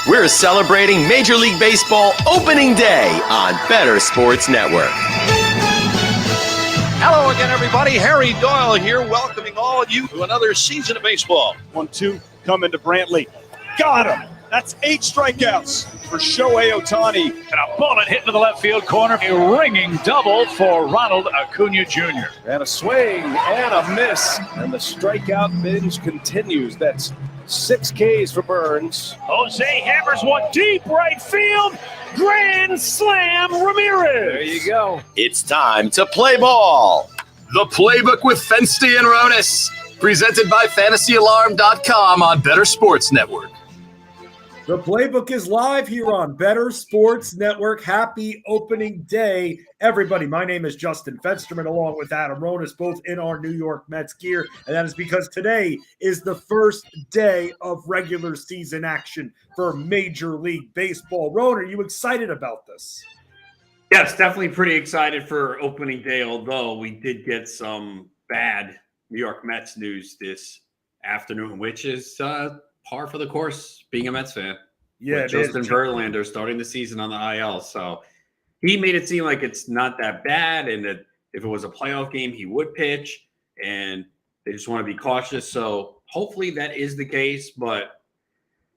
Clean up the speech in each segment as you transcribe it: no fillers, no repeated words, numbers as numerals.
We're celebrating Major League Baseball opening day on Bettor Sports Network. Hello again, everybody. Harry Doyle here, welcoming all of you to another season of baseball. 1-2 coming to Brantley. Got him. That's 8 strikeouts for Shohei Ohtani. And a bullet hit to the left field corner. A ringing double for Ronald Acuna Jr. And a swing and a miss. And the strikeout binge continues. That's 6 Ks for Burns. Jose hammers one deep right field. Grand slam, Ramirez. There you go. It's time to play ball. The Playbook with Fensty and Ronis. Presented by FantasyAlarm.com on Bettor Sports Network. The Playbook is live here on Bettor Sports Network. Happy opening day, everybody. My name is Justin Fensterman, along with Adam Ronis, both in our New York Mets gear. And that is because today is the first day of regular season action for Major League Baseball. Ron, are you excited about this? Yes, definitely pretty excited for opening day, although we did get some bad New York Mets news this afternoon, which is par for the course being a Mets fan. Yeah, Justin Verlander starting the season on the IL. So he made it seem like it's not that bad, and that if it was a playoff game, he would pitch, and they just want to be cautious. So hopefully that is the case. But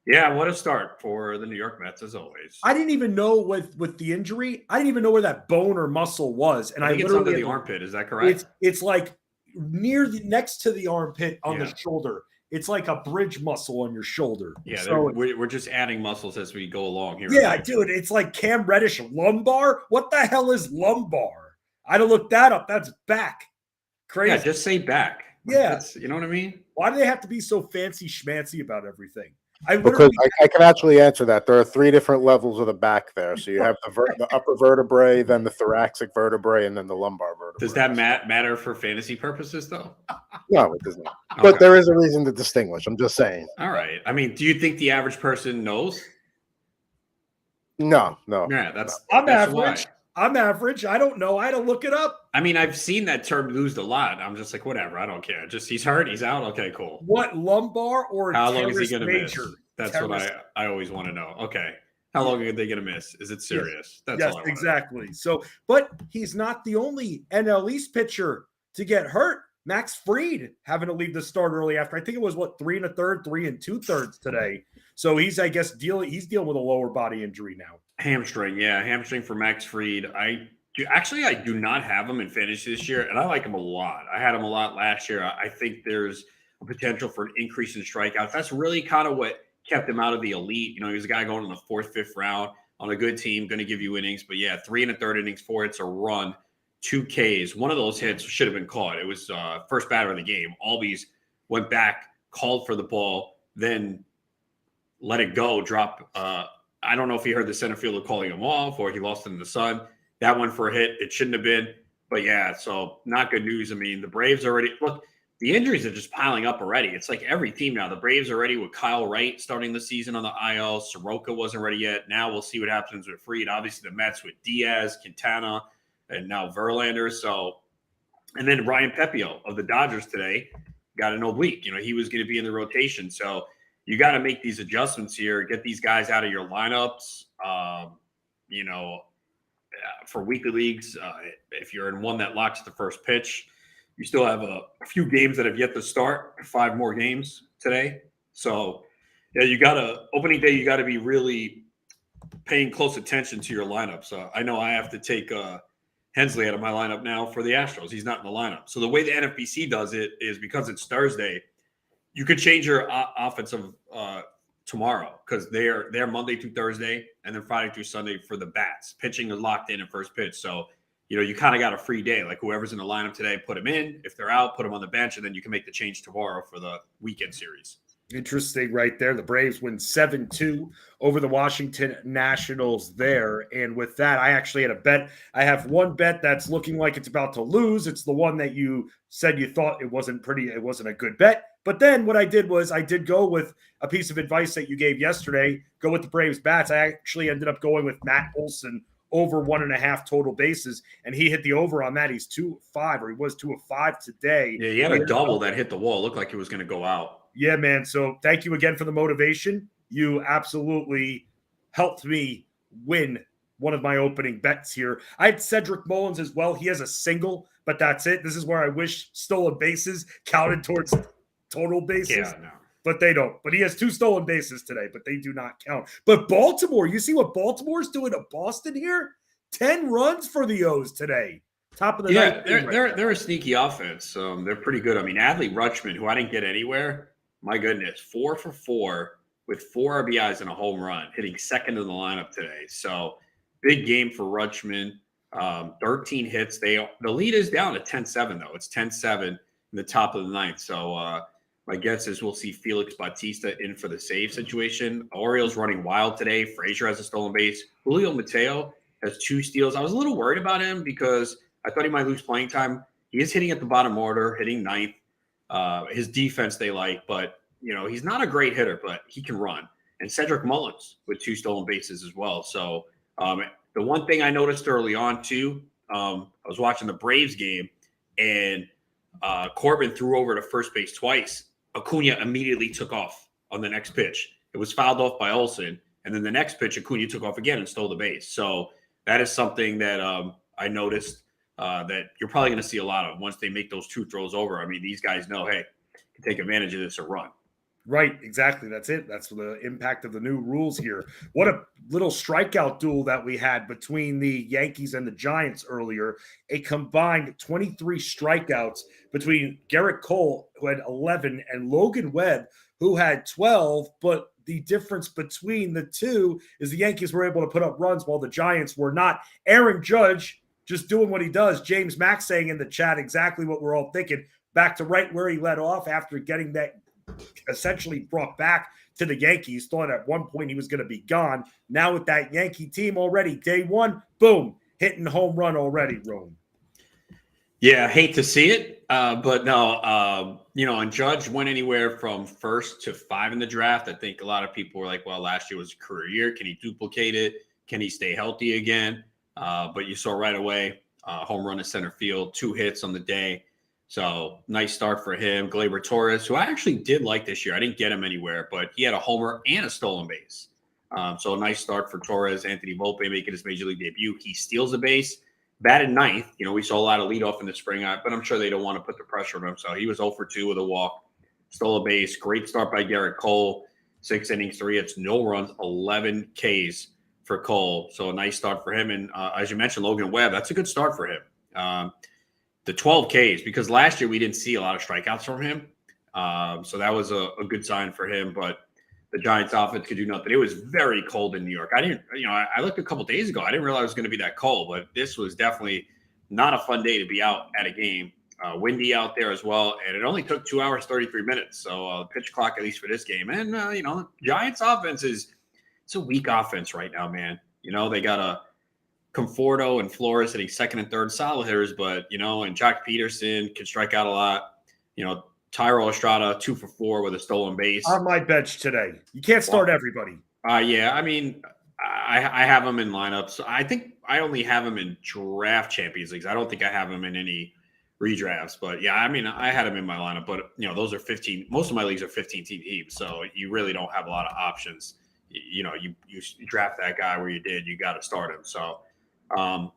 yeah, what a start for the New York Mets as always. I didn't even know with the injury, I didn't even know where that bone or muscle was. And I think it's under the armpit. Is that correct? It's like next to the armpit on the shoulder. It's like a bridge muscle on your shoulder. Yeah, so we're just adding muscles as we go along here. Yeah, dude, it's like Cam Reddish lumbar. What the hell is lumbar? I had to look that up. That's back. Crazy. Yeah, just say back. Yeah. You know what I mean? Why do they have to be so fancy schmancy about everything? Because I can actually answer that. There are 3 different levels of the back there. So you have the upper vertebrae, then the thoracic vertebrae, and then the lumbar vertebrae. Does that matter for fantasy purposes, though? No, it does not. Okay. But there is a reason to distinguish. I'm just saying. All right. I mean, do you think the average person knows? No. Yeah, I'm average. Why. I'm average. I don't know. I had to look it up. I mean, I've seen that term used a lot. I'm just like, whatever. I don't care. Just he's hurt. He's out. Okay, cool. What, lumbar or how long is he going to miss? That's terrace. what I always want to know. Okay. How long are they going to miss? Is it serious? Yes. That's all I exactly. So, but he's not the only NL East pitcher to get hurt. Max Fried having to leave the start early after, I think it was 3 1/3, 3 2/3 today. So he's, I guess, dealing with a lower body injury now. Hamstring for Max Fried. I do not have him in fantasy this year, and I like him a lot. I had him a lot last year. I think there's a potential for an increase in strikeouts. That's really kind of what kept him out of the elite. You know, he was a guy going in the 4th, 5th round on a good team, going to give you innings. But yeah, 3 1/3 innings, 4 hits, a run, 2 Ks. One of those hits should have been caught. It was first batter of the game. Albies went back, called for the ball, then let it go, drop. I don't know if he heard the center fielder calling him off or he lost it in the sun. That one for a hit, it shouldn't have been. But yeah, so not good news. I mean, the Braves already – look, the injuries are just piling up already. It's like every team now. The Braves are ready with Kyle Wright starting the season on the IL. Soroka wasn't ready yet. Now we'll see what happens with Fried. Obviously, the Mets with Diaz, Quintana, and now Verlander. So, and then Ryan Pepio of the Dodgers today got an oblique. You know, he was going to be in the rotation. So you got to make these adjustments here, get these guys out of your lineups. For weekly leagues, if you're in one that locks the first pitch, you still have a few games that have yet to start, 5 more games today. So, yeah, opening day, you got to be really paying close attention to your lineups. I know I have to take Hensley out of my lineup now for the Astros. He's not in the lineup. So the way the NFBC does it is because it's Thursday, you could change your offensive tomorrow because they're Monday through Thursday and then Friday through Sunday for the bats. Pitching is locked in at first pitch. So, you kind of got a free day. Like whoever's in the lineup today, put them in. If they're out, put them on the bench, and then you can make the change tomorrow for the weekend series. Interesting right there. The Braves win 7-2 over the Washington Nationals there. And with that, I actually had a bet. I have one bet that's looking like it's about to lose. It's the one that you said you thought it wasn't a good bet. But then what I did was I did go with a piece of advice that you gave yesterday, go with the Braves bats. I actually ended up going with Matt Olson over 1.5 total bases, and he hit the over on that. He's 2 of 5, or he was 2 of 5 today. Yeah, he had a double that hit the wall. It looked like it was going to go out. Yeah, man. So thank you again for the motivation. you absolutely helped me win one of my opening bets here. I had Cedric Mullins as well. He has a single, but that's it. This is where I wish stolen bases counted towards total bases. Yeah, no. But they don't. But he has 2 stolen bases today, but they do not count. But Baltimore, you see what Baltimore's doing to Boston here? 10 runs for the O's today. Top of the night. They're a sneaky offense. They're pretty good. I mean, Adley Rutschman, who I didn't get anywhere, my goodness, 4 for 4 with 4 RBIs and a home run, hitting second in the lineup today. So big game for Rutschman. 13 hits. The lead is down to 10-7, though. It's 10-7 in the top of the ninth. So my guess is we'll see Felix Bautista in for the save situation. Orioles running wild today. Frazier has a stolen base. Julio Mateo has 2 steals. I was a little worried about him because I thought he might lose playing time. He is hitting at the bottom order, hitting ninth. His defense they like, but he's not a great hitter, but he can run. And Cedric Mullins with 2 stolen bases as well. So the one thing I noticed early on too, I was watching the Braves game, and Corbin threw over to first base twice. Acuna immediately took off on the next pitch. It was fouled off by Olsen, and then the next pitch, Acuna took off again and stole the base. So that is something that I noticed that you're probably going to see a lot of once they make those 2 throws over. I mean, these guys know, hey, can take advantage of this or run. Right, exactly. That's it. That's the impact of the new rules here. What a little strikeout duel that we had between the Yankees and the Giants earlier. A combined 23 strikeouts between Garrett Cole, who had 11, and Logan Webb, who had 12. But the difference between the two is the Yankees were able to put up runs while the Giants were not. Aaron Judge just doing what he does. James Mack saying in the chat exactly what we're all thinking. Back to right where he led off after getting that essentially brought back to the Yankees. Thought at one point he was going to be gone. Now with that Yankee team already, day one, boom, hitting home run already, Rome. Yeah, hate to see it, but no, and Judge went anywhere from 1st to 5 in the draft. I think a lot of people were like, well, last year was a career year. Can he duplicate it? Can he stay healthy again? But you saw right away, home run to center field, 2 hits on the day. So nice start for him. Gleyber Torres, who I actually did like this year. I didn't get him anywhere, but he had a homer and a stolen base. So a nice start for Torres. Anthony Volpe making his major league debut. He steals a base. Batted ninth. We saw a lot of leadoff in the spring, but I'm sure they don't want to put the pressure on him. So he was 0 for 2 with a walk. Stole a base. Great start by Garrett Cole. 6 innings, 3 hits, no runs, 11 Ks for Cole. So a nice start for him. And as you mentioned, Logan Webb, that's a good start for him. The 12 Ks, because last year we didn't see a lot of strikeouts from him. So that was a good sign for him. But the Giants offense could do nothing. It was very cold in New York. I looked a couple days ago. I didn't realize it was going to be that cold, but this was definitely not a fun day to be out at a game. Windy out there as well. And it only took 2 hours, 33 minutes. So the pitch clock, at least for this game. And, Giants offense it's a weak offense right now, man. They got a Conforto and Flores hitting second and third, solid hitters, but and Jock Peterson can strike out a lot. Tyro Estrada 2 for 4 with a stolen base on my bench today. You can't start everybody. Yeah, I mean, I have him in lineups. I think I only have him in draft Champions Leagues. I don't think I have him in any redrafts. But yeah, I mean, I had him in my lineup. But those are 15. Most of my leagues are 15-team teams, so you really don't have a lot of options. You draft that guy where you did, you got to start him. So. And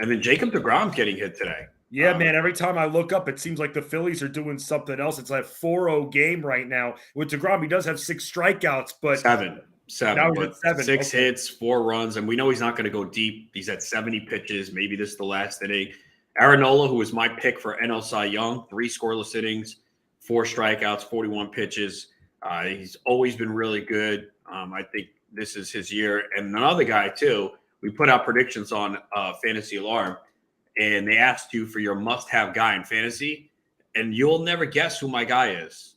then Jacob deGrom's getting hit today. Yeah, man. Every time I look up, it seems like the Phillies are doing something else. It's like 4-0 game right now. With deGrom, he does have 6 strikeouts, but seven. But 7. 6 hits, 4 runs, and we know he's not going to go deep. He's at 70 pitches. Maybe this is the last inning. Aaron Nola, who was my pick for NL Cy Young, 3 scoreless innings, 4 strikeouts, 41 pitches. He's always been really good. I think this is his year. And another guy too. We put out predictions on Fantasy Alarm, and they asked you for your must-have guy in fantasy, and you'll never guess who my guy is.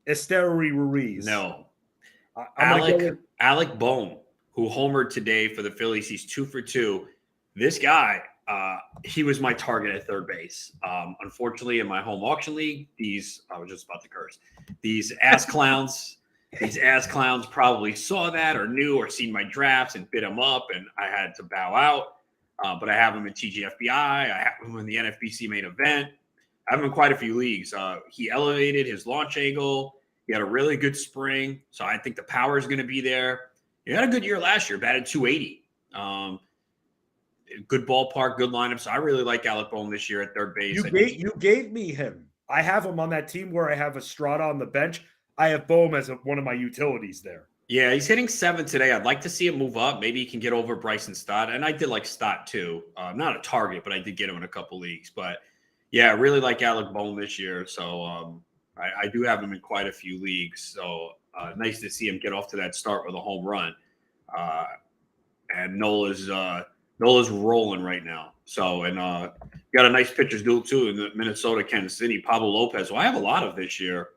Esteury Ruiz. No. Alec Bohm, who homered today for the Phillies. He's 2 for 2. This guy, he was my target at third base. Unfortunately, in my home auction league, I was just about to curse, these ass clowns – these ass clowns probably saw that or knew or seen my drafts and bid him up, and I had to bow out. But I have him in TGFBI. I have him in the NFBC main event. I have him in quite a few leagues. He elevated his launch angle. He had a really good spring, so I think the power is going to be there. He had a good year last year, batted 280. Good ballpark, good lineup. So I really like Alec Bohm this year at third base. You gave me him. I have him on that team where I have Estrada on the bench. I have Bohm as one of my utilities there. Yeah, he's hitting 7 today. I'd like to see him move up. Maybe he can get over Bryson Stott. And I did like Stott too. Not a target, but I did get him in a couple leagues. But yeah, I really like Alec Bohm this year. So I do have him in quite a few leagues. So nice to see him get off to that start with a home run. And Nola's rolling right now. So, and got a nice pitcher's duel too in the Minnesota, Kansas City. Pablo Lopez, who I have a lot of this year.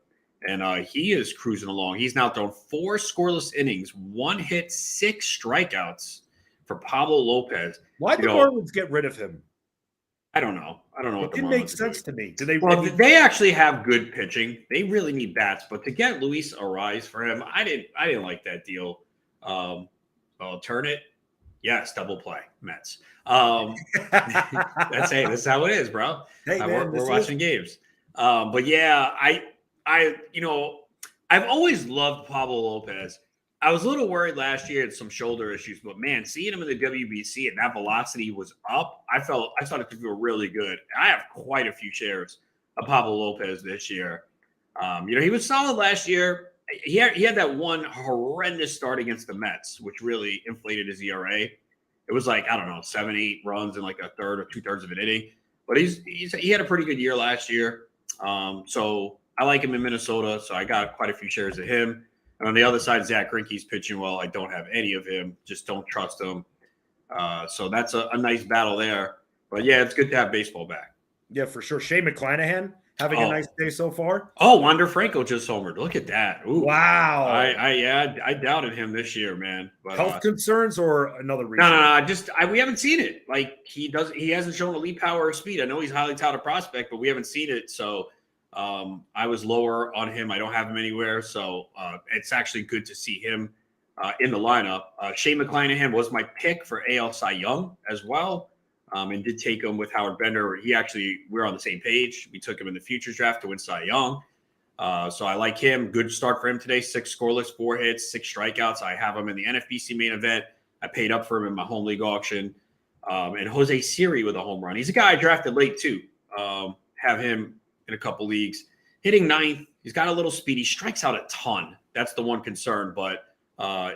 And he is cruising along. He's now thrown 4 scoreless innings, 1 hit, 6 strikeouts for Pablo Lopez. Why'd the Marlins get rid of him? I don't know. It didn't make sense to me. They actually have good pitching. They really need bats, but to get Luis Ariz for him, I didn't like that deal. I'll turn it. Yes, double play, Mets. That's how it is, bro. Hey, man, we're watching games. But yeah, I've always loved Pablo Lopez. I was a little worried last year, had some shoulder issues, but man, seeing him in the WBC and that velocity was up, I thought it could feel really good. I have quite a few shares of Pablo Lopez this year. He was solid last year. He had that one horrendous start against the Mets, which really inflated his ERA. It was like, I don't know, 7-8 runs in like a third or 2/3 of an inning. But he had a pretty good year last year. So I like him in Minnesota. So I got quite a few shares of him. And on the other side, Zach Greinke's pitching well. I don't have any of him. Just don't trust him. So that's a nice battle there. But yeah, it's good to have baseball back. Yeah, for sure. Shane McClanahan having a nice day so far. Oh, Wander Franco just homered. Look at that. Ooh. Wow. I doubted him this year, man. But, health concerns or another reason? No. We haven't seen it. Like he hasn't shown elite power or speed. I know he's a highly touted prospect, but we haven't seen it. So I was lower on him. I don't have him anywhere. So it's actually good to see him in the lineup. Shane McClanahan was my pick for AL Cy Young as well. And did take him with Howard Bender. We're on the same page. We took him in the futures draft to win Cy Young. So I like him. Good start for him today. 6 scoreless, 4 hits, 6 strikeouts. I have him in the NFBC main event. I paid up for him in my home league auction. And Jose Siri with a home run. He's a guy I drafted late too. Have him in a couple leagues. Hitting 9th. He's got a little speed. He strikes out a ton. That's the one concern. But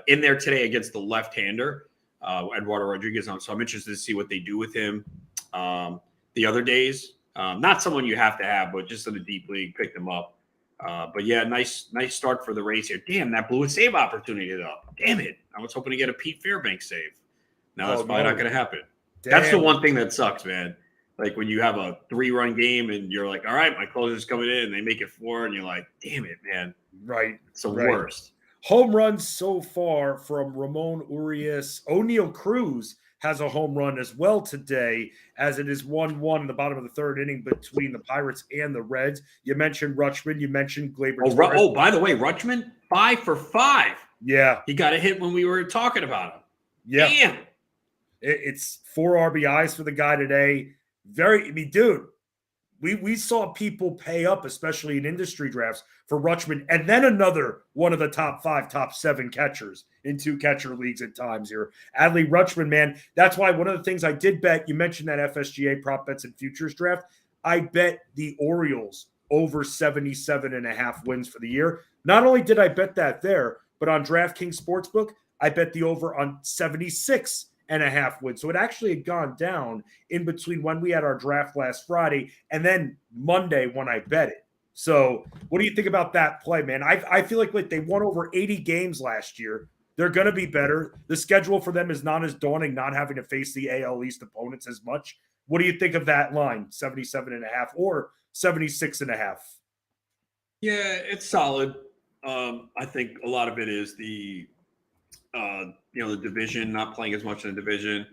in there today against the left-hander, Eduardo Rodriguez on. So I'm interested to see what they do with him. The other days, not someone you have to have, but just in a deep league, picked him up. But yeah, nice start for the Rays here. Damn, that blew a save opportunity up. Damn it. I was hoping to get a Pete Fairbanks save. No, that's probably not going to happen. Damn. That's the one thing that sucks, man. Like when you have a 3-run game and you're like, all right, my closer's coming in and they make it 4 and you're like, damn it, man. Right. It's the worst. Home runs so far from Ramon Urias. O'Neal Cruz has a home run as well today, as it is 1-1 in the bottom of the 3rd inning between the Pirates and the Reds. You mentioned Rutschman. You mentioned Gleyber. By the way, Rutschman, 5 for 5. Yeah. He got a hit when we were talking about him. Yeah. Damn. It's 4 RBIs for the guy today. Dude, we saw people pay up, especially in industry drafts, for Rutschman, and then another one of the top 5, top 7 catchers in 2 catcher leagues at times here. Adley Rutschman, man, that's why one of the things I did bet, you mentioned that FSGA prop bets and futures draft, I bet the Orioles over 77.5 wins for the year. Not only did I bet that there, but on DraftKings Sportsbook, I bet the over on 76.5 wins. So it actually had gone down in between when we had our draft last Friday and then Monday when I bet it. So what do you think about that play, man? I feel like they won over 80 games last year. They're going to be better. The schedule for them is not as daunting, not having to face the AL East opponents as much. What do you think of that line, 77.5 or 76.5? Yeah, it's solid. I think a lot of it is the division, not playing as much in the division.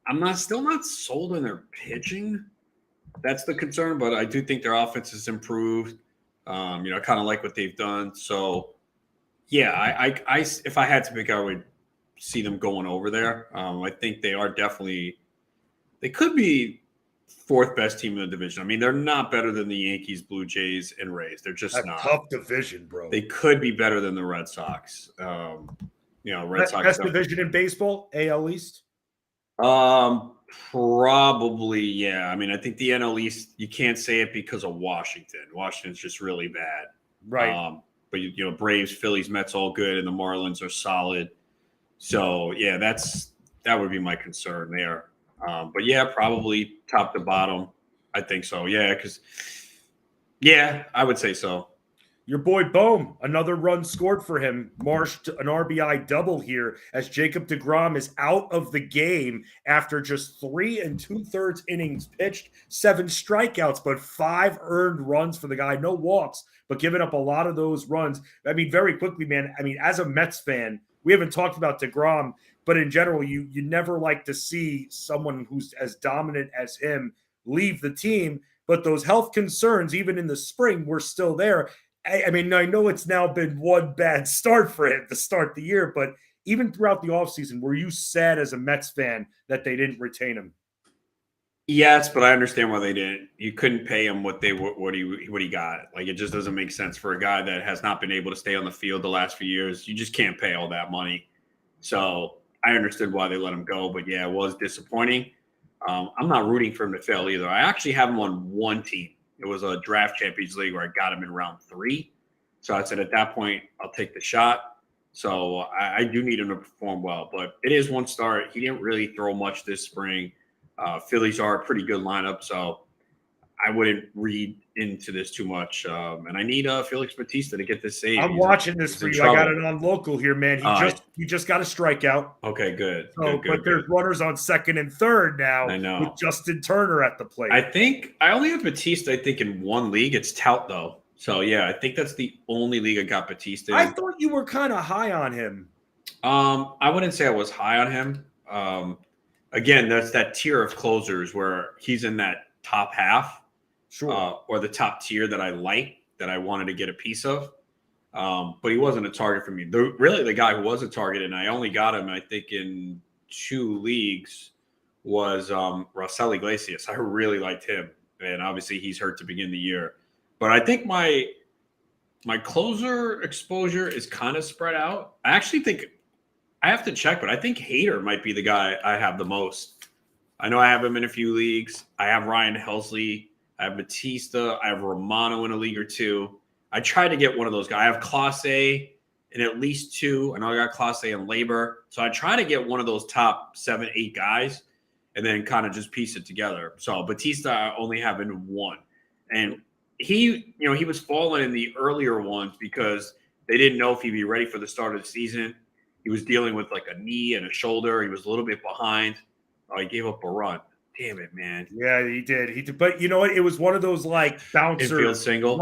I'm still not sold on their pitching. That's the concern, but I do think their offense has improved. I kind of like what they've done. So, yeah, I if I had to pick, I would see them going over there. I think they are definitely – they could be fourth best team in the division. I mean, they're not better than the Yankees, Blue Jays, and Rays. They're just A not. tough division, bro. They could be better than the Red Sox. Red Sox best division in baseball, AL East. Probably, yeah. I mean, I think the NL East, you can't say it because of Washington. Washington's just really bad. Right. But Braves, Phillies, Mets, all good, and the Marlins are solid. So yeah, that would be my concern there. But yeah, probably top to bottom. I think so. Yeah, I would say so. Your boy Bohm, another run scored for him. Marsh, an RBI double here as Jacob deGrom is out of the game after just 3 2/3 innings pitched, 7 strikeouts, but 5 earned runs for the guy. No walks, but giving up a lot of those runs. I mean, very quickly, man. I mean, as a Mets fan, we haven't talked about deGrom, but in general, you never like to see someone who's as dominant as him leave the team. But those health concerns, even in the spring, were still there. I mean, I know it's now been one bad start for him to start the year, but even throughout the offseason, were you sad as a Mets fan that they didn't retain him? Yes, but I understand why they didn't. You couldn't pay him what he got. Like, it just doesn't make sense for a guy that has not been able to stay on the field the last few years. You just can't pay all that money. So I understood why they let him go, but yeah, it was disappointing. I'm not rooting for him to fail either. I actually have him on one team. It was a draft Champions League where I got him in round 3. So I said at that point, I'll take the shot. So I do need him to perform well. But it is one start. He didn't really throw much this spring. Phillies are a pretty good lineup, so I wouldn't read into this too much. And I need Felix Bautista to get this save. I'm watching this for you. I got it on local here, man. He just got a strikeout. Okay, good. But there's runners on second and third now. I know. With Justin Turner at the plate. I think I only have Bautista, in one league. It's Tout, though. So, yeah, I think that's the only league I got Bautista in. I thought you were kind of high on him. I wouldn't say I was high on him. Again, that's that tier of closers where he's in that top half. Sure. Or the top tier that I like, that I wanted to get a piece of. But he wasn't a target for me. Really, the guy who was a target, and I only got him, I think, in 2 leagues, was Raisel Iglesias. I really liked him. And obviously he's hurt to begin the year. But I think my closer exposure is kind of spread out. I actually think I have to check, but I think Hader might be the guy I have the most. I know I have him in a few leagues. I have Ryan Helsley. I have Bautista. I have Romano in a league or 2. I tried to get one of those guys. I have Clase in at least 2. I know I got Clase in labor. So I try to get one of those top 7, 8 guys and then kind of just piece it together. So Bautista I only have in 1. And he was falling in the earlier ones because they didn't know if he'd be ready for the start of the season. He was dealing with like a knee and a shoulder. He was a little bit behind. He gave up a run. Damn it, man. Yeah, he did. But you know what? It was one of those like bouncer infield single.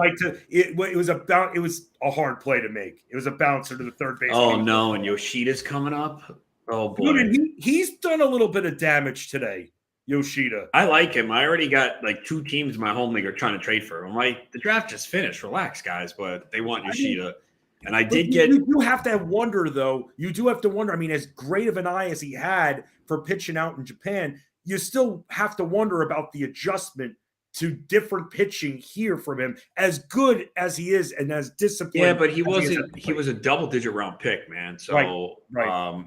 It was a hard play to make. It was a bouncer to the third base. Oh no, and Yoshida's coming up. Oh boy, dude, he's done a little bit of damage today. Yoshida. I like him. I already got like 2 teams in my home league are trying to trade for him. I'm like, the draft just finished. Relax, guys. But they want Yoshida. And I did get. You do have to wonder, though. You do have to wonder. I mean, as great of an eye as he had for pitching out in Japan, you still have to wonder about the adjustment to different pitching here from him. As good as he is and as disciplined. Yeah, but he wasn't. He was a double-digit round pick, man. So right.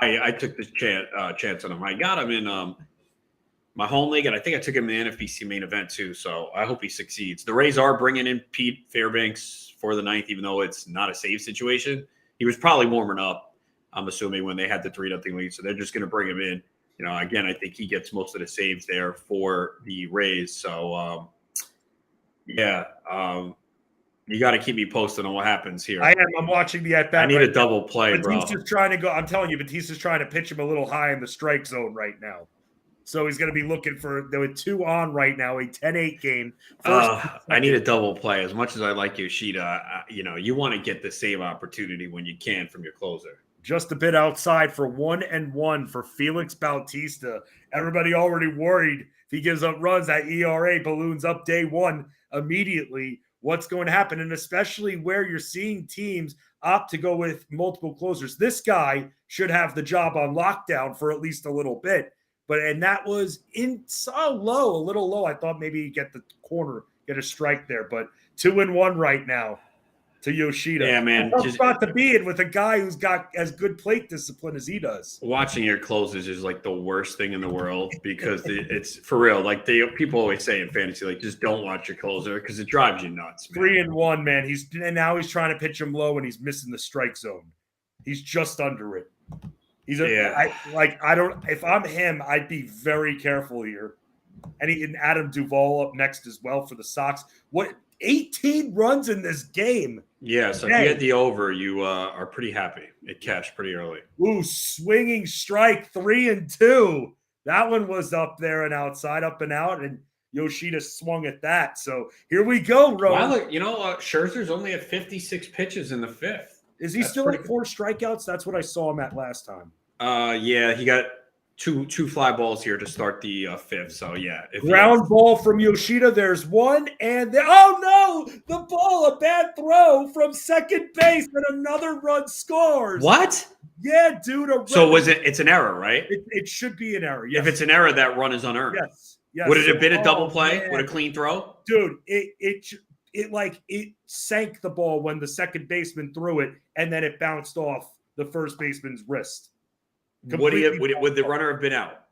I took this chance on him. I got him in my home league, and I think I took him in the NFBC main event too. So I hope he succeeds. The Rays are bringing in Pete Fairbanks for the 9th, even though it's not a save situation. He was probably warming up, I'm assuming, when they had the 3-0 lead. So they're just going to bring him in. Again, I think he gets most of the saves there for the Rays. So, you got to keep me posted on what happens here. I am. I'm watching the at bat. I need a double play, bro. Batista's trying to go. I'm telling you, Batista's trying to pitch him a little high in the strike zone right now. So he's going to be looking for – there were 2 on right now, a 10-8 game. I need a double play. As much as I like Yoshida, you want to get the save opportunity when you can from your closer. Just a bit outside for 1-1 for Felix Bautista. Everybody already worried if he gives up runs, that ERA balloons up day 1 immediately. What's going to happen? And especially where you're seeing teams opt to go with multiple closers. This guy should have the job on lockdown for at least a little bit. and that was in so low, a little low. I thought maybe you get the corner, get a strike there, but 2-1 right now to Yoshida. Yeah, man. I'm about to be in with a guy who's got as good plate discipline as he does. Watching your closes is like the worst thing in the world because it's for real. Like people always say in fantasy, like just don't watch your closer because it drives you nuts. Man. 3-1, man. Now he's trying to pitch him low and he's missing the strike zone. He's just under it. If I'm him, I'd be very careful here. And Adam Duvall up next as well for the Sox. 18 runs in this game. Yeah, so if you get the over, you are pretty happy. It cashed pretty early. Ooh, swinging strike, 3-2. That one was up there and outside, up and out, and Yoshida swung at that. So here we go, Ro. Wow, look, Scherzer's only at 56 pitches in the fifth. Is he still at 4 strikeouts? That's what I saw him at last time. Yeah, he got two fly balls here to start the fifth. So yeah, ground ball from Yoshida. There's one, and oh no, the ball, a bad throw from second base, and another run scores. What? Yeah, dude. So it's an error, right? It should be an error. Yes. If it's an error, that run is unearned. Yes. Would it have been a double play with a clean throw? Dude, it sank the ball when the second baseman threw it, and then it bounced off the first baseman's wrist. Would the runner have been out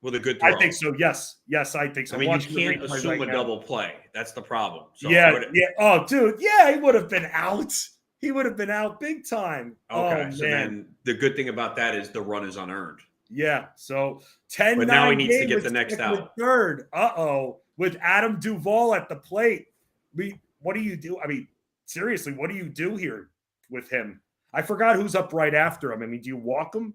with a good throw? I think so. Yes, I think so. I mean, you can't assume a double play. That's the problem. So yeah. Oh, dude. Yeah, he would have been out. He would have been out big time. Okay. So then the good thing about that is the run is unearned. Yeah. So 10. But now he needs to get the next out. Third. With Adam Duvall at the plate. What do you do? I mean, seriously, what do you do here with him? I forgot who's up right after him. I mean, do you walk him?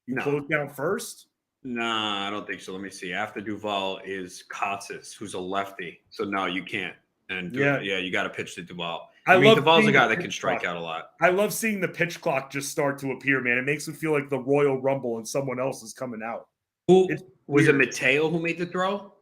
You close down first? Nah, I don't think so. Let me see. After Duvall is Kotsis, who's a lefty. So no, you can't. And you got to pitch to Duvall. I mean, Duvall's a guy that can strike out a lot. I love seeing the pitch clock just start to appear, man. It makes me feel like the Royal Rumble and someone else is coming out. Was it Mateo who made the throw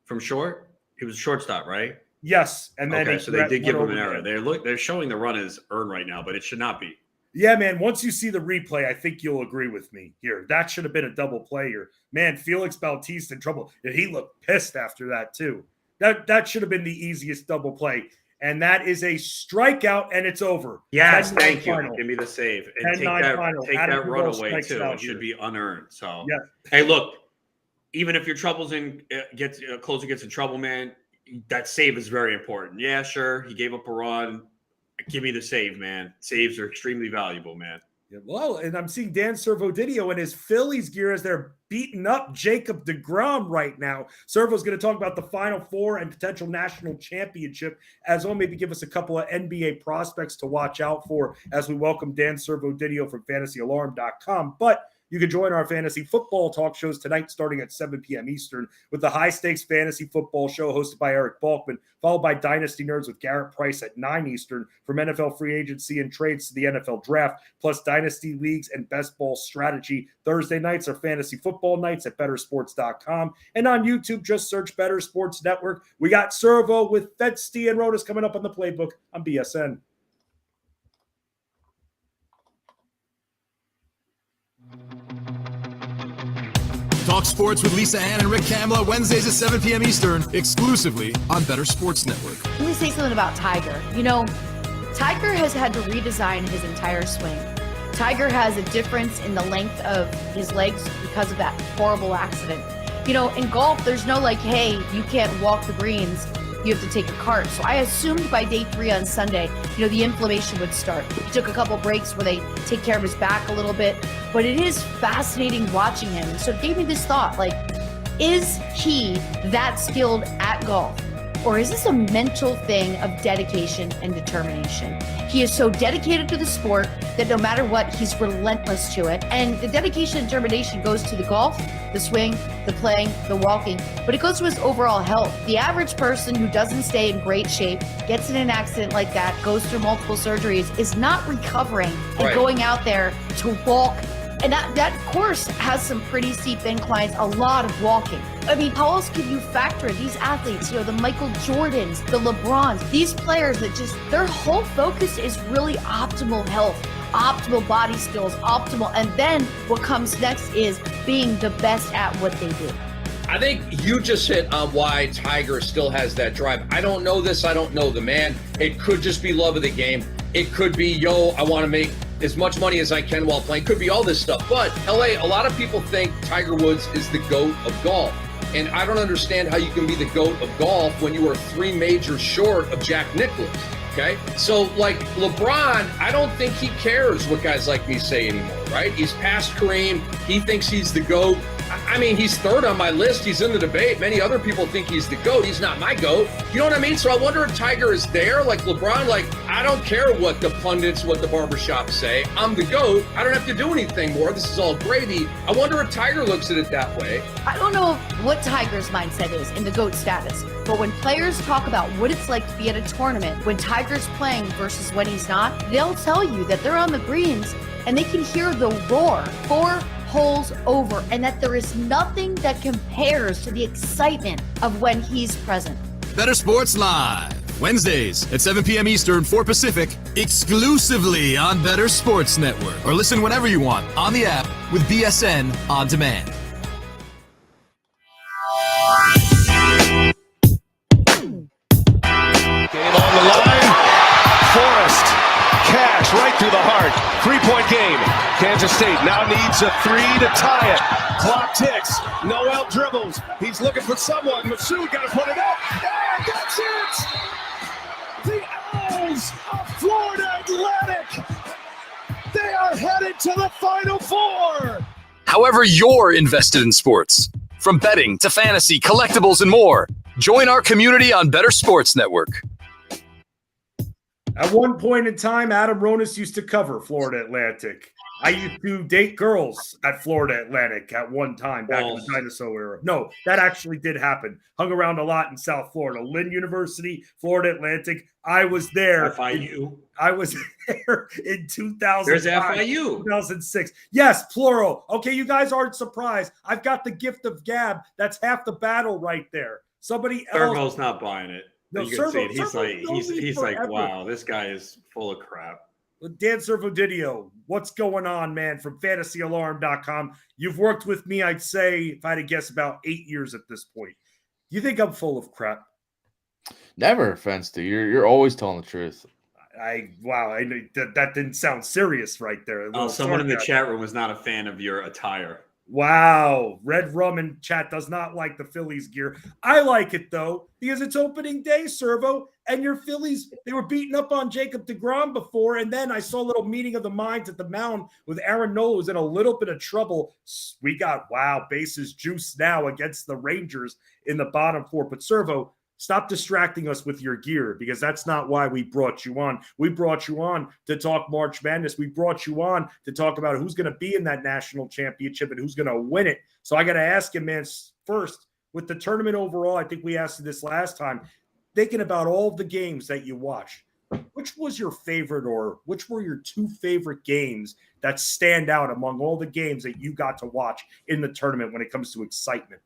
from short? He was a shortstop, right? Yes. And then so they did give him an error. They're showing the run is earned right now, but it should not be. Yeah, man, once you see the replay, I think you'll agree with me here. That should have been a double play here. Man, Felix Bautista in trouble. He looked pissed after that, too. That should have been the easiest double play. And that is a strikeout, and it's over. Yes, thank you. Give me the save. And take that run away, too. It should be unearned. So, hey, look, even if your closer gets in trouble, man, that save is very important. Yeah, sure, he gave up a run. Give me the save, man. Saves are extremely valuable, man. Yeah, well, and I'm seeing Dan Servodinio in his Phillies gear as they're beating up Jacob deGrom right now. Servo's going to talk about the Final Four and potential national championship, as well. Maybe give us a couple of NBA prospects to watch out for as we welcome Dan Servodinio from FantasyAlarm.com. But you can join our fantasy football talk shows tonight starting at 7 p.m. Eastern with the High Stakes Fantasy Football Show hosted by Eric Balkman, followed by Dynasty Nerds with Garrett Price at 9 Eastern from NFL free agency and trades to the NFL draft, plus Dynasty Leagues and Best Ball Strategy. Thursday nights are fantasy football nights at bettersports.com. And on YouTube, just search Better Sports Network. We got Servo with Fetsty and Rodas coming up on the Playbook on BSN. Talk sports with Lisa Ann and Rick Kamla Wednesdays at 7 p.m. Eastern, exclusively on Better Sports Network. Let me say something about Tiger. Tiger has had to redesign his entire swing. Tiger has a difference in the length of his legs because of that horrible accident. In golf, there's no hey, you can't walk the greens. You have to take a cart. So I assumed by day 3 on Sunday, the inflammation would start. He took a couple breaks where they take care of his back a little bit, but it is fascinating watching him. So it gave me this thought, is he that skilled at golf? Or is this a mental thing of dedication and determination? He is so dedicated to the sport that no matter what, he's relentless to it. And the dedication and determination goes to the golf, the swing, the playing, the walking, but it goes to his overall health. The average person who doesn't stay in great shape, gets in an accident like that, goes through multiple surgeries, is not recovering and going out there to walk. And that course has some pretty steep inclines, a lot of walking. I mean, how else could you factor in these athletes, the Michael Jordans, the LeBrons, these players that their whole focus is really optimal health, optimal body skills, optimal. And then what comes next is being the best at what they do. I think you just hit on why Tiger still has that drive. I don't know this. I don't know the man. It could just be love of the game. It could be, I want to make as much money as I can while playing. Could be all this stuff. But LA, a lot of people think Tiger Woods is the GOAT of golf. And I don't understand how you can be the GOAT of golf when you are 3 majors short of Jack Nicklaus. Okay. So like LeBron, I don't think he cares what guys like me say anymore, right? He's past Kareem. He thinks he's the GOAT. I mean, he's third on my list. He's in the debate. Many other people think he's the GOAT. He's not my GOAT. You know what I mean? So I wonder if Tiger is there, like LeBron, like, I don't care what the pundits, what the barbershops say. I'm the GOAT. I don't have to do anything more. This is all gravy. I wonder if Tiger looks at it that way. I don't know what Tiger's mindset is in the GOAT status, but when players talk about what it's like to be at a tournament, when Tiger's playing versus when he's not, they'll tell you that they're on the greens and they can hear the roar 4 holes over, and that there is nothing that compares to the excitement of when he's present. Better Sports Live, Wednesdays at 7 p.m. Eastern, 4 Pacific, exclusively on Better Sports Network. Or listen whenever you want on the app with BSN On Demand. Game on the line. Forrest. Cash right through the heart. 3-point game. Kansas State now needs a 3 to tie it. Clock ticks. Noel dribbles. He's looking for someone. Masood got to put it up. And that's it! The Owls of Florida Atlantic. They are headed to the Final Four. However you're invested in sports, from betting to fantasy, collectibles, and more, join our community on Better Sports Network. At one point in time, Adam Ronis used to cover Florida Atlantic. I used to date girls at Florida Atlantic at one time back in the dinosaur era. No, that actually did happen. Hung around a lot in South Florida. Lynn University, Florida Atlantic. I was there. FIU. I was there in 2005. There's FIU. 2006. Yes, plural. Okay, you guys aren't surprised. I've got the gift of gab. That's half the battle right there. Somebody else. Servo's not buying it. No, you can see it. He's like, forever. wow, this guy is full of crap. Dan Servodidio, what's going on, man, from fantasyalarm.com. You've worked with me, I'd say, if I had to guess, about 8 years at this point. You think I'm full of crap? Never offense to you. You're always telling the truth. I know that didn't sound serious right there. Oh, someone in the chat room was not a fan of your attire. Wow. Red Rum in chat does not like the Phillies gear. I like it, though, because it's opening day, Servo, and your Phillies, they were beating up on Jacob deGrom before, and then I saw a little meeting of the minds at the mound with Aaron Nola, who's in a little bit of trouble. We got, bases juice now against the Rangers in the bottom 4. But, Servo, stop distracting us with your gear, because that's not why we brought you on. We brought you on to talk March Madness. We brought you on to talk about who's going to be in that national championship and who's going to win it. So I got to ask you, man, first, with the tournament overall, I think we asked you this last time, thinking about all the games that you watched, which was your favorite, or which were your 2 favorite games that stand out among all the games that you got to watch in the tournament when it comes to excitement?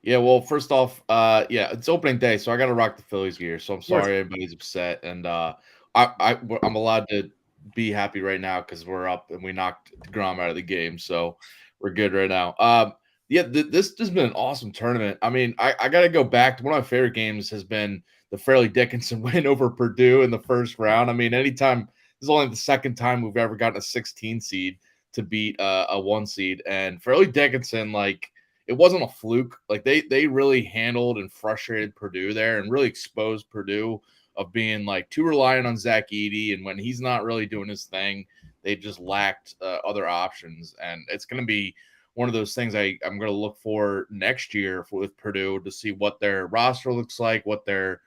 Yeah, well, first off, it's opening day, so I got to rock the Phillies gear. So I'm sorry everybody's upset, and I'm allowed to be happy right now because we're up and we knocked DeGrom out of the game, so we're good right now. This has been an awesome tournament. I mean, I got to go back to one of my favorite games has been the Fairleigh Dickinson win over Purdue in the first round. I mean, anytime this is only the second time we've ever gotten a 16 seed to beat a 1 seed, and Fairleigh Dickinson, like, it wasn't a fluke. Like they really handled and frustrated Purdue there and really exposed Purdue of being like too reliant on Zach Edey. And when he's not really doing his thing, they just lacked other options. And it's going to be one of those things I'm going to look for next year with Purdue to see what their roster looks like, what their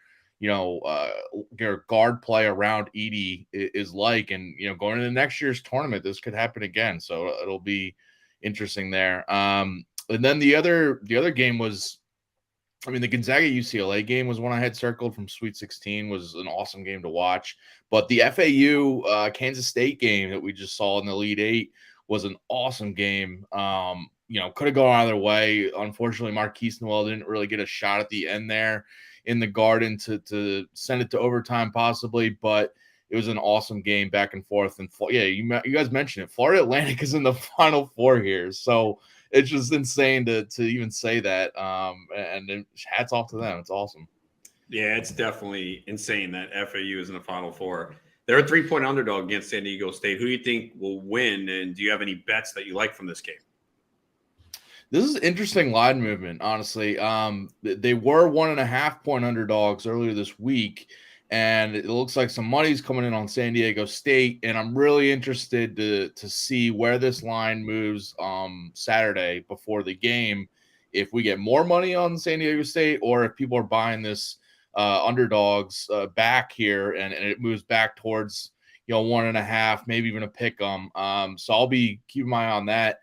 guard play around Edey is like. And, going into next year's tournament, this could happen again. So it'll be interesting there. And then the other game was, the Gonzaga UCLA game was one I had circled from Sweet 16. Was an awesome game to watch. But the FAU Kansas State game that we just saw in the Elite 8 was an awesome game. Could have gone either way. Unfortunately, Marquise Noel didn't really get a shot at the end there in the Garden to send it to overtime possibly. But it was an awesome game back and forth. And yeah, you guys mentioned it. Florida Atlantic is in the Final Four here, so it's just insane to even say that. And hats off to them. It's awesome. Yeah, it's definitely insane that FAU is in the Final Four. They're a 3-point underdog against San Diego State. Who do you think will win? And do you have any bets that you like from this game? This is interesting line movement, honestly. They were 1.5-point underdogs earlier this week, and it looks like some money's coming in on San Diego State. And I'm really interested to see where this line moves Saturday before the game. If we get more money on San Diego State, or if people are buying this underdogs back here, and it moves back towards 1.5, maybe even a pick 'em. So I'll be keeping my eye on that.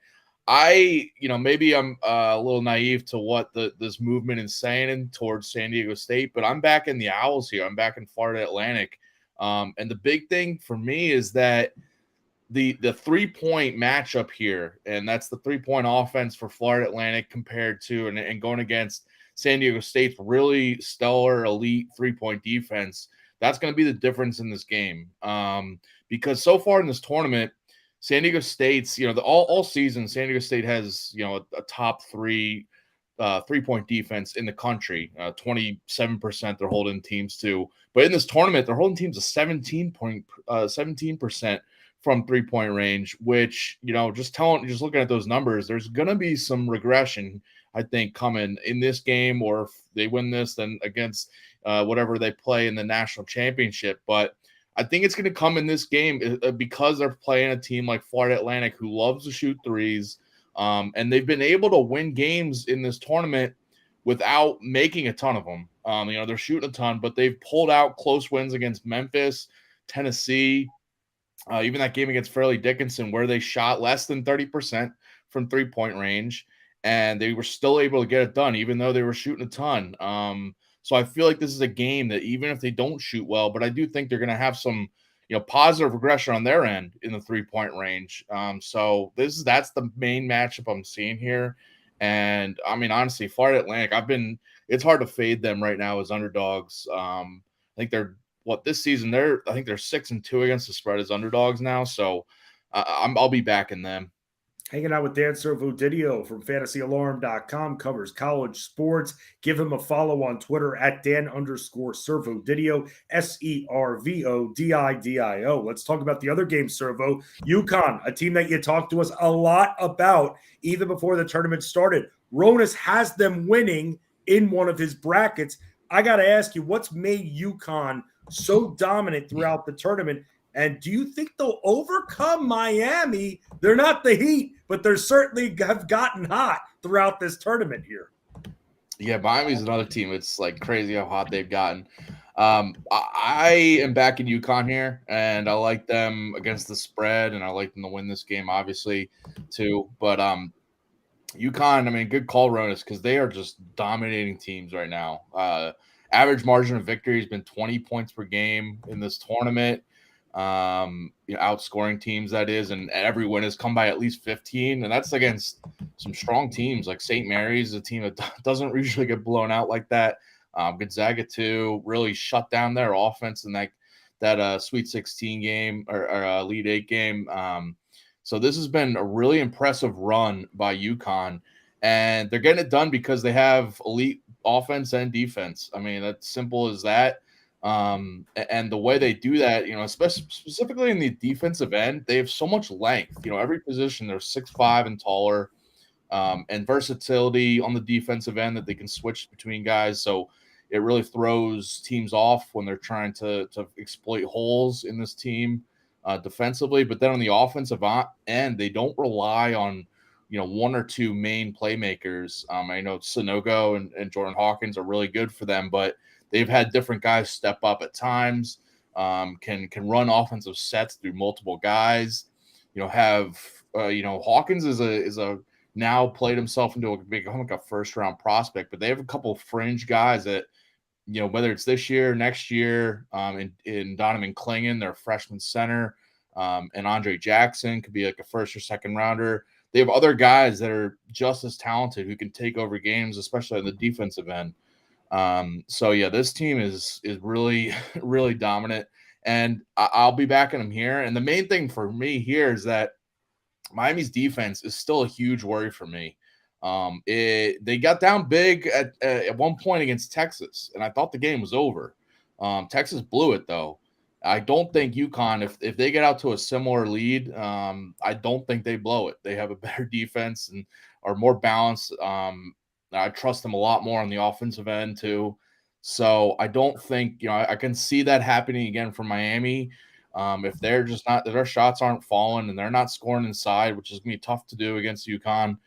Maybe I'm a little naive to what this movement is saying towards San Diego State, but I'm back in the Owls here. I'm back in Florida Atlantic. And the big thing for me is that the 3-point matchup here, and that's the 3-point offense for Florida Atlantic compared to and going against San Diego State's really stellar elite 3-point defense. That's going to be the difference in this game. Because so far in this tournament, San Diego State's, all season, San Diego State has, a top 3-point defense in the country. 27% they're holding teams to. But in this tournament, they're holding teams to 17% from 3-point range, which, just looking at those numbers, there's going to be some regression, I think, coming in this game, or if they win this, then against whatever they play in the national championship. But I think it's going to come in this game because they're playing a team like Florida Atlantic who loves to shoot threes, and they've been able to win games in this tournament without making a ton of them. They're shooting a ton, but they've pulled out close wins against Memphis, Tennessee, even that game against Fairleigh Dickinson where they shot less than 30% from 3-point range, and they were still able to get it done even though they were shooting a ton. So I feel like this is a game that even if they don't shoot well, but I do think they're going to have some, positive regression on their end in the 3-point range. So that's the main matchup I'm seeing here. And I mean, honestly, Florida Atlantic, it's hard to fade them right now as underdogs. I think this season I think they're 6-2 against the spread as underdogs now. So I'll be backing them. Hanging out with Dan Servo-Didio from fantasyalarm.com, covers college sports. Give him a follow on Twitter at Dan_Servo-Didio, SERVODIDIO. Let's talk about the other game, Servo. UConn, a team that you talked to us a lot about even before the tournament started. Ronas has them winning in one of his brackets. I got to ask you, what's made UConn so dominant throughout the tournament? And do you think they'll overcome Miami? They're not the Heat, but they're certainly have gotten hot throughout this tournament here. Yeah, Miami's another team. It's like crazy how hot they've gotten. I am back in UConn here, and I like them against the spread, and I like them to win this game, obviously, too. But UConn, I mean, good call, Ronas, because they are just dominating teams right now. Average margin of victory has been 20 points per game in this tournament. Outscoring teams, that is, and every win has come by at least 15, and that's against some strong teams like St. Mary's, a team that doesn't usually get blown out like that. Gonzaga too really shut down their offense in that Sweet 16 game or Elite 8 game. So this has been a really impressive run by UConn, and they're getting it done because they have elite offense and defense. I mean, that's simple as that. And the way they do that, especially specifically in the defensive end, they have so much length. Every position they're 6'5" and taller, and versatility on the defensive end that they can switch between guys. So it really throws teams off when they're trying to exploit holes in this team defensively. But then on the offensive end, they don't rely on one or two main playmakers. I know Sanogo and Jordan Hawkins are really good for them, but they've had different guys step up at times, can run offensive sets through multiple guys. Hawkins is a now played himself into a first-round prospect, but they have a couple of fringe guys that, whether it's this year, next year, in Donovan Clingan, their freshman center, and Andre Jackson could be like a first or second rounder. They have other guys that are just as talented who can take over games, especially on the defensive end. So yeah, this team is really, really dominant. And I'll be backing them here. And the main thing for me here is that Miami's defense is still a huge worry for me. They got down big at one point against Texas, and I thought the game was over. Texas blew it, though. I don't think UConn, if they get out to a similar lead, I don't think they blow it. They have a better defense and are more balanced. I trust them a lot more on the offensive end, too. So I don't think, I can see that happening again for Miami. If they're just not, if their shots aren't falling and they're not scoring inside, which is going to be tough to do against UConn,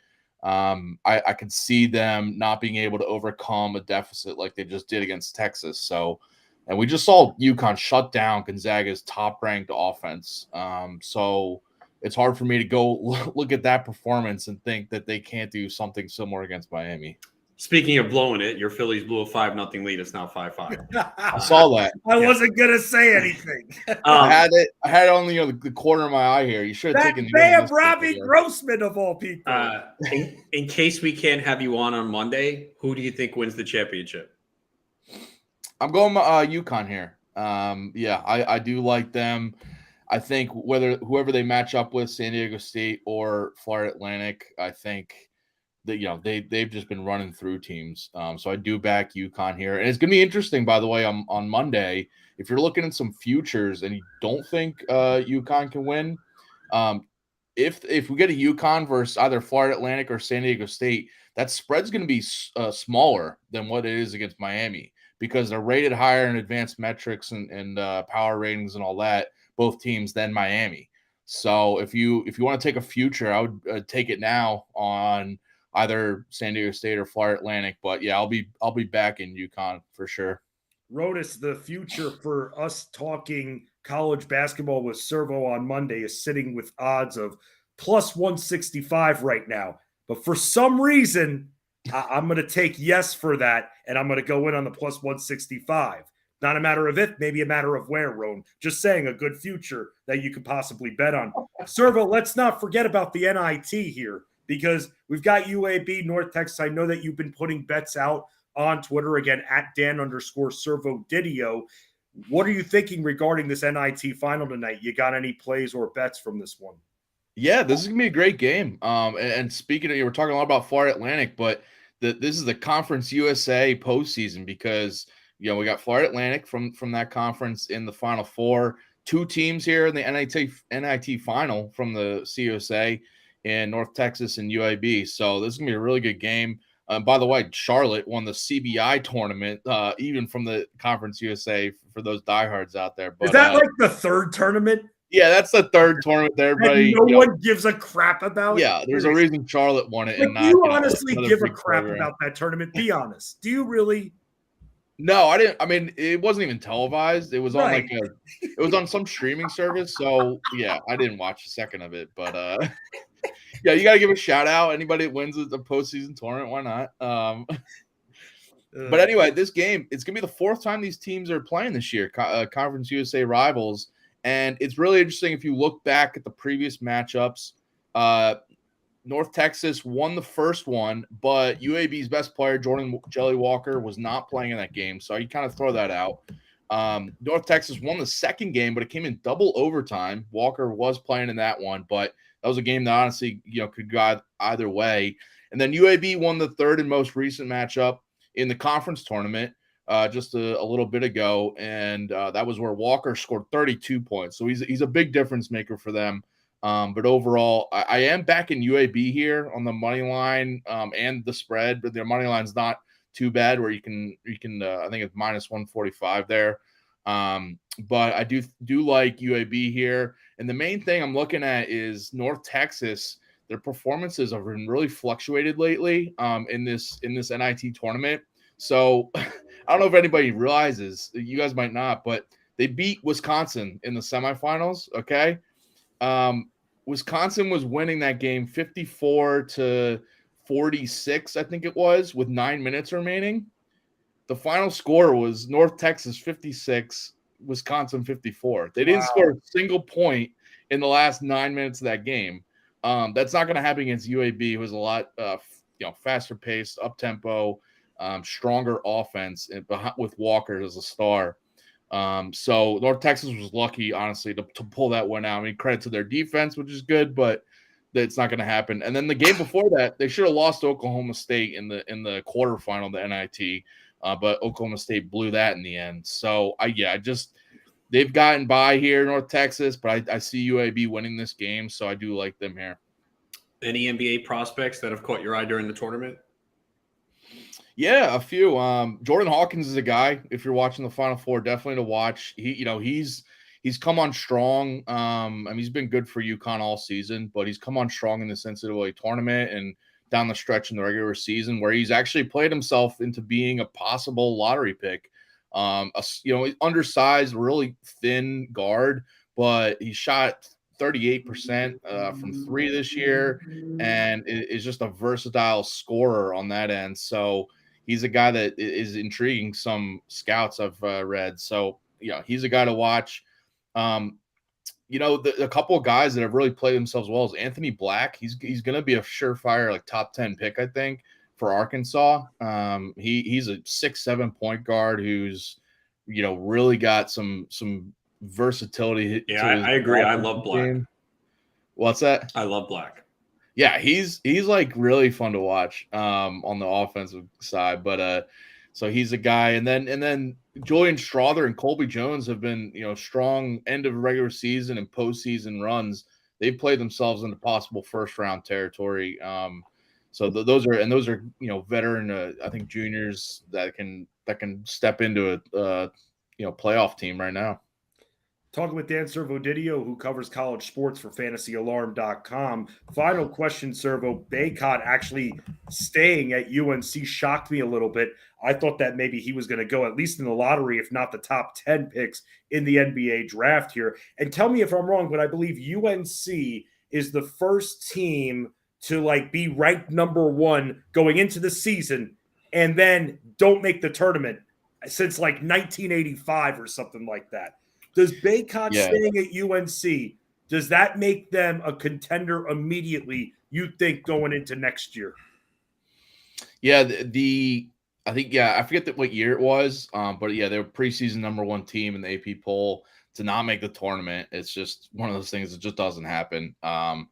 I can see them not being able to overcome a deficit like they just did against Texas. So, and we just saw UConn shut down Gonzaga's top-ranked offense. So it's hard for me to go look at that performance and think that they can't do something similar against Miami. Speaking of blowing it, your Phillies blew a 5-0 lead. It's now 5-5. I saw that. I wasn't gonna say anything. I had it on the corner of my eye here. You should have taken the damn Robbie Grossman of all people. In case we can't have you on Monday, who do you think wins the championship? I'm going UConn here. I do like them. I think whoever they match up with, San Diego State or Florida Atlantic, I think that they've just been running through teams. So I do back UConn here, and it's going to be interesting. By the way, on Monday, if you're looking at some futures and you don't think UConn can win, if we get a UConn versus either Florida Atlantic or San Diego State, that spread's going to be smaller than what it is against Miami because they're rated higher in advanced metrics and power ratings and all that, both teams, than Miami. So if you want to take a future, I would take it now on either San Diego State or Florida Atlantic. But yeah, I'll be back in UConn for sure. Rotis, the future for us talking college basketball with Servo on Monday is sitting with odds of plus 165 right now. But for some reason, I'm going to take yes for that, and I'm going to go in on the plus 165. Not a matter of if, maybe a matter of where, Rome. Just saying a good future that you could possibly bet on. Servo, let's not forget about the NIT here, because we've got UAB, North Texas. I know that you've been putting bets out on Twitter, again, at Dan_ServoDidio. What are you thinking regarding this NIT final tonight? You got any plays or bets from this one? Yeah, this is going to be a great game. And speaking of, we're talking a lot about Florida Atlantic, but this is the Conference USA postseason because, we got Florida Atlantic from that conference in the Final Four. Two teams here in the NIT final from the CUSA in North Texas and UAB. So this is going to be a really good game. By the way, Charlotte won the CBI tournament, even from the Conference USA for those diehards out there. But, is that like the third tournament? Yeah, that's the third tournament that everybody. And no one gives a crap about. Yeah, there's a reason Charlotte won it. Like, and not, do you honestly give a crap program. about that tournament? Be honest. Do you really? No, I didn't. I mean, it wasn't even televised. It was on it was on some streaming service. So yeah, I didn't watch a second of it. But yeah, you got to give a shout out. Anybody that wins the postseason tournament, why not? But anyway, this game, it's gonna be the fourth time these teams are playing this year, Conference USA rivals, and it's really interesting if you look back at the previous matchups. North Texas won the first one, but UAB's best player, Jordan Jelly Walker, was not playing in that game. So you kind of throw that out. North Texas won the second game, but it came in double overtime. Walker was playing in that one, but that was a game that honestly, could go either way. And then UAB won the third and most recent matchup in the conference tournament just a little bit ago. And that was where Walker scored 32 points. So he's a big difference maker for them. But overall, I am back in UAB here on the money line and the spread, but their money line's not too bad where you can I think it's minus 145 there. But I do like UAB here. And the main thing I'm looking at is North Texas. Their performances have been really fluctuated lately in this NIT tournament. So I don't know if anybody realizes, you guys might not, but they beat Wisconsin in the semifinals. Okay. Wisconsin was winning that game 54-46, I think it was, with 9 minutes remaining. The final score was North Texas 56, Wisconsin 54. They didn't score a single point in the last 9 minutes of that game. That's not going to happen against UAB, who is a lot faster paced, up tempo, stronger offense with Walker as a star. So North Texas was lucky, honestly, to pull that one out. I mean, credit to their defense, which is good, but it's not going to happen. And then the game before that, they should have lost to Oklahoma State in the quarterfinal, the NIT, but Oklahoma State blew that in the end. So they've gotten by here, North Texas, but I see UAB winning this game, so I do like them here. Any NBA prospects that have caught your eye during the tournament? Yeah, a few. Jordan Hawkins is a guy. If you're watching the Final Four, definitely to watch. He's come on strong. I mean, he's been good for UConn all season, but he's come on strong in the NCAA tournament and down the stretch in the regular season, where he's actually played himself into being a possible lottery pick. Undersized, really thin guard, but he shot 38% from three this year, and is just a versatile scorer on that end. So he's a guy that is intriguing some scouts I've read. So he's a guy to watch. A couple of guys that have really played themselves well is Anthony Black. He's going to be a surefire like top 10 pick, I think, for Arkansas. He's a 6'7" point guard who's really got some versatility. Yeah, I agree. I love Black. Game. What's that? I love Black. Yeah, he's like really fun to watch on the offensive side. But so he's a guy, and then Julian Strother and Colby Jones have been strong end of regular season and postseason runs. They've played themselves into possible first round territory. So those are veteran I think juniors that can step into a playoff team right now. Talking with Dan Servo-Didio, who covers college sports for FantasyAlarm.com. Final question, Servo. Bacot actually staying at UNC shocked me a little bit. I thought that maybe he was going to go at least in the lottery, if not the top 10 picks in the NBA draft here. And tell me if I'm wrong, but I believe UNC is the first team to be ranked number one going into the season and then don't make the tournament since 1985 or something like that. Does Bacot staying at UNC, does that make them a contender immediately, you think, going into next year? Yeah, I think, I forget what year it was, but they were preseason number one team in the AP poll to not make the tournament. It's just one of those things that just doesn't happen. I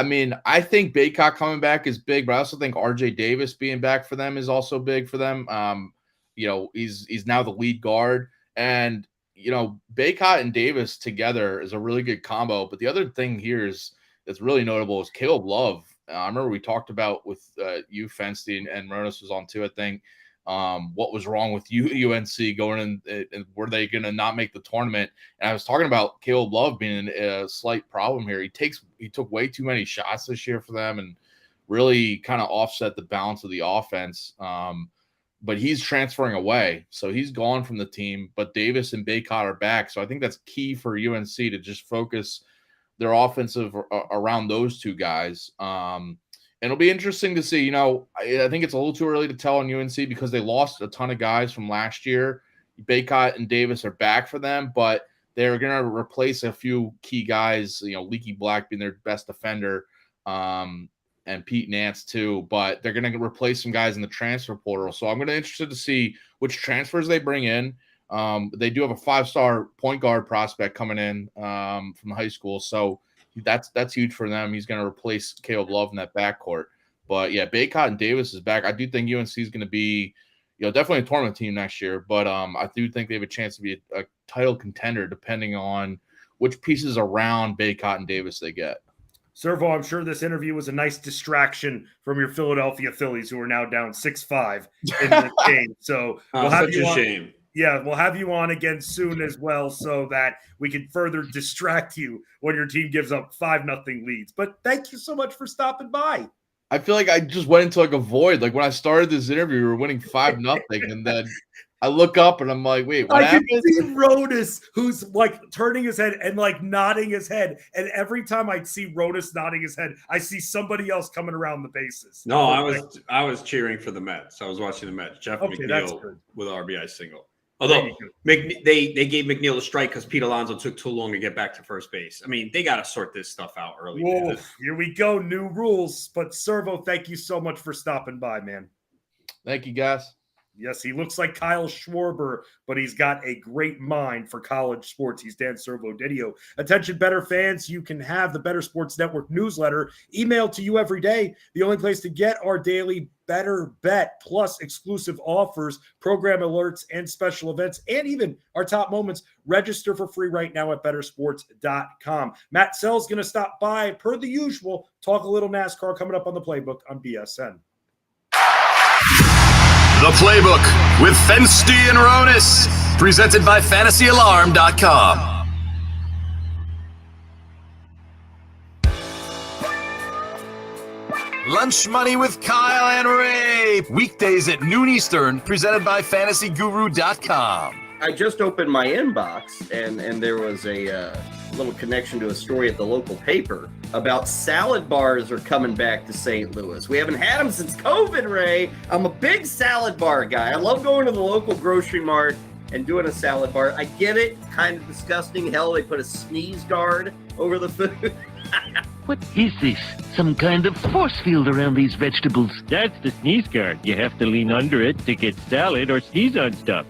mean, I think Bacot coming back is big, but I also think RJ Davis being back for them is also big for them. He's now the lead guard, and Bacot and Davis together is a really good combo. But the other thing here that's really notable is Caleb Love. I remember we talked about with you, Feinstein, and Ronas was on too, I think, what was wrong with UNC going in, and were they going to not make the tournament? And I was talking about Caleb Love being a slight problem here. He took way too many shots this year for them and really kind of offset the balance of the offense. But he's transferring away, so he's gone from the team. But Davis and Bacot are back, so I think that's key for UNC to just focus their offensive around those two guys. And it'll be interesting to see. I think it's a little too early to tell on UNC because they lost a ton of guys from last year. Bacot and Davis are back for them, but they're going to replace a few key guys. Leaky Black being their best defender. And Pete Nance too, but they're going to replace some guys in the transfer portal. So I'm going to be interested to see which transfers they bring in. They do have a 5-star point guard prospect coming in from high school. So that's huge for them. He's going to replace Caleb Love in that backcourt. But Bacot and Davis is back. I do think UNC is going to be, definitely a tournament team next year, but I do think they have a chance to be a title contender depending on which pieces around Bacot and Davis they get. Servo, I'm sure this interview was a nice distraction from your Philadelphia Phillies, who are now down 6-5 in the game. So we'll have you on. Shame. Yeah, we'll have you on again soon as well, so that we can further distract you when your team gives up 5-0 leads. But thank you so much for stopping by. I feel like I just went into a void. Like when I started this interview, we were winning 5-0, and then I look up and I'm like, wait, what happened? I can see Ronas, who's turning his head and nodding his head. And every time I see Ronas nodding his head, I see somebody else coming around the bases. No, I was cheering for the Mets. I was watching the Mets. Jeff McNeil with RBI single. Although they gave McNeil a strike because Pete Alonso took too long to get back to first base. I mean, they got to sort this stuff out early. Whoa, here we go. New rules. But Servo, thank you so much for stopping by, man. Thank you, guys. Yes, he looks like Kyle Schwarber, but he's got a great mind for college sports. He's Dan Servo-Didio. Attention, Bettor fans, you can have the Bettor Sports Network newsletter emailed to you every day. The only place to get our daily Bettor Bet plus exclusive offers, program alerts, and special events, and even our top moments. Register for free right now at bettorsports.com. Matt Sell's going to stop by, per the usual, talk a little NASCAR coming up on the Playbook on BSN. The Playbook with Fensty and Ronis, presented by FantasyAlarm.com. Lunch Money with Kyle and Ray, weekdays at noon Eastern, presented by FantasyGuru.com. I just opened my inbox, and there was a little connection to a story at the local paper about salad bars are coming back to St. Louis. We haven't had them since COVID, Ray. I'm a big salad bar guy. I love going to the local grocery mart and doing a salad bar. I get it. It's kind of disgusting. Hell, they put a sneeze guard over the food. What is this? Some kind of force field around these vegetables? That's the sneeze guard. You have to lean under it to get salad or sneeze on stuff.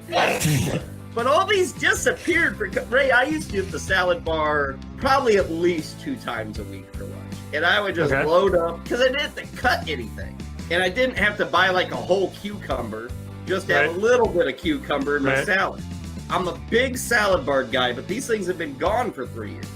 But all these disappeared. Ray, I used to use the salad bar probably at least 2 times a week for lunch. And I would just load up because I didn't have to cut anything. And I didn't have to buy like a whole cucumber, just have a little bit of cucumber in my salad. I'm a big salad bar guy, but these things have been gone for 3 years.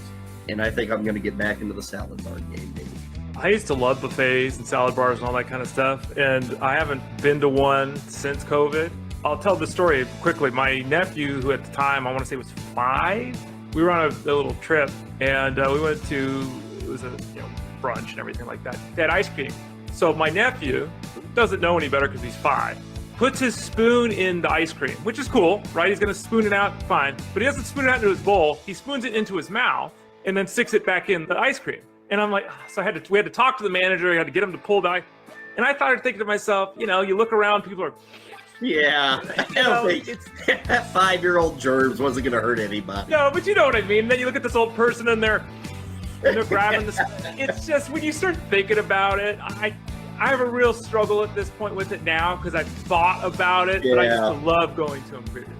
And I think I'm going to get back into the salad bar game, baby. I used to love buffets and salad bars and all that kind of stuff. And I haven't been to one since COVID. I'll tell the story quickly. My nephew, who at the time, I want to say was 5, we were on a little trip, and we went to, it was a brunch and everything like that. They had ice cream. So my nephew doesn't know any better because he's 5. Puts his spoon in the ice cream, which is cool, right? He's going to spoon it out, fine. But he doesn't spoon it out into his bowl. He spoons it into his mouth and then sticks it back in the ice cream. And I'm like, so we had to talk to the manager. I had to get him to pull the ice. And I started thinking to myself, you look around, people are, yeah, I don't think that 5-year-old germs wasn't going to hurt anybody. No, but you know what I mean. Then you look at this old person and they're grabbing this. It's just when you start thinking about it, I have a real struggle at this point with it now because I've thought about it, but I used to love going to them previously.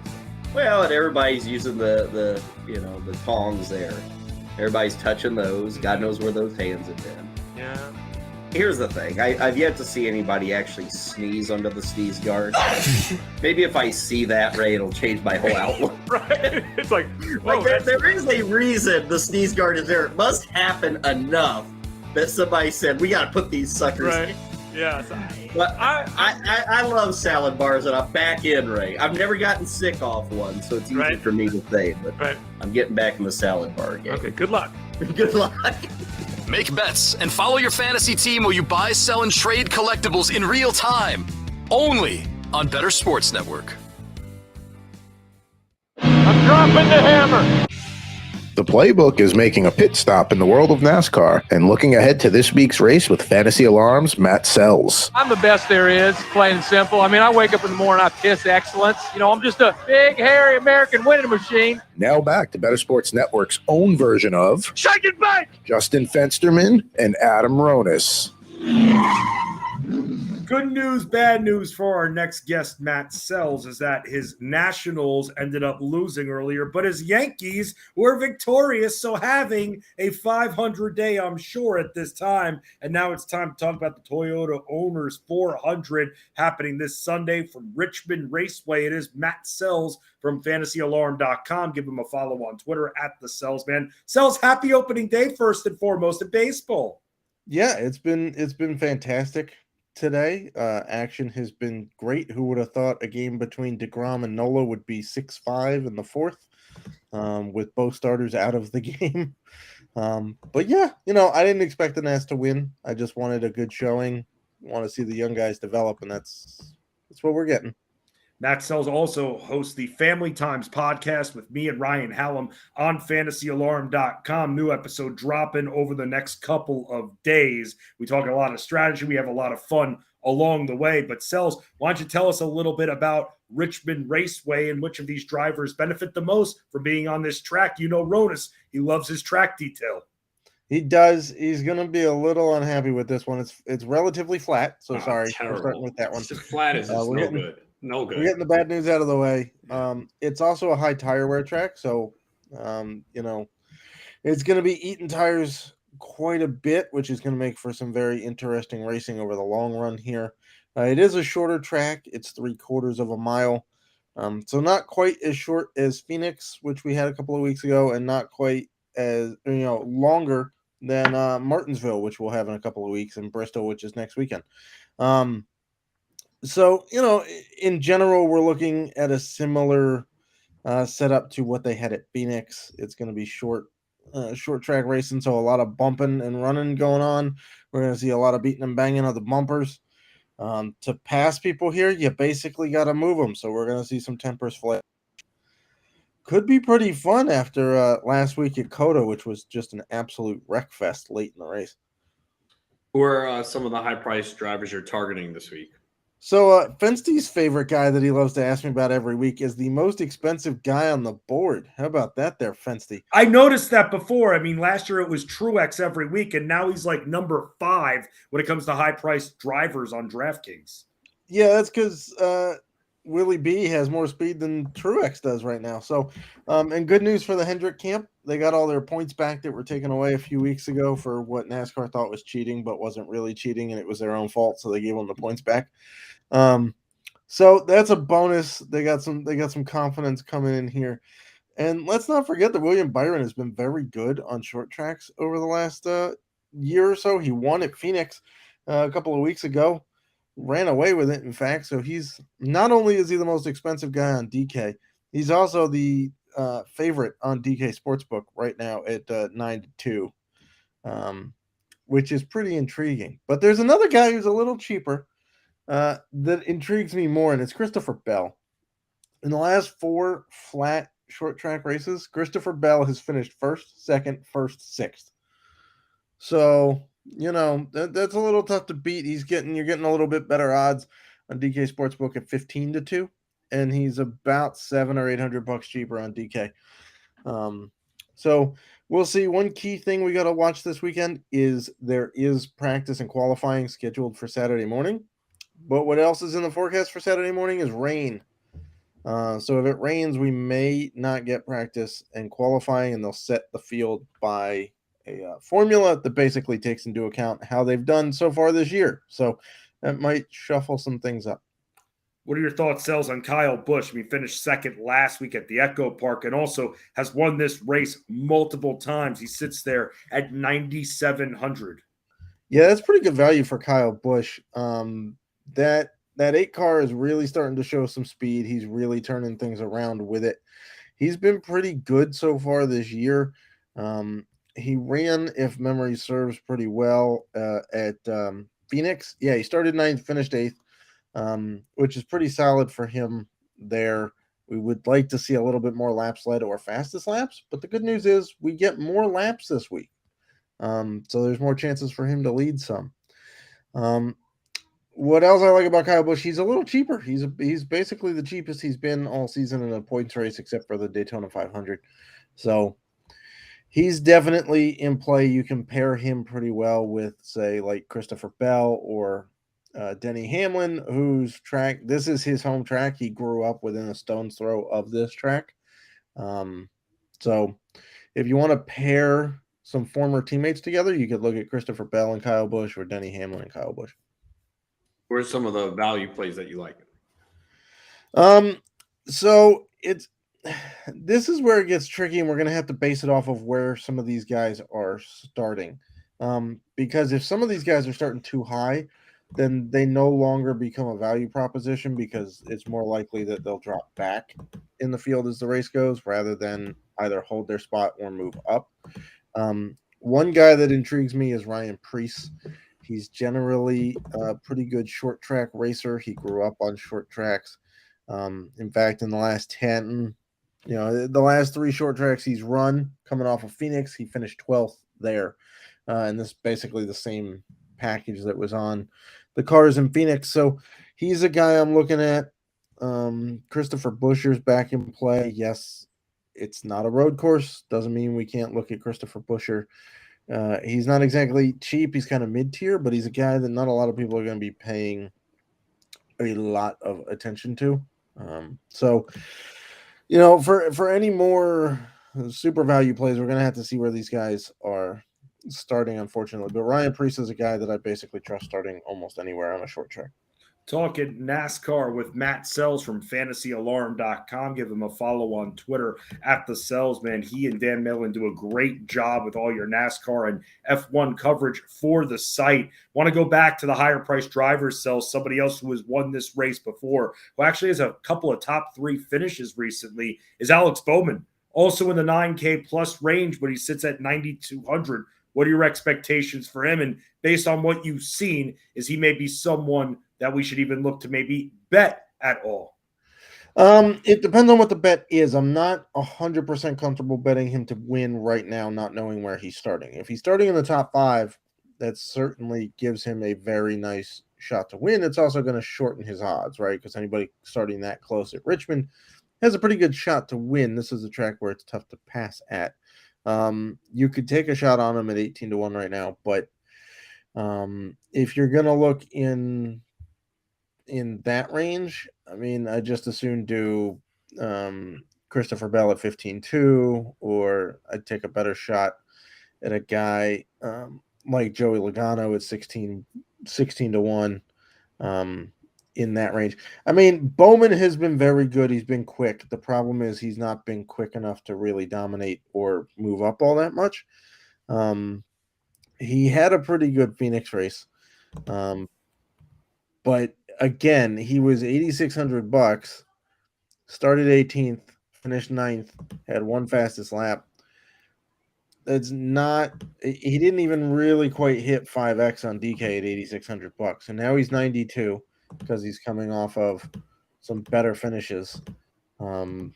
Well, and everybody's using the tongs there. Everybody's touching those. God knows where those hands have been. Yeah. Here's the thing. I've yet to see anybody actually sneeze under the sneeze guard. Maybe if I see that, Ray, it'll change my whole outlook. Right? It's like there is a reason the sneeze guard is there. It must happen enough that somebody said, we got to put these suckers in. Yeah. But I love salad bars, and I'm back in, Ray. I've never gotten sick off one, so it's easy for me to say, but I'm getting back in the salad bar game. Okay, good luck. Good luck. Make bets and follow your fantasy team while you buy, sell, and trade collectibles in real time. Only on Bettor Sports Network. I'm dropping the hammer. The Playbook is making a pit stop in the world of NASCAR and looking ahead to this week's race with Fantasy Alarm's Matt Sells. I'm the best there is, plain and simple. I mean, I wake up in the morning, I piss excellence. I'm just a big, hairy American winning machine. Now back to Bettor Sports Network's own version of Shake it back! Justin Fensterman and Adam Ronis. Good news, bad news for our next guest, Matt Sells, is that his Nationals ended up losing earlier, but his Yankees were victorious, so having a 500-day, I'm sure, at this time. And now it's time to talk about the Toyota Owners 400 happening this Sunday from Richmond Raceway. It is Matt Sells from FantasyAlarm.com. Give him a follow on Twitter at the Sellsman. Sells, happy opening day, first and foremost, in baseball. Yeah, it's been fantastic today. Action has been great. Who would have thought a game between DeGrom and Nola would be 6-5 in the fourth, with both starters out of the game. But yeah, I didn't expect the Nats to win. I just wanted a good showing. Want to see the young guys develop, and that's what we're getting. Matt Sells also hosts the Family Times podcast with me and Ryan Hallam on FantasyAlarm.com. New episode dropping over the next couple of days. We talk a lot of strategy. We have a lot of fun along the way. But Sells, why don't you tell us a little bit about Richmond Raceway and which of these drivers benefit the most from being on this track? Ronis, he loves his track detail. He does. He's going to be a little unhappy with this one. It's relatively flat, so sorry. We're starting with that one. It's flat as it's no good. No We're good. getting the bad news out of the way. It's also a high tire wear track, so it's going to be eating tires quite a bit, which is going to make for some very interesting racing over the long run here. It is a shorter track; it's 3/4 of a mile, so not quite as short as Phoenix, which we had a couple of weeks ago, and not quite as longer than Martinsville, which we'll have in a couple of weeks, and Bristol, which is next weekend. So, in general, we're looking at a similar setup to what they had at Phoenix. It's going to be short track racing, so a lot of bumping and running going on. We're going to see a lot of beating and banging of the bumpers. To pass people here, you basically got to move them. So we're going to see some tempers flare. Could be pretty fun after last week at Coda, which was just an absolute wreck fest late in the race. Who are some of the high-priced drivers you're targeting this week? So Fenste's favorite guy that he loves to ask me about every week is the most expensive guy on the board. How about that there, Fensty? I noticed that before. I mean, last year it was Truex every week, and now he's like number 5 when it comes to high-priced drivers on DraftKings. Yeah, that's because Willie B has more speed than Truex does right now. So, and good news for the Hendrick camp. They got all their points back that were taken away a few weeks ago for what NASCAR thought was cheating, but wasn't really cheating, and it was their own fault. So they gave them the points back. So that's a bonus. They got some confidence coming in here. And let's not forget that William Byron has been very good on short tracks over the last year or so. He won at Phoenix a couple of weeks ago, ran away with it, in fact. So he's not only is he the most expensive guy on DK, he's also the favorite on DK Sportsbook right now at 9-2, which is pretty intriguing. But there's another guy who's a little cheaper that intrigues me more, and it's Christopher Bell. In the last 4 flat short track races, Christopher Bell has finished first, second, first, sixth. So, that's a little tough to beat. You're getting a little bit better odds on DK Sportsbook at 15-2, and he's about $700 or $800 cheaper on DK. So we'll see. One key thing we got to watch this weekend is there is practice and qualifying scheduled for Saturday morning. But what else is in the forecast for Saturday morning is rain. So if it rains, we may not get practice and qualifying, and they'll set the field by a formula that basically takes into account how they've done so far this year. So that might shuffle some things up. What are your thoughts, Sells, on Kyle Busch? He finished second last week at the Echo Park and also has won this race multiple times. He sits there at 9,700. Yeah, that's pretty good value for Kyle Busch. That 8 car is really starting to show some speed. He's really turning things around with it. He's been pretty good so far this year. He ran, if memory serves, pretty well at Phoenix. Yeah, he started 9th, finished 8th, which is pretty solid for him there. We would like to see a little bit more laps led or fastest laps, but the good news is we get more laps this week. So there's more chances for him to lead some. What else I like about Kyle Busch? He's a little cheaper. He's basically the cheapest he's been all season in a points race, except for the Daytona 500. So he's definitely in play. You can pair him pretty well with, say, like Christopher Bell or Denny Hamlin, whose track, this is his home track. He grew up within a stone's throw of this track. So if you want to pair some former teammates together, you could look at Christopher Bell and Kyle Busch or Denny Hamlin and Kyle Busch. Where's some of the value plays that you like? So this is where it gets tricky, and we're going to have to base it off of where some of these guys are starting. Because if some of these guys are starting too high, then they no longer become a value proposition because it's more likely that they'll drop back in the field as the race goes rather than either hold their spot or move up. One guy that intrigues me is Ryan Preece. He's generally a pretty good short track racer. He grew up on short tracks. In fact, in the last 10, the last 3 short tracks he's run coming off of Phoenix, he finished 12th there. And this is basically the same package that was on the cars in Phoenix. So he's a guy I'm looking at. Christopher Buescher's back in play. Yes, it's not a road course. Doesn't mean we can't look at Christopher Buescher. He's not exactly cheap. He's kind of mid-tier, but he's a guy that not a lot of people are going to be paying a lot of attention to. So, you know, for any more super value plays, we're gonna have to see where these guys are starting, unfortunately. But Ryan Preece is a guy that I basically trust starting almost anywhere on a short track. Talking NASCAR with Matt Sells from fantasyalarm.com. Give him a follow on Twitter at the Sells, man. He and Dan Mellon do a great job with all your NASCAR and F1 coverage for the site. Want to go back to the higher price drivers, Sells, somebody else who has won this race before, who actually has a couple of top 3 finishes recently, is Alex Bowman. Also in the 9K plus range, but he sits at 9,200. What are your expectations for him? And based on what you've seen, is he maybe someone that we should even look to maybe bet at all? It depends on what the bet is. I'm not 100% comfortable betting him to win right now, not knowing where he's starting. If he's starting in the top 5, that certainly gives him a very nice shot to win. It's also going to shorten his odds, right? Because anybody starting that close at Richmond has a pretty good shot to win. This is a track where it's tough to pass at. You could take a shot on him at 18-1 right now, but if you're going to look in that range, I mean, I just as soon do Christopher Bell at 15-2, or I'd take a better shot at a guy like Joey Logano at 16-1 in that range. I mean, Bowman has been very good. He's been quick. The problem is he's not been quick enough to really dominate or move up all that much. He had a pretty good Phoenix race. But again, he was $8,600, started 18th, finished 9th, had one fastest lap. That's not, he didn't even really quite hit 5X on DK at $8,600. And now he's 92 because he's coming off of some better finishes. And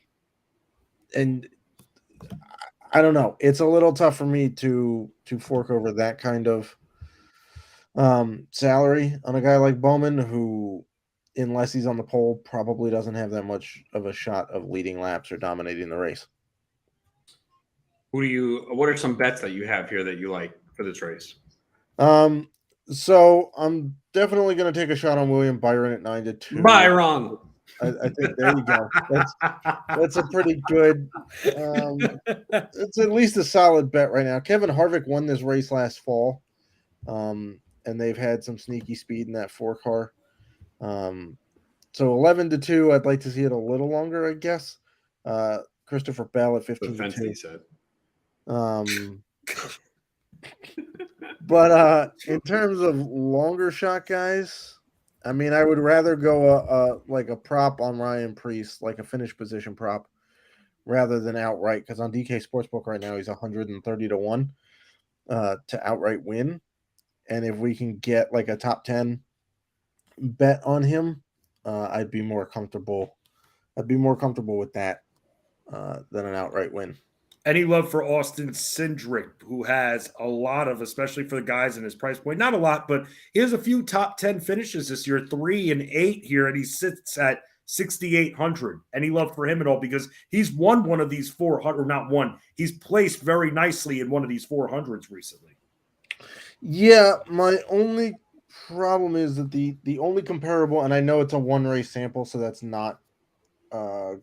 I don't know. It's a little tough for me to fork over that kind of salary on a guy like Bowman, who, unless he's on the pole, probably doesn't have that much of a shot of leading laps or dominating the race. What are some bets that you have here that you like for this race? So I'm definitely going to take a shot on William Byron at 9-2. Byron. I think there you go. That's a pretty good. It's at least a solid bet right now. Kevin Harvick won this race last fall, and they've had some sneaky speed in that 4-car. So 11-2. I'd like to see it a little longer, I guess. Christopher Bell at 15-2. But in terms of longer shot guys, I mean, I would rather go like a prop on Ryan Preece, like a finish position prop, rather than outright. Because on DK Sportsbook right now, he's 130-1 to outright win. And if we can get like a top 10 bet on him, I'd be more comfortable. I'd be more comfortable with that than an outright win. Any love for Austin Cindric, who has a lot of, especially for the guys in his price point, not a lot, but he has a few top 10 finishes this year, 3 and 8 here, and he sits at 6,800. Any love for him at all? Because he's won one of these 400, or not one. He's placed very nicely in one of these 400s recently. Yeah, my only problem is that the only comparable, and I know it's a one race sample, so that's not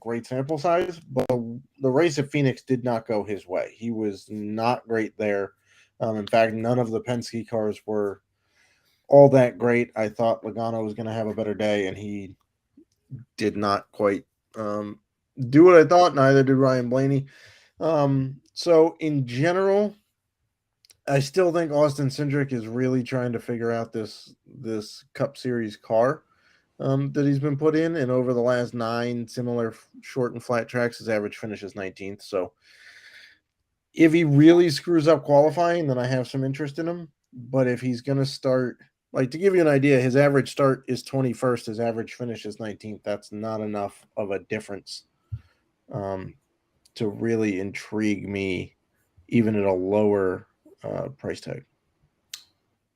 great sample size, but the race at Phoenix did not go his way. He was not great there. In fact, none of the Penske cars were all that great. I thought Logano was going to have a better day, and he did not quite do what I thought. Neither did Ryan Blaney. So in general, I still think Austin Cindric is really trying to figure out this Cup Series car that he's been put in. And over the last 9 similar short and flat tracks, his average finish is 19th. So if he really screws up qualifying, then I have some interest in him. But if he's going to start, like, to give you an idea, his average start is 21st. His average finish is 19th. That's not enough of a difference to really intrigue me, even at a lower price tag.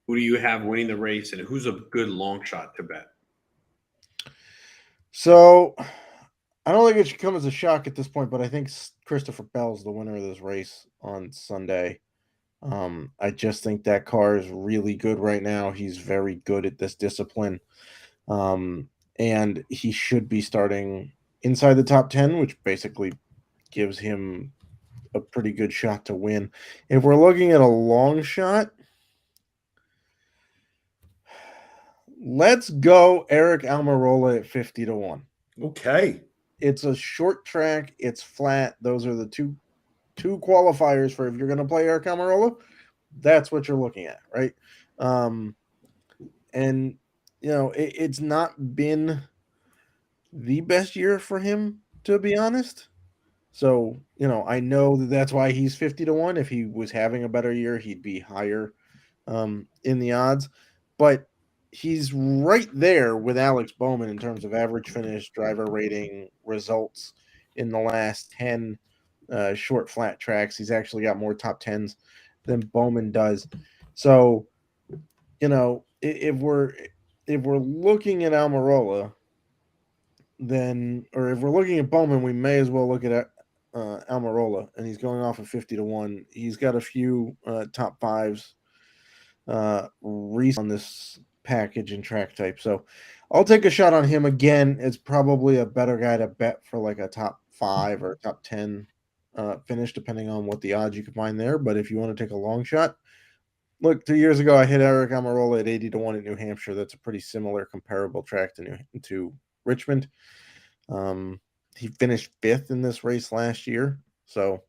Who do you have winning the race, and who's a good long shot to bet? So I don't think it should come as a shock at this point, but I think Christopher Bell's the winner of this race on Sunday. I just think that car is really good right now. He's very good at this discipline. and he should be starting inside the top 10, which basically gives him a pretty good shot to win. If we're looking at a long shot, let's go Eric Almirola at 50-1. Okay. It's a short track. It's flat. Those are the two qualifiers for if you're going to play Eric Almirola. That's what you're looking at, right? And it's not been the best year for him, to be honest. So I know that's why he's 50-1. If he was having a better year, he'd be higher in the odds. But he's right there with Alex Bowman in terms of average finish, driver rating, results in the last 10 short flat tracks. He's actually got more top 10s than Bowman does. So, if we're looking at Almirola, or if we're looking at Bowman, we may as well look at Almirola, and he's going off of 50-1. He's got a few top fives on this package and track type. So I'll take a shot on him again. It's probably a better guy to bet for like a top 5 or top 10 finish, depending on what the odds you can find there. But if you want to take a long shot, look, 2 years ago I hit Eric Almirola at 80-1 at New Hampshire. That's a pretty similar comparable track to Richmond. He finished 5th in this race last year. So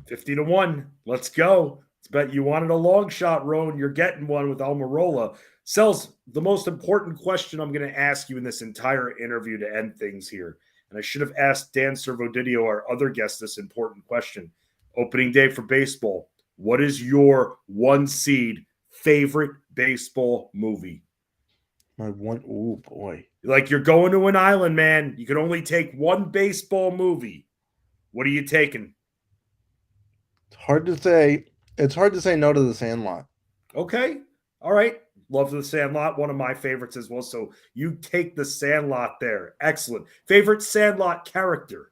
50-1. Let's go. Let's bet you wanted a long shot, Roan. You're getting one with Almirola. Sells, the most important question I'm going to ask you in this entire interview to end things here. And I should have asked Dan Servodidio, our other guest, this important question. Opening day for baseball. What is your 1 seed favorite baseball movie? My one, oh boy. Like you're going to an island, man. You can only take one baseball movie. What are you taking? It's hard to say. It's hard to say no to The Sandlot. Okay. All right. Love The Sandlot. One of my favorites as well. So you take The Sandlot there. Excellent. Favorite Sandlot character?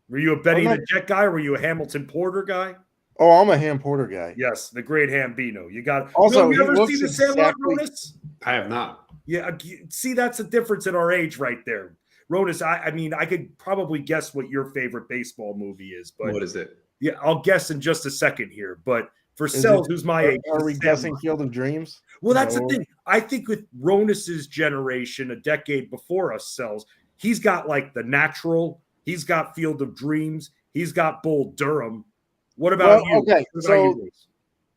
Were you a Betty the Jet guy or were you a Hamilton Porter guy? Oh, I'm a Ham Porter guy. Yes, the great Hambino. You got also. You ever see The Sandlot, Ronis? I have not. Yeah, see, that's a difference in our age right there. Ronis, I mean, I could probably guess what your favorite baseball movie is, but what is it? Yeah, I'll guess in just a second here. But for Sells, who's my age, are we guessing Field of Dreams? Well, that's the thing. I think with Ronis's generation, a decade before us, Sells, he's got like The Natural. He's got Field of Dreams. He's got Bull Durham. What about you? Okay, so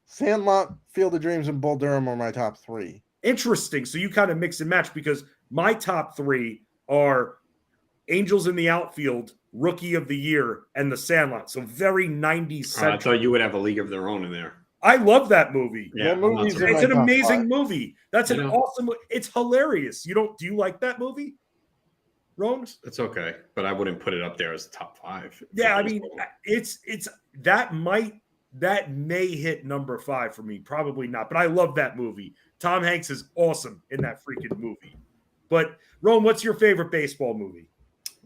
Sandlot, Field of Dreams, and Bull Durham are my top 3. Interesting. So you kind of mix and match because my top 3 are Angels in the Outfield, Rookie of the Year, and The Sandlot. So very 90s centric. I thought you would have a League of Their Own in there. I love that movie. Yeah, it's an amazing movie. That's an awesome. It's hilarious. Do you like that movie, Roan? It's okay, but I wouldn't put it up there as top 5. Yeah, I mean, it's that may hit number 5 for me. Probably not, but I love that movie. Tom Hanks is awesome in that freaking movie. But Roan, what's your favorite baseball movie?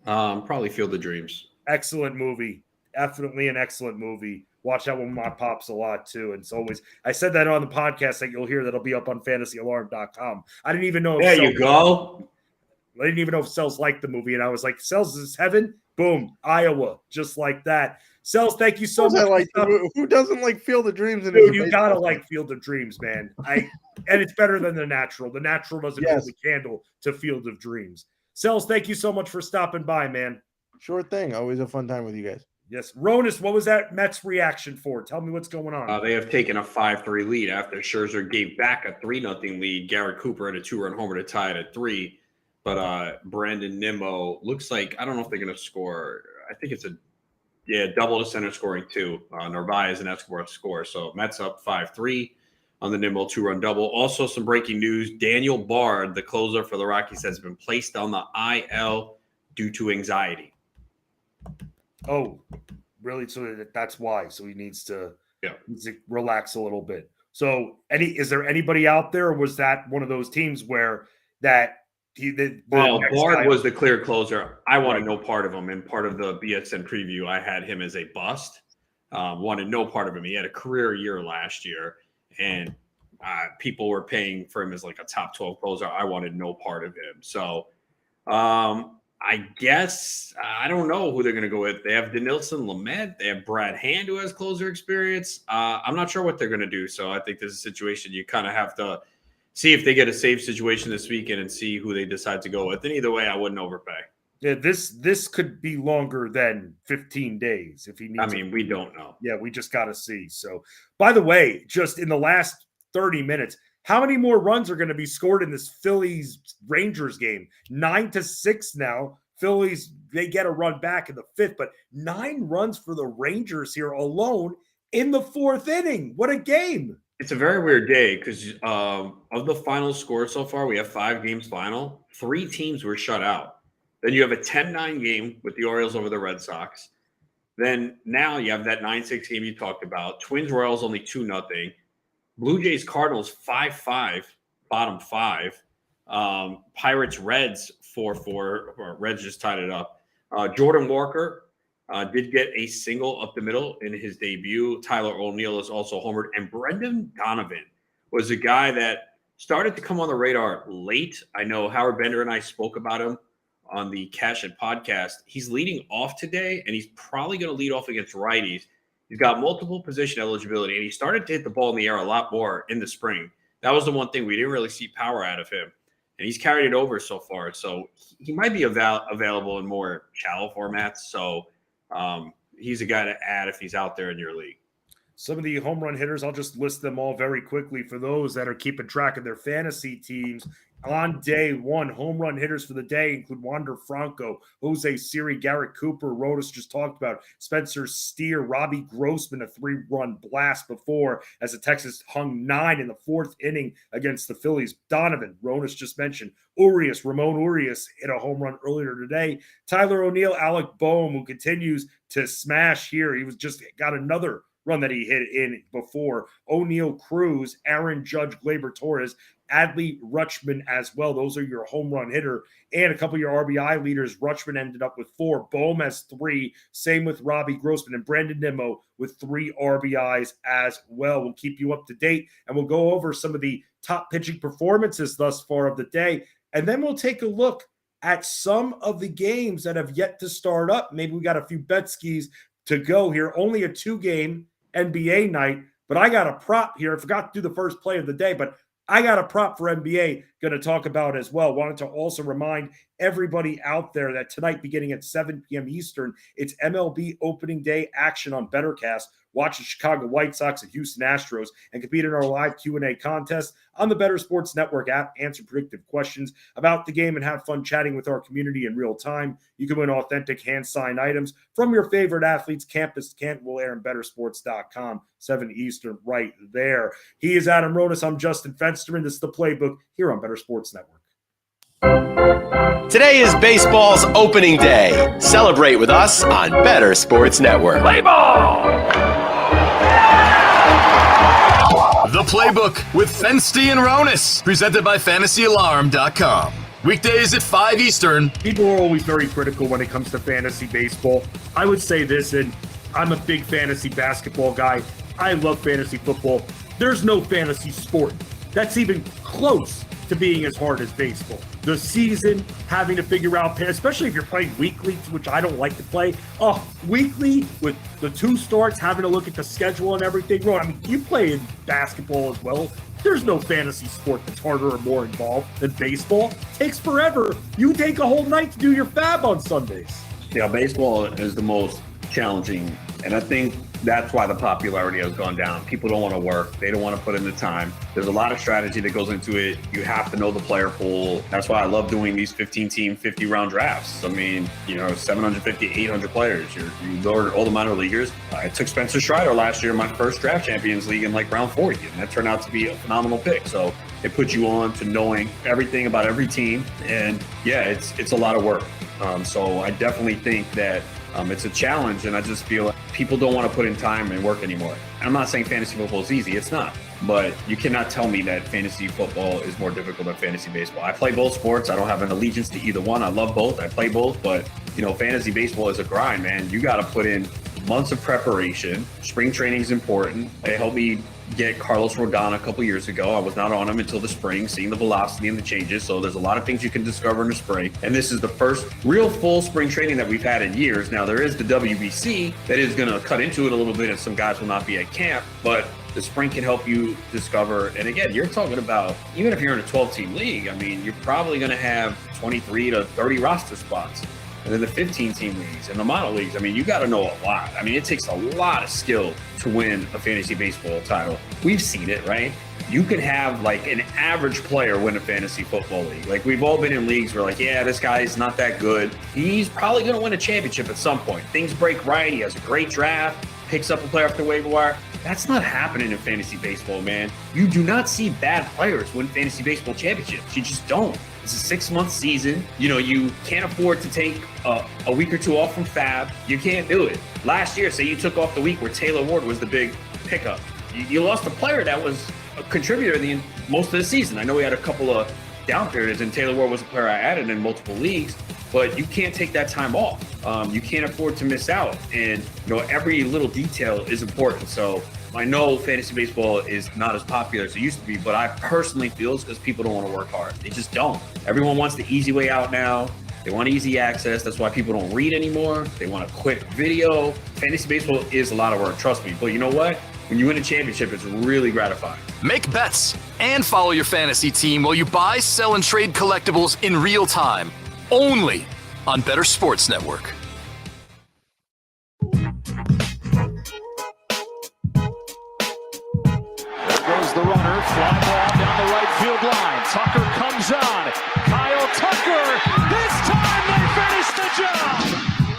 Probably Field of Dreams. Excellent movie. Definitely an excellent movie. Watch that one with my pops a lot too. And it's always, I said that on the podcast that you'll hear that'll be up on fantasyalarm.com. I didn't even know. There you go. I didn't even know if Sells liked the movie. And I was like, Sells is heaven. Boom. Iowa. Just like that. Sells, thank you so much. Who doesn't like Field of Dreams? Dude, you got to like Field of Dreams, man. And it's better than The Natural. The Natural doesn't hold the candle to Field of Dreams. Sells, thank you so much for stopping by, man. Sure thing. Always a fun time with you guys. Yes. Ronis, what was that Mets reaction for? Tell me what's going on. They have taken a 5-3 lead after Scherzer gave back a 3-0 lead. Garrett Cooper had a 2-run homer to tie it at 3. But Brandon Nimmo looks like, I don't know if they're going to score. I think it's double the center scoring 2. Narvaez and Escobar score. So Mets up 5-3 on the Nimmo 2-run double. Also some breaking news. Daniel Bard, the closer for the Rockies, has been placed on the IL due to anxiety. Oh, really? So that's why. So he needs to relax a little bit. So is there anybody out there, or was that one of those teams where that Bard was the clear closer. I wanted no part of him. And part of the BSN preview, I had him as a bust. Wanted no part of him. He had a career year last year. And people were paying for him as like a top 12 closer. I wanted no part of him. So I guess I don't know who they're going to go with. They have Denilson Lamet. They have Brad Hand, who has closer experience. I'm not sure what they're going to do. So I think this is a situation you kind of have to see if they get a safe situation this weekend and see who they decide to go with. And either way, I wouldn't overpay. Yeah, this could be longer than 15 days if he needs. I mean, we don't know. Yeah, we just got to see. So, by the way, just in the last 30 minutes, how many more runs are going to be scored in this Phillies Rangers game? 9-6 now. Phillies, they get a run back in the 5th, but 9 runs for the Rangers here alone in the 4th inning. What a game. It's a very weird day because of the final score so far, we have 5 games final. 3 teams were shut out. Then you have a 10-9 game with the Orioles over the Red Sox. Then now you have that 9-6 game you talked about. Twins Royals only 2-0. Blue Jays Cardinals 5-5, bottom 5. Pirates Reds 4-4. Reds just tied it up. Jordan Walker did get a single up the middle in his debut. Tyler O'Neill is also homered. And Brendan Donovan was a guy that started to come on the radar late. I know Howard Bender and I spoke about him on the Cash It podcast. He's leading off today, and he's probably going to lead off against righties. He's got multiple position eligibility, and he started to hit the ball in the air a lot more in the spring. That was the one thing we didn't really see power out of him, and he's carried it over so far. So he might be available in more shallow formats. So he's a guy to add if he's out there in your league. Some of the home run hitters, I'll just list them all very quickly for those that are keeping track of their fantasy teams. On day 1, home run hitters for the day include Wander Franco, Jose Siri, Garrett Cooper, Rodas just talked about, Spencer Steer, Robbie Grossman, a 3-run blast before as the Texans hung 9 in the 4th inning against the Phillies. Donovan, Rodas just mentioned, Ramon Urias hit a home run earlier today. Tyler O'Neill, Alec Boehm, who continues to smash here. He was just got another run that he hit in before. O'Neill Cruz, Aaron Judge, Gleyber Torres, Adley Rutschman as well. Those are your home run hitter. And a couple of your RBI leaders. Rutschman ended up with 4. Boehm has 3. Same with Robbie Grossman and Brandon Nimmo with 3 RBIs as well. We'll keep you up to date, and we'll go over some of the top pitching performances thus far of the day. And then we'll take a look at some of the games that have yet to start up. Maybe we got a few bet skis to go here. Only a 2-game NBA night, but I got a prop here. I forgot to do the first play of the day, but I got a prop for NBA going to talk about as well. Wanted to also remind everybody out there that tonight, beginning at 7 p.m. Eastern, it's MLB opening day action on Bettorcast. Watch the Chicago White Sox and Houston Astros and compete in our live Q&A contest on the Bettor Sports Network app. Answer predictive questions about the game and have fun chatting with our community in real time. You can win authentic hand-signed items from your favorite athletes. Campus Kent will air on bettorsports.com, 7 Eastern, right there. He is Adam Rodas. I'm Justin Fensterman. This is The Playbook here on Bettor Sports Network. Today is baseball's opening day. Celebrate with us on Bettor Sports Network. Play ball! The Playbook with Fensty and Ronis, presented by FantasyAlarm.com. Weekdays at 5 Eastern. People are always very critical when it comes to fantasy baseball. I would say this, and I'm a big fantasy basketball guy. I love fantasy football. There's no fantasy sport that's even close to being as hard as baseball. The season, having to figure out, especially if you're playing weekly, which I don't like to play. Weekly with the 2 starts, having to look at the schedule and everything. I mean, you play in basketball as well. There's no fantasy sport that's harder or more involved than baseball. It takes forever. You take a whole night to do your fab on Sundays. Yeah, baseball is the most challenging, and I think that's why the popularity has gone down. People don't want to work. They don't want to put in the time. There's a lot of strategy that goes into it. You have to know the player pool. That's why I love doing these 15-team, 50-round drafts. I mean, 750, 800 players. You lower all the minor leaguers. I took Spencer Strider last year in my first draft Champions League in round 40, and that turned out to be a phenomenal pick. So it puts you on to knowing everything about every team. And yeah, it's a lot of work. So I definitely think that it's a challenge, and I just feel like people don't want to put in time and work anymore. And I'm not saying fantasy football is easy. It's not. But you cannot tell me that fantasy football is more difficult than fantasy baseball. I play both sports. I don't have an allegiance to either one. I love both. I play both. But, fantasy baseball is a grind, man. You got to put in months of preparation. Spring training is important. It helped me get Carlos Rodon a couple years ago. I was not on him until the spring, seeing the velocity and the changes. So there's a lot of things you can discover in the spring. And this is the first real full spring training that we've had in years. Now, there is the WBC that is going to cut into it a little bit, and some guys will not be at camp, but the spring can help you discover. And again, you're talking about, even if you're in a 12-team league, I mean, you're probably going to have 23 to 30 roster spots. And then the 15-team leagues and the minor leagues, I mean, you got to know a lot. I mean, it takes a lot of skill to win a fantasy baseball title. We've seen it, right? You can have like an average player win a fantasy football league. Like, we've all been in leagues where like, yeah, this guy's not that good. He's probably going to win a championship at some point. Things break right. He has a great draft, picks up a player off the waiver wire. That's not happening in fantasy baseball, man. You do not see bad players win fantasy baseball championships. You just don't. It's a 6-month season. You know, you can't afford to take a week or two off from Fab. You can't do it. Last year, say you took off the week where Taylor Ward was the big pickup. You lost a player that was a contributor most of the season. I know we had a couple of down periods, and Taylor Ward was a player I added in multiple leagues, but you can't take that time off. You can't afford to miss out. And, you know, every little detail is important. So I know fantasy baseball is not as popular as it used to be, but I personally feel it's because people don't want to work hard. They just don't. Everyone wants the easy way out now. They want easy access. That's why people don't read anymore. They want a quick video. Fantasy baseball is a lot of work, trust me. But you know what? When you win a championship, it's really gratifying. Make bets and follow your fantasy team while you buy, sell, and trade collectibles in real time. Only on Bettor Sports Network. Goes the runner, fly ball down the right field line. Tucker comes on. Kyle Tucker. This time they finish the job.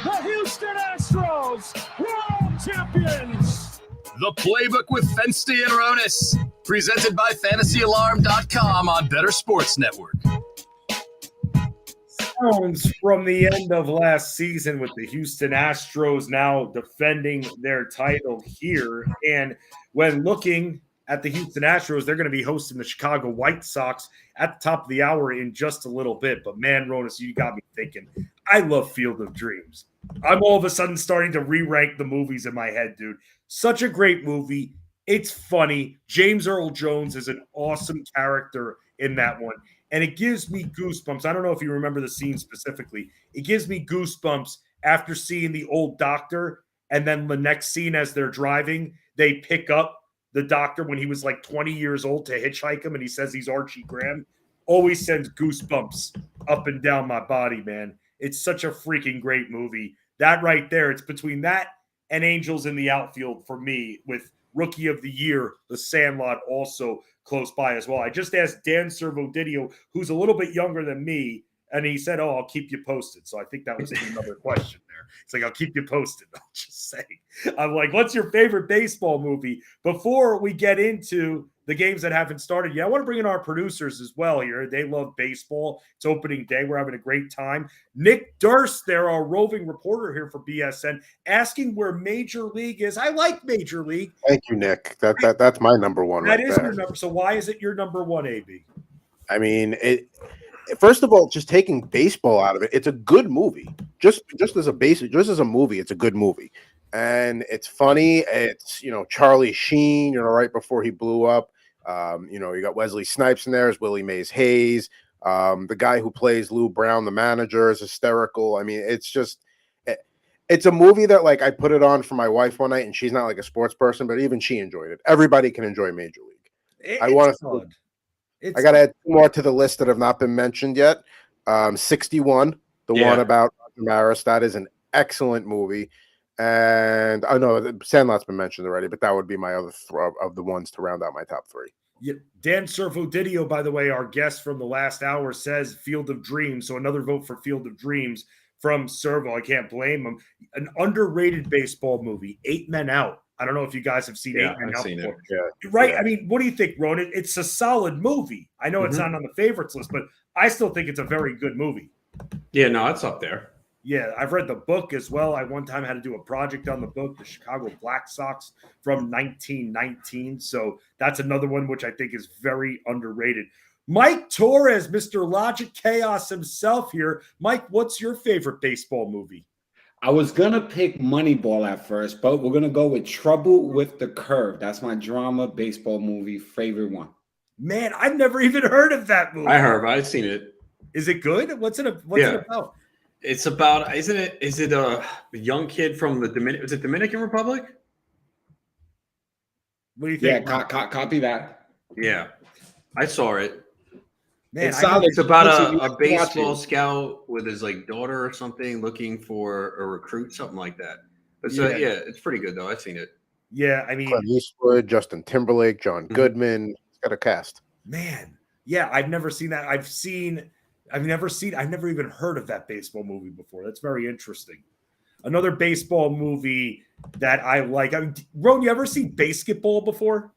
The Houston Astros, world champions. The Playbook with Fensty and Aronis, presented by FantasyAlarm.com on Bettor Sports Network. Sounds from the end of last season with the Houston Astros now defending their title here. And when looking at the Houston Astros, they're going to be hosting the Chicago White Sox at the top of the hour in just a little bit. But man, Ronis, you got me thinking. I love Field of Dreams. I'm all of a sudden starting to re-rank the movies in my head, dude. Such a great movie. It's funny. James Earl Jones is an awesome character in that one. And it gives me goosebumps. I don't know if you remember the scene specifically. It gives me goosebumps after seeing the old doctor. And then the next scene as they're driving, they pick up the doctor when he was like 20 years old to hitchhike him. And he says he's Archie Graham. Always sends goosebumps up and down my body, man. It's such a freaking great movie. That right there, it's between that and Angels in the Outfield for me, with Rookie of the Year, The Sandlot, also close by as well. I just asked Dan Servodidio, who's a little bit younger than me, and he said, "Oh, I'll keep you posted." So I think that was another question there. It's like, I'll keep you posted. I'm just saying. I'm like, what's your favorite baseball movie? Before we get into the games that haven't started yet, I want to bring in our producers as well here. They love baseball. It's opening day. We're having a great time. Nick Durst, there, our roving reporter here for BSN, asking where Major League is. I like Major League. Thank you, Nick. That's my number one. That right is there. your number. So why is it your number one, AB? I mean, first of all, just taking baseball out of it, it's a good movie. Just as a movie, it's a good movie. And it's funny. It's, Charlie Sheen, right before he blew up. You got Wesley Snipes in there as Willie Mays Hayes. The guy who plays Lou Brown, the manager, is hysterical. I mean, it's a movie that, like, I put it on for my wife one night, and she's not like a sports person, but even she enjoyed it. Everybody can enjoy Major League. I got to add two more to the list that have not been mentioned yet. 61, the one about Maris. That is an excellent movie. And I know Sandlot's been mentioned already, but that would be my other of the ones to round out my top three. Yeah. Dan Servodidio, by the way, our guest from the last hour, says Field of Dreams. So another vote for Field of Dreams from Servo. I can't blame him. An underrated baseball movie, 8 Men Out. I don't know if you guys have seen 8 Men Out before. Right? Yeah. I mean, what do you think, Ronan? It's a solid movie. I know it's not on the favorites list, but I still think it's a very good movie. Yeah, no, it's up there. Yeah, I've read the book as well. I one time had to do a project on the book, the Chicago Black Sox from 1919. So that's another one which I think is very underrated. Mike Torres, Mr. Logic Chaos himself here. Mike, what's your favorite baseball movie? I was gonna pick Moneyball at first, but we're gonna go with Trouble with the Curve. That's my drama baseball movie favorite one. Man, I've never even heard of that movie. I heard. I've seen it. Is it good? What's it Yeah. about? It's about, isn't it? Is it a young kid from the Dominican Republic? What do you Yeah, think? copy that. Yeah, I saw it. Man, It's about You a watch baseball it. scout with his like daughter or something looking for a recruit, something like that. But so Yeah. yeah, it's pretty good though. I've seen it. Yeah, I mean, Clint Eastwood, Justin Timberlake, John Goodman. It's got a cast. man, yeah, I've never seen that. I've never even heard of that baseball movie before. That's very interesting. Another baseball movie that I like. I mean, Ron, you ever seen Basketball before?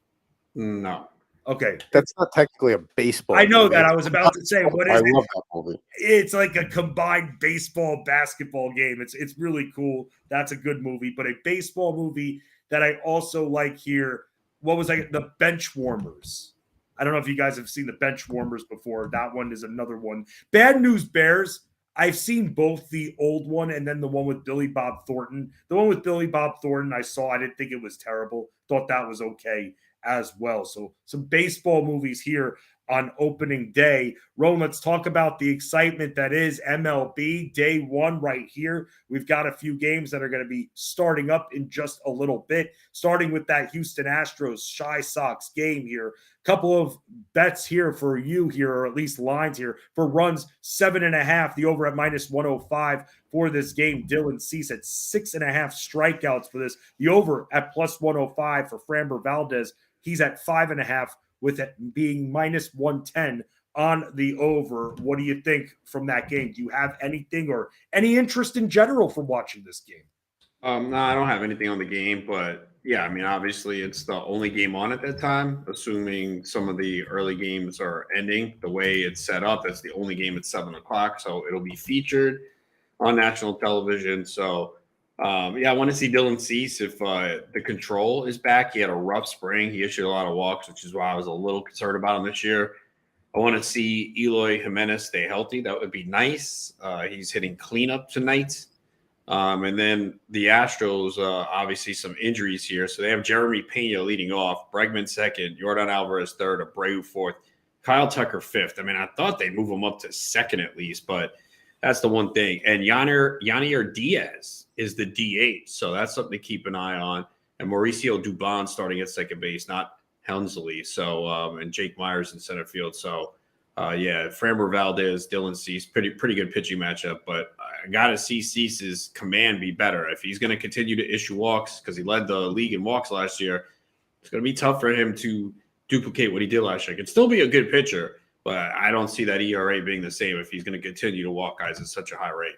No. Okay. That's not technically a baseball. I know movie. that. It's I was about to say, what is I it? love that movie. It's like a combined baseball basketball game. It's really cool. That's a good movie. But a baseball movie that I also like here. What was the Bench Warmers? I don't know if you guys have seen the Bench Warmers before. That one is another one. Bad News Bears. I've seen both the old one and then the one with Billy Bob Thornton. The one with Billy Bob Thornton I saw. I didn't think it was terrible. Thought that was okay as well. So some baseball movies here on opening day. Ron, let's talk about the excitement that is MLB day one right here. We've got a few games that are going to be starting up in just a little bit, starting with that Houston Astros Shy Sox game here. Couple of bets here for you here, or at least lines here for runs 7.5, the over at -105 for this game. Dylan Cease at 6.5 strikeouts for this. The over at +105 for Framber Valdez. He's at 5.5 with it being -110 on the over. What do you think from that game? Do you have anything or any interest in general from watching this game? No, I don't have anything on the game, but yeah, I mean, obviously it's the only game on at that time, assuming some of the early games are ending. The way it's set up, that's the only game at 7:00, so it'll be featured on national television. So, yeah, I want to see Dylan Cease if the control is back. He had a rough spring. He issued a lot of walks, which is why I was a little concerned about him this year. I want to see Eloy Jimenez stay healthy. That would be nice. He's hitting cleanup tonight. And then the Astros, obviously some injuries here. So they have Jeremy Pena leading off, Bregman second, Yordan Alvarez third, Abreu fourth, Kyle Tucker fifth. I mean, I thought they'd move him up to second at least, but that's the one thing. And Yanier Diaz is the DH, so that's something to keep an eye on. And Mauricio Dubon starting at second base, not Helmsley. So and Jake Myers in center field. So yeah, Framber Valdez, Dylan Cease, pretty good pitching matchup. But I got to see Cease's command be better if he's going to continue to issue walks because he led the league in walks last year. It's going to be tough for him to duplicate what he did last year. He could still be a good pitcher, but I don't see that ERA being the same if he's going to continue to walk guys at such a high rate.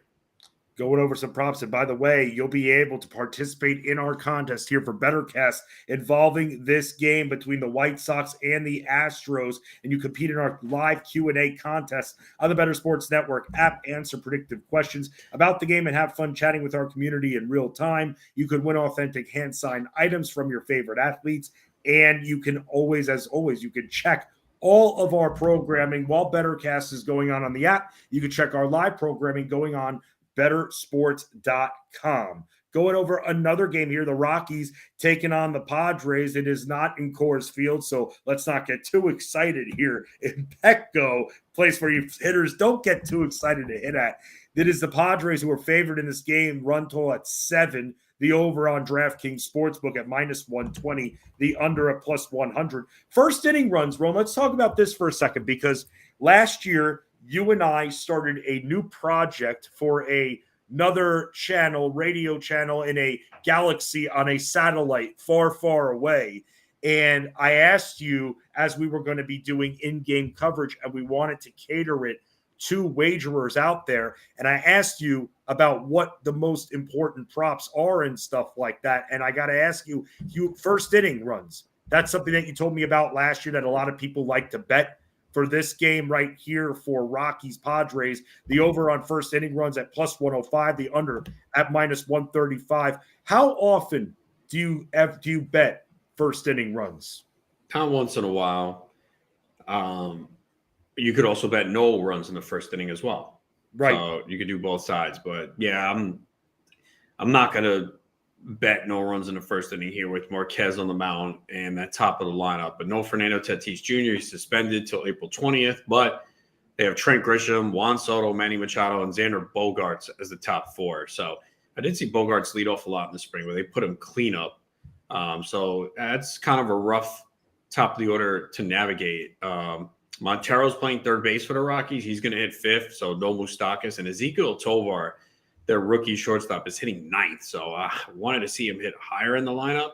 Going over some props. And by the way, you'll be able to participate in our contest here for BettorCast involving this game between the White Sox and the Astros. And you compete in our live Q&A contest on the Better Sports Network app. Answer predictive questions about the game and have fun chatting with our community in real time. You could win authentic hand-signed items from your favorite athletes. And you can always, as always, you can check all of our programming while BettorCast is going on the app. You can check our live programming going on bettersports.com. Going over another game here, the Rockies taking on the Padres. It is not in Coors Field, so let's not get too excited here in Petco, place where you hitters don't get too excited to hit at. It is the Padres who are favored in this game, run total at 7, the over on DraftKings Sportsbook at -120, the under at +100. First inning runs, Ron, let's talk about this for a second, because last year, you and I started a new project for another channel, radio channel in a galaxy on a satellite far, far away. And I asked you, as we were going to be doing in-game coverage, and we wanted to cater it to wagerers out there. And I asked you about what the most important props are and stuff like that. And I got to ask you, first inning runs. That's something that you told me about last year that a lot of people like to bet. For this game right here for Rockies Padres, the over on first inning runs at +105, the under at -135. How often do you bet first inning runs? Kind of once in a while. You could also bet no runs in the first inning as well. Right. So you could do both sides. But yeah, I'm not going to bet no runs in the first inning here with Marquez on the mound and that top of the lineup. But no Fernando Tatis Jr. He's suspended till April 20th. But they have Trent Grisham, Juan Soto, Manny Machado, and Xander Bogaerts as the top four. So I did see Bogaerts lead off a lot in the spring where they put him clean up. So that's kind of a rough top of the order to navigate. Montero's playing third base for the Rockies. He's going to hit fifth. So no Moustakas. And Ezekiel Tovar, their rookie shortstop, is hitting ninth. So I wanted to see him hit higher in the lineup.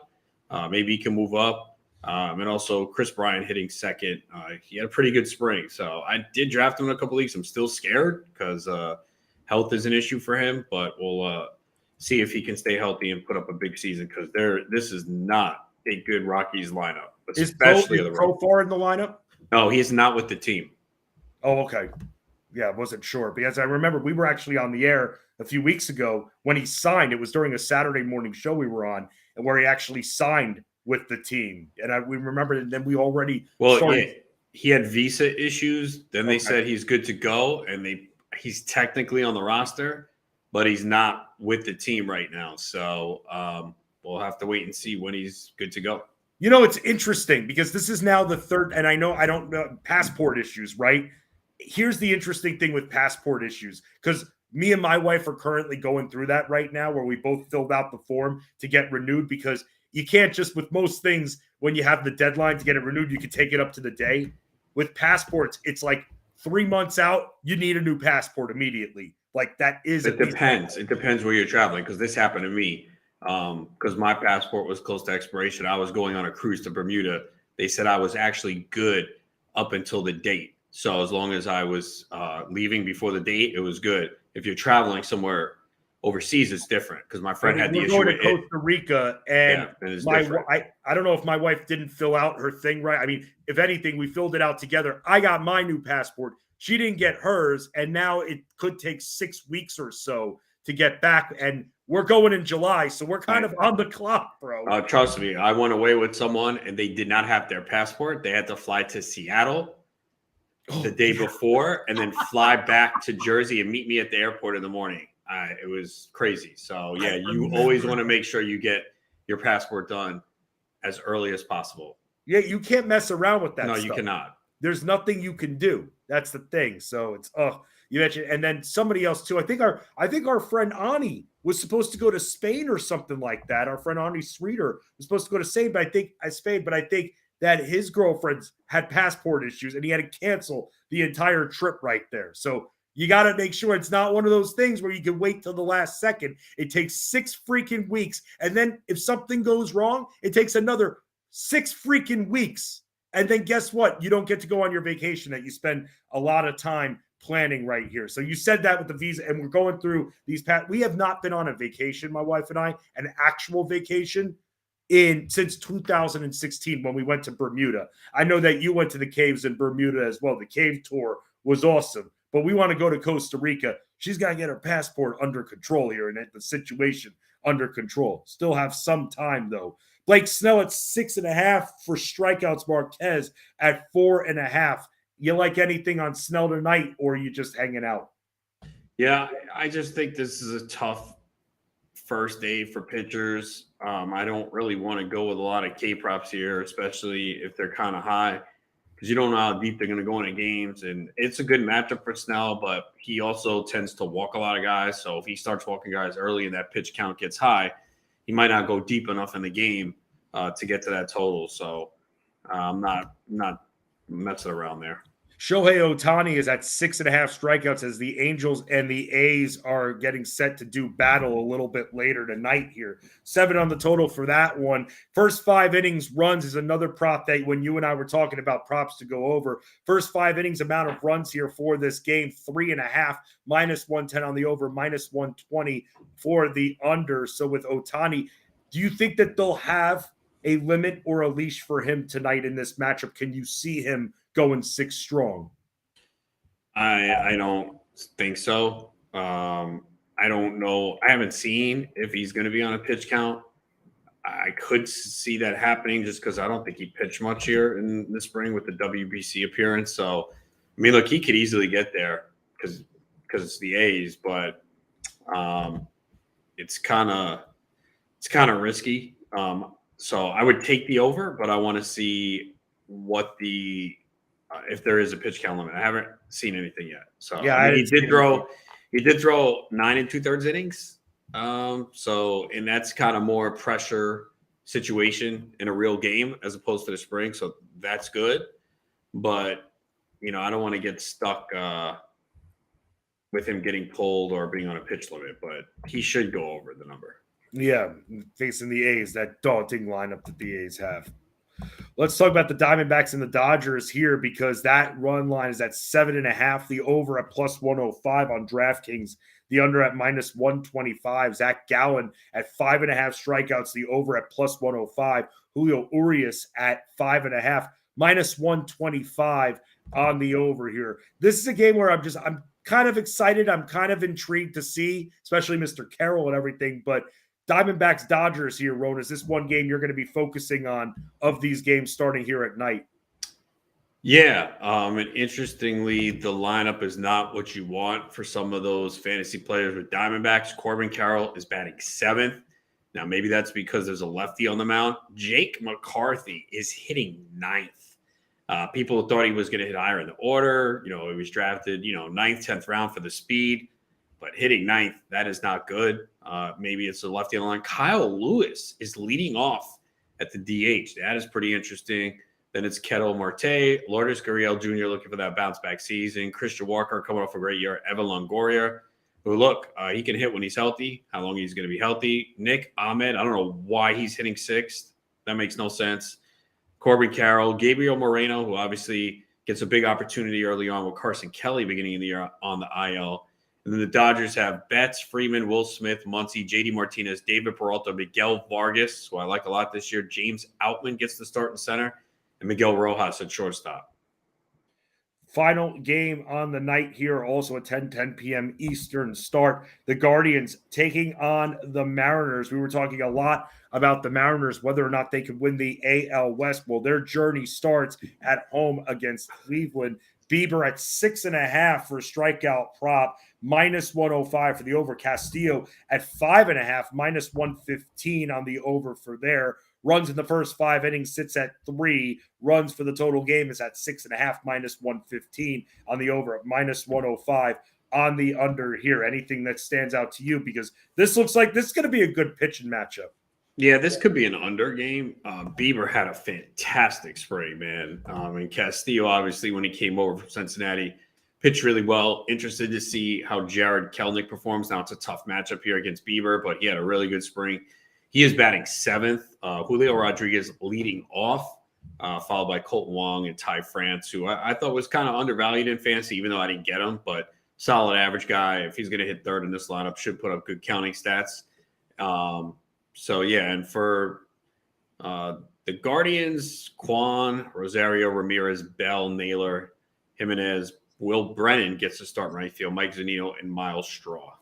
Maybe he can move up. And also Chris Bryant hitting second. He had a pretty good spring. So I did draft him in a couple leagues. I'm still scared because health is an issue for him. But we'll see if he can stay healthy and put up a big season because this is not a good Rockies lineup. Especially is Profar in the lineup? No, he's not with the team. Oh, okay. Yeah, I wasn't sure because I remember we were actually on the air a few weeks ago when he signed. It was during a Saturday morning show we were on, and where he actually signed with the team. And we remember, and then we already started. Yeah, he had visa issues. Then they said he's good to go, and he's technically on the roster, but he's not with the team right now. So we'll have to wait and see when he's good to go. You know, it's interesting because this is now the third, and I know I don't know passport issues, right? Here's the interesting thing with passport issues, because me and my wife are currently going through that right now where we both filled out the form to get renewed because you can't just, with most things, when you have the deadline to get it renewed, you can take it up to the day. With passports, it's like 3 months out, you need a new passport immediately. Like that is. It depends. It depends where you're traveling because this happened to me because my passport was close to expiration. I was going on a cruise to Bermuda. They said I was actually good up until the date. So as long as I was leaving before the date, it was good. If you're traveling somewhere overseas, it's different because my friend had the issue with Costa Rica, and I don't know if my wife didn't fill out her thing right. I mean, if anything, we filled it out together. I got my new passport. She didn't get hers, and now it could take 6 weeks or so to get back. And we're going in July, so we're kind of on the clock, bro. Trust me, I went away with someone, and they did not have their passport. They had to fly to Seattle the day before and then fly back to Jersey and meet me at the airport in the morning. It was crazy. So, yeah, you always want to make sure you get your passport done as early as possible. Yeah, you can't mess around with that. No, stuff. you cannot. There's nothing you can do. That's the thing. So it's you mentioned, and then somebody else too. I think our friend Ani was supposed to go to Spain or something like that. Our friend Ani Streeter was supposed to go to Spain, but I think that his girlfriends had passport issues and he had to cancel the entire trip right there. So you got to make sure it's not one of those things where you can wait till the last second. It takes 6 freaking weeks. And then if something goes wrong, it takes another 6 freaking weeks. And then guess what? You don't get to go on your vacation that you spend a lot of time planning right here. So you said that with the visa, and we're going through these we have not been on a vacation, my wife and I, an actual vacation since 2016 when we went to Bermuda. I know that you went to the caves in Bermuda as well. The cave tour was awesome, but we want to go to Costa Rica. She's got to get her passport under control here and the situation under control. Still have some time though. Blake Snell at 6.5 for strikeouts. Marquez at 4.5. You like anything on Snell tonight, or are you just hanging out? Yeah, I just think this is a tough first day for pitchers. I don't really want to go with a lot of K props here, especially if they're kind of high, because you don't know how deep they're going to go into games. And it's a good matchup for Snell, but he also tends to walk a lot of guys. So if he starts walking guys early and that pitch count gets high, he might not go deep enough in the game to get to that total. So I'm not messing around there. Shohei Ohtani is at 6.5 strikeouts as the Angels and the A's are getting set to do battle a little bit later tonight here. 7 on the total for that one. First 5 innings runs is another prop that when you and I were talking about props to go over. First 5 innings amount of runs here for this game, 3.5, -110 on the over, -120 for the under. So with Ohtani, do you think that they'll have a limit or a leash for him tonight in this matchup? Can you see him going 6 strong? I don't think so. I don't know. I haven't seen if he's going to be on a pitch count. I could see that happening just because I don't think he pitched much here in the spring with the WBC appearance. So, I mean, look, he could easily get there because it's the A's, but it's kind of risky. So I would take the over, but I want to see what the if there is a pitch count limit. I haven't seen anything yet. So Yeah, I mean, didn't see he did throw 9 2/3 innings. And that's kind of more pressure situation in a real game as opposed to the spring. So that's good, but I don't want to get stuck with him getting pulled or being on a pitch limit. But he should go over the number. Yeah, facing the A's, that daunting lineup that the A's have. Let's talk about the Diamondbacks and the Dodgers here because that run line is at 7.5. The over at plus 105 on DraftKings. The under at minus 125. Zach Gallen at 5.5 strikeouts. The over at plus 105. Julio Urias at 5.5, minus 125 on the over here. This is a game where I'm kind of excited. I'm kind of intrigued to see, especially Mr. Carroll and everything. But Diamondbacks Dodgers here, Ron, is this one game you're going to be focusing on of these games starting here at night? Yeah. And interestingly, the lineup is not what you want for some of those fantasy players with Diamondbacks. Corbin Carroll is batting 7th. Now, maybe that's because there's a lefty on the mound. Jake McCarthy is hitting 9th. People thought he was going to hit higher in the order. He was drafted, 9th, 10th round for the speed. But hitting 9th, that is not good. Maybe it's a lefty on the line. Kyle Lewis is leading off at the DH. That is pretty interesting. Then it's Ketel Marte, Lourdes Gurriel Jr. looking for that bounce-back season. Christian Walker coming off a great year. Evan Longoria, who, look, he can hit when he's healthy. How long he's going to be healthy. Nick Ahmed, I don't know why he's hitting 6th. That makes no sense. Corbin Carroll, Gabriel Moreno, who obviously gets a big opportunity early on with Carson Kelly beginning of the year on the IL. And then the Dodgers have Betts, Freeman, Will Smith, Muncy, JD Martinez, David Peralta, Miguel Vargas, who I like a lot this year. James Outman gets the start in center, and Miguel Rojas at shortstop. Final game on the night here, also at 10 p.m. Eastern start. The Guardians taking on the Mariners. We were talking a lot about the Mariners, whether or not they could win the AL West. Well, their journey starts at home against Cleveland. Bieber at 6.5 for strikeout prop, minus 105 for the over. Castillo at 5.5, minus 115 on the over for there. Runs in the first 5 innings sits at 3. Runs for the total game is at 6.5, minus 115 on the over, minus 105 on the under here. Anything that stands out to you? Because this looks like this is going to be a good pitching matchup. Yeah, this could be an under game. Bieber had a fantastic spring, man. And Castillo, obviously, when he came over from Cincinnati, pitched really well. Interested to see how Jared Kelenic performs. Now, it's a tough matchup here against Bieber, but he had a really good spring. He is batting 7th. Julio Rodriguez leading off, followed by Colton Wong and Ty France, who I thought was kind of undervalued in fantasy, even though I didn't get him. But solid average guy. If he's going to hit 3rd in this lineup, should put up good counting stats. So, yeah, and for the Guardians, Kwan, Rosario, Ramirez, Bell, Naylor, Jimenez, Will Brennan gets to start right field, Mike Zunino, and Miles Straw.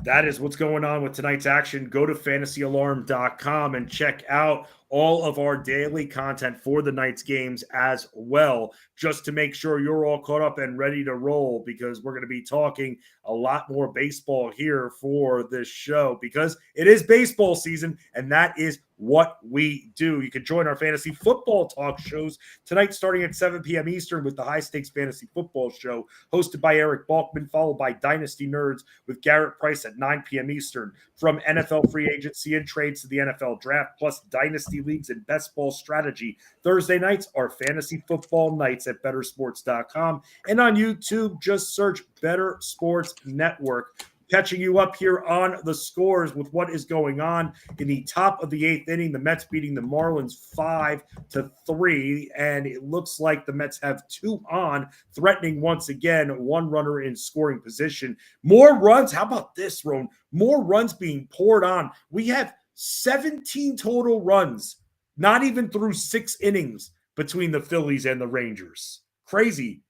That is what's going on with tonight's action. Go to fantasyalarm.com and check out all of our daily content for the night's games as well, just to make sure you're all caught up and ready to roll, because we're going to be talking a lot more baseball here for this show, because it is baseball season, and that is what we do. You can join our fantasy football talk shows tonight starting at 7 p.m. Eastern with the High Stakes Fantasy Football Show, hosted by Eric Balkman, followed by Dynasty Nerds with Garrett Price at 9 p.m. Eastern. From NFL free agency and trades to the NFL draft, plus Dynasty leagues and best ball strategy. Thursday nights are fantasy football nights at bettersports.com. And on YouTube, just search Bettor Sports Network. Catching you up here on the scores with what is going on in the top of the 8th inning. The Mets beating the Marlins 5-3, and it looks like the Mets have 2 on, threatening once again 1 runner in scoring position. More runs. How about this, Ron? More runs being poured on. We have 17 total runs, not even through 6 innings between the Phillies and the Rangers. Crazy.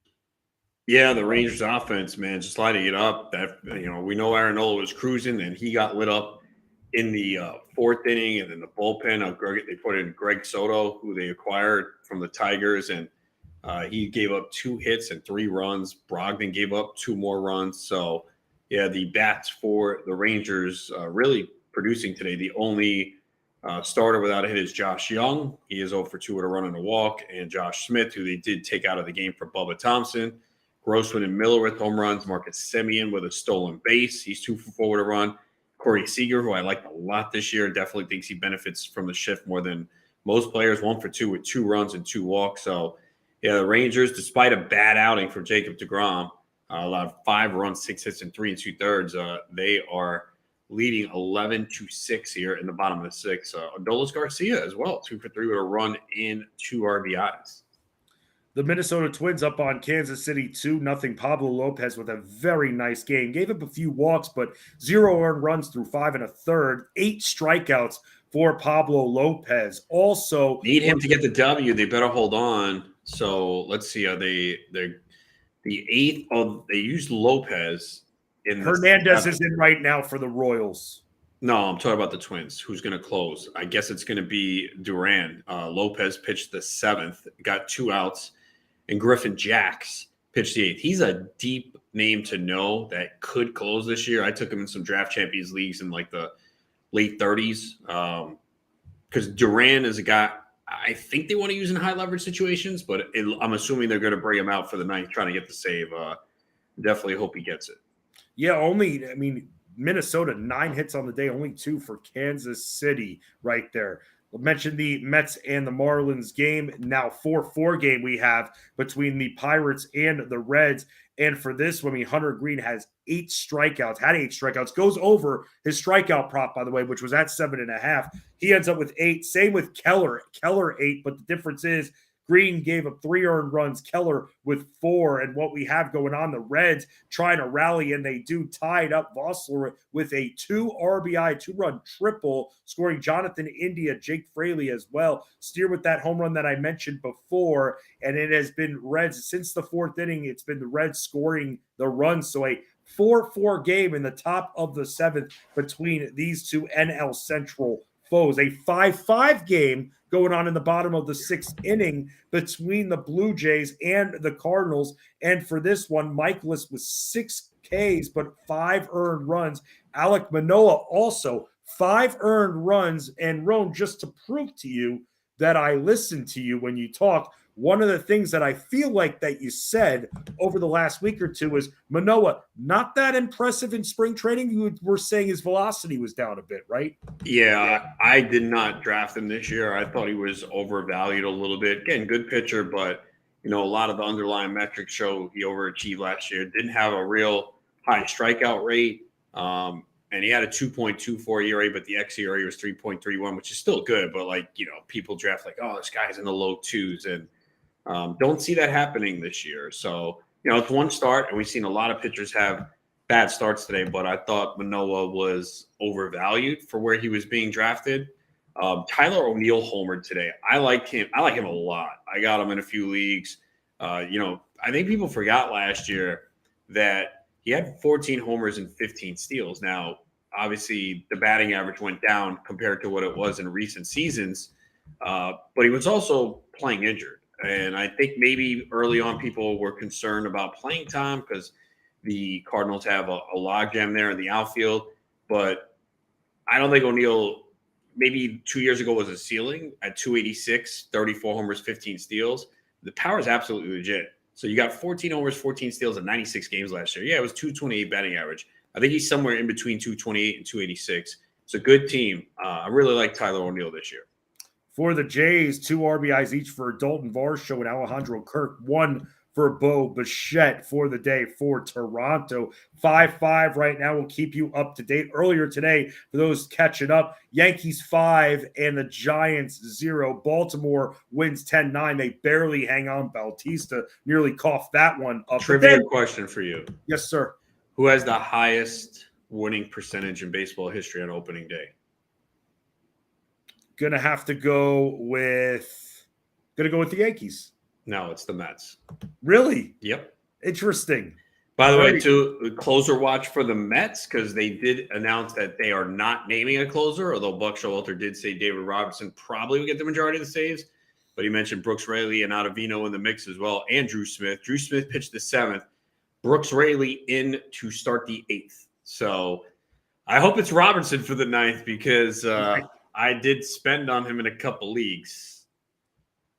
Yeah, the Rangers offense, man, just lighting it up. That, we know Aaron Nola was cruising, and he got lit up in the 4th inning, and then the bullpen. They put in Greg Soto, who they acquired from the Tigers, and he gave up 2 hits and 3 runs. Brogdon gave up 2 more runs. So Yeah, the bats for the Rangers really producing today. The only starter without a hit is Josh Young. He is 0 for 2 with a run and a walk. And Josh Smith, who they did take out of the game for Bubba Thompson. Grossman and Miller with home runs. Marcus Semien with a stolen base. He's 2 for 4 with a run. Corey Seager, who I liked a lot this year, definitely thinks he benefits from the shift more than most players. 1 for 2 with 2 runs and 2 walks. So, yeah, the Rangers, despite a bad outing for Jacob deGrom, allowed 5 runs, 6 hits, and 3 2/3. They are leading 11-6 here in the bottom of the 6th. Adolis Garcia as well, 2 for 3 with a run and 2 RBIs. The Minnesota Twins up on Kansas City 2-0. Pablo Lopez with a very nice game. Gave up a few walks, but 0 earned runs through 5 1/3. 8 strikeouts for Pablo Lopez. Also, need him to get the W. They better hold on. So let's see. They're the 8th of they used Lopez in Hernandez is in right now for the Royals. No, I'm talking about the Twins. Who's going to close? I guess it's going to be Duran. Lopez pitched the 7th, got 2 outs, and Griffin Jacks pitched the 8th. He's a deep name to know that could close this year. I took him in some draft champions leagues in like the late 30s because Duran is a guy I think they want to use in high leverage situations, but I'm assuming they're going to bring him out for the 9th, trying to get the save. Definitely hope he gets it. Yeah, Minnesota, 9 hits on the day, only 2 for Kansas City right there. We'll mention the Mets and the Marlins game. Now 4-4 game we have between the Pirates and the Reds. And for this one, Hunter Green has 8 strikeouts, goes over his strikeout prop, by the way, which was at 7.5. He ends up with 8. Same with Keller. Keller 8, but the difference is Green gave up 3 earned runs, Keller with 4. And what we have going on, the Reds trying to rally, and they do tied up Vossler with a 2 RBI, 2-run triple, scoring Jonathan India, Jake Fraley as well. Steer with that home run that I mentioned before. And it has been Reds since the 4th inning. It's been the Reds scoring the runs. So a 4-4 game in the top of the 7th between these two NL Central foes. A 5-5 game going on in the bottom of the 6th inning between the Blue Jays and the Cardinals. And for this one, Michaelis with 6 Ks, but 5 earned runs. Alek Manoah also 5 earned runs. And Roan, just to prove to you that I listen to you when you talk, one of the things that I feel like that you said over the last week or two is Manoah, not that impressive in spring training. You were saying his velocity was down a bit, right? Yeah, I did not draft him this year. I thought he was overvalued a little bit. Again, good pitcher, but a lot of the underlying metrics show he overachieved last year. Didn't have a real high strikeout rate. And he had a 2.24 ERA, but the xERA was 3.31, which is still good. But people draft like, oh, this guy's in the low 2s, and don't see that happening this year. So, it's one start, and we've seen a lot of pitchers have bad starts today, but I thought Manoah was overvalued for where he was being drafted. Tyler O'Neill homered today. I like him a lot. I got him in a few leagues. I think people forgot last year that he had 14 homers and 15 steals. Now, obviously, the batting average went down compared to what it was in recent seasons, but he was also playing injured. And I think maybe early on people were concerned about playing time because the Cardinals have a logjam there in the outfield. But I don't think O'Neill maybe 2 years ago was a ceiling at 286, 34 homers, 15 steals. The power is absolutely legit. So you got 14 homers, 14 steals in 96 games last year. Yeah, it was 228 batting average. I think he's somewhere in between 228 and 286. It's a good team. I really like Tyler O'Neill this year. For the Jays, 2 RBIs each for Dalton Varsho and Alejandro Kirk, 1 for Bo Bichette for the day for Toronto. 5-5 right now will keep you up to date. Earlier today, for those catching up, Yankees 5 and the Giants 0. Baltimore wins 10-9. They barely hang on. Bautista nearly coughed that one up. Trivia question for you. Yes, sir. Who has the highest winning percentage in baseball history on opening day? Gonna have to go with the Yankees. No, it's the Mets. Really? Yep. Interesting. By the way, to closer watch for the Mets, because they did announce that they are not naming a closer, although Buck Showalter did say David Robertson probably would get the majority of the saves. But he mentioned Brooks Raley and Ottavino in the mix as well, and Drew Smith. Drew Smith pitched the 7th. Brooks Raley in to start the 8th. So I hope it's Robinson for the 9th because I did spend on him in a couple leagues.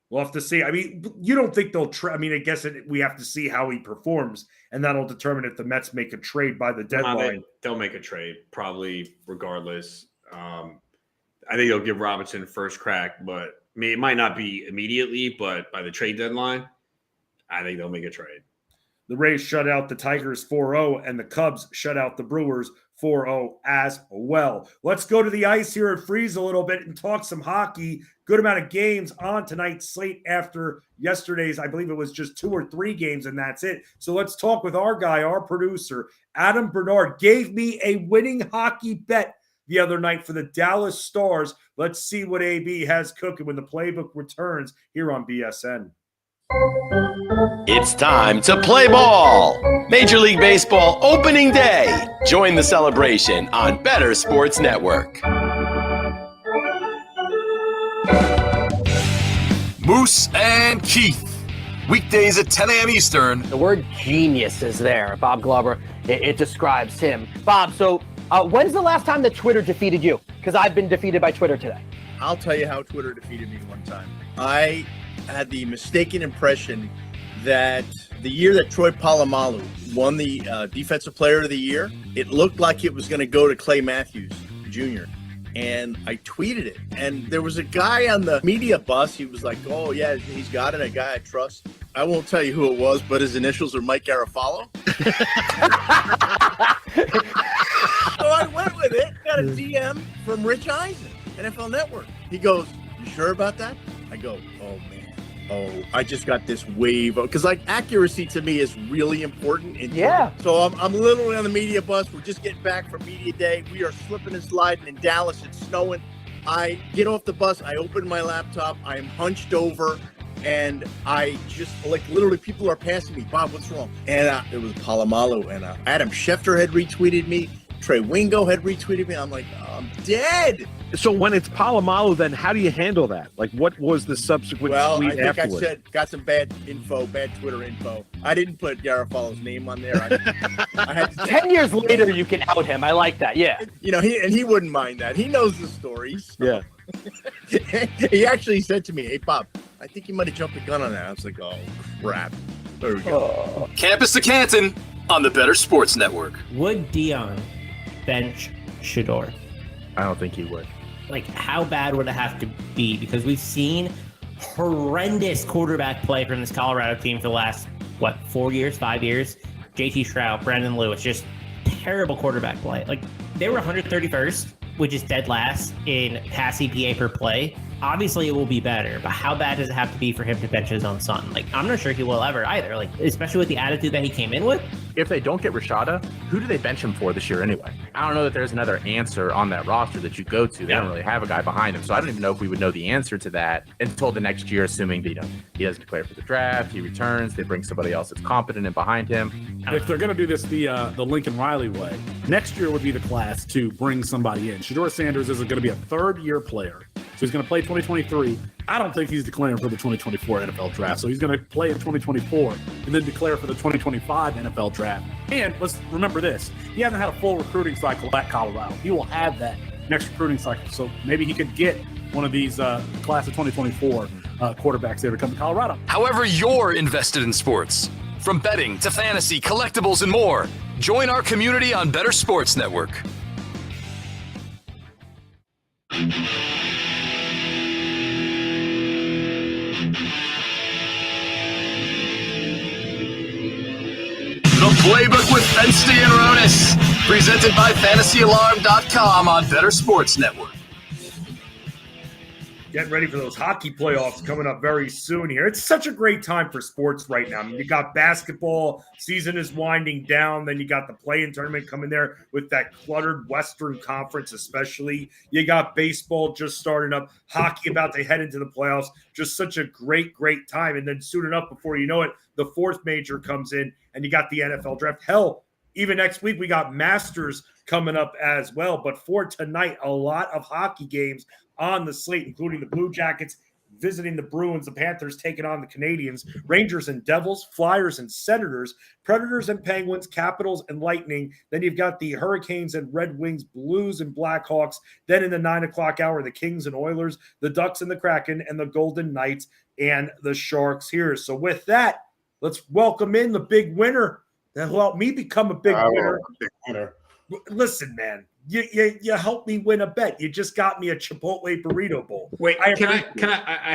We'll have to see. I mean, you don't think they'll I mean, I guess we have to see how he performs, and that'll determine if the Mets make a trade by the deadline. They'll make a trade, probably regardless. I think they'll give Robinson first crack, but it might not be immediately, but by the trade deadline, I think they'll make a trade. The Rays shut out the Tigers 4-0, and the Cubs shut out the Brewers 4-0 as well. Let's go to the ice here and freeze a little bit and talk some hockey. Good amount of games on tonight's slate after yesterday's. I believe it was just 2 or 3 games, and that's it. So let's talk with our guy, our producer, Adam Bernard. Gave me a winning hockey bet the other night for the Dallas Stars. Let's see what AB has cooking when the playbook returns here on BSN. It's time to play ball. Major League Baseball opening day. Join the celebration on Bettor Sports Network. Moose and Keith. Weekdays at 10 a.m. Eastern. The word genius is there. Bob Glover, it describes him. Bob, so when's the last time that Twitter defeated you? Because I've been defeated by Twitter today. I'll tell you how Twitter defeated me one time. I had the mistaken impression that the year that Troy Polamalu won the Defensive Player of the Year, it looked like it was going to go to Clay Matthews Jr. And I tweeted it. And there was a guy on the media bus. He was like, oh, yeah, he's got it, a guy I trust. I won't tell you who it was, but his initials are Mike Garafalo. So I went with it, got a DM from Rich Eisen, NFL Network. He goes, you sure about that? I go, oh, man. Oh, I just got this wave because like accuracy to me is really important. Yeah. So I'm literally on the media bus. We're just getting back from media day. We are slipping and sliding in Dallas. It's snowing. I get off the bus. I open my laptop. I am hunched over, and I just literally people are passing me. Bob, what's wrong? And it was Polamalu, and Adam Schefter had retweeted me. Trey Wingo had retweeted me. I'm like, I'm dead. So when it's Polamalu, then how do you handle that? Like, what was the subsequent tweet I think afterwards? I said, got some bad Twitter info. I didn't put Garafalo's name on there. I had to 10 years later, you can out him. I like that. Yeah. You know, he wouldn't mind that. He knows the stories. Yeah. He actually said to me, hey, Bob, I think you might have jumped the gun on that. I was like, oh, crap. There we go. Campus to Canton on the Bettor Sports Network. Would Dion bench Shedeur? I don't think he would. Like, how bad would it have to be? Because we've seen horrendous quarterback play from this Colorado team for the last, 4 years, 5 years? JT Shroud, Brandon Lewis, just terrible quarterback play. Like, they were 131st, which is dead last in pass EPA per play. Obviously, it will be better, but how bad does it have to be for him to bench his own son? Like, I'm not sure he will ever either, like, especially with the attitude that he came in with. If they don't get Rashada, who do they bench him for this year anyway? I don't know that there's another answer on that roster that you go to. They don't really have a guy behind him. So I don't even know if we would know the answer to that until the next year, assuming that, he doesn't declare for the draft, he returns, they bring somebody else that's competent and behind him. If they're going to do this the Lincoln Riley way, next year would be the class to bring somebody in. Shedeur Sanders is going to be a third-year player. So he's going to play 2023. I don't think he's declaring for the 2024 NFL draft. So he's going to play in 2024 and then declare for the 2025 NFL draft. And let's remember this. He hasn't had a full recruiting cycle at Colorado. He will have that next recruiting cycle. So maybe he could get one of these class of 2024 quarterbacks there to come to Colorado. However you're invested in sports, from betting to fantasy, collectibles, and more, join our community on Bettor Sports Network. The Playbook with Fensty and Ronis, presented by FantasyAlarm.com on Bettor Sports Network. Getting ready for those hockey playoffs coming up very soon here. It's such a great time for sports right now. I mean, you got basketball, season is winding down. Then you got the play-in tournament coming there with that cluttered Western Conference especially. You got baseball just starting up, hockey about to head into the playoffs. Just such a great, great time. And then soon enough, before you know it, the fourth major comes in and you got the NFL draft. Hell, even next week we got Masters coming up as well. But for tonight, a lot of hockey games on the slate, including the Blue Jackets visiting the Bruins, the Panthers taking on the Canadians, Rangers and Devils, Flyers and Senators, Predators and Penguins, Capitals and Lightning. Then you've got the Hurricanes and Red Wings, Blues and Blackhawks. Then in the 9 o'clock hour, the Kings and Oilers, the Ducks and the Kraken, and the Golden Knights and the Sharks here. So with that, let's welcome in the big winner that helped me become a big winner. Listen, man, you helped me win a bet. You just got me a Chipotle burrito bowl. Wait, I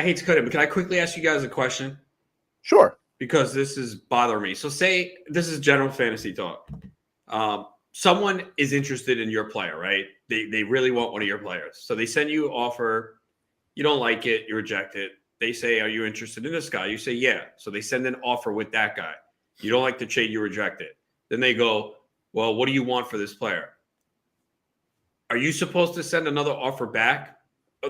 hate to cut it, but can I quickly ask you guys a question? Sure. Because this is bothering me. So say this is general fantasy talk. Someone is interested in your player, right? They really want one of your players. So they send you an offer. You don't like it. You reject it. They say, are you interested in this guy? You say, yeah. So they send an offer with that guy. You don't like the trade. You reject it. Then they go, well, what do you want for this player? Are you supposed to send another offer back?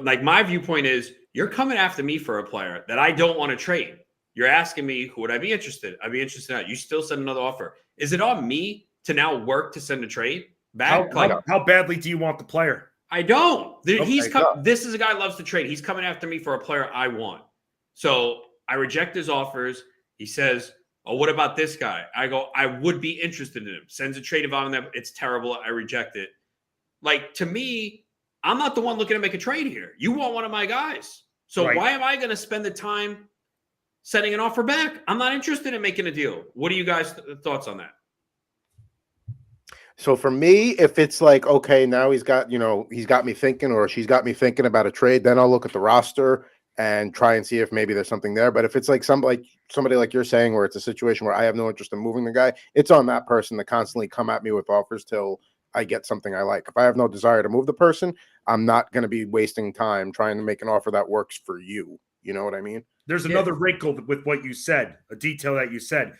Like, my viewpoint is you're coming after me for a player that I don't want to trade. You're asking me, would I be interested? I'd be interested in that. You still send another offer. Is it on me to now work to send a trade back? How badly do you want the player? I don't. This is a guy who loves to trade. He's coming after me for a player I want. So I reject his offers. He says, oh, what about this guy? I go, I would be interested in him. Sends a trade involving them. It's terrible. I reject it. Like, to me, I'm not the one looking to make a trade here. You want one of my guys. So why am I going to spend the time sending an offer back? I'm not interested in making a deal. What are you guys' thoughts on that? So for me, if it's like, okay, now he's got me thinking, or she's got me thinking about a trade, then I'll look at the roster and try and see if maybe there's something there. But if it's like somebody like you're saying, where it's a situation where I have no interest in moving the guy, it's on that person to constantly come at me with offers till I get something I like. If I have no desire to move the person, I'm not going to be wasting time trying to make an offer that works for you. You know what I mean? There's another wrinkle with what you said, a detail that you said.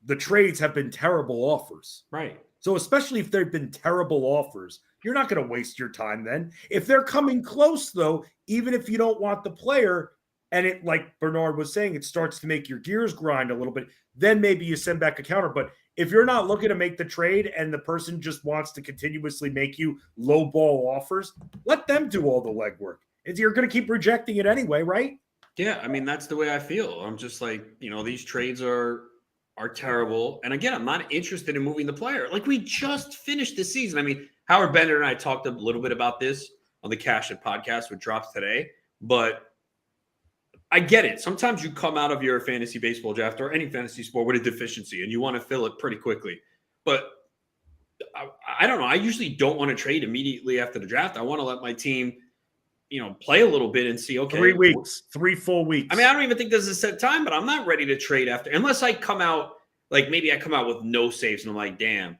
The trades have been terrible offers. Right. So especially if they've been terrible offers, you're not going to waste your time then. If they're coming close, though, even if you don't want the player, and it, like Bernard was saying, it starts to make your gears grind a little bit, then maybe you send back a counter. But if you're not looking to make the trade and the person just wants to continuously make you low ball offers, let them do all the legwork. You're going to keep rejecting it anyway, right? Yeah, I mean, that's the way I feel. I'm just like, these trades are terrible. And again, I'm not interested in moving the player. Like, we just finished the season. I mean, Howard Bender and I talked a little bit about this on the Cash It podcast, which drops today. But I get it. Sometimes you come out of your fantasy baseball draft or any fantasy sport with a deficiency and you want to fill it pretty quickly. But I don't know. I usually don't want to trade immediately after the draft. I want to let my team, play a little bit and see, okay. 3 weeks, 3 full weeks. I mean, I don't even think there's a set time, but I'm not ready to trade after, unless I come out, like maybe I come out with no saves and I'm like, damn,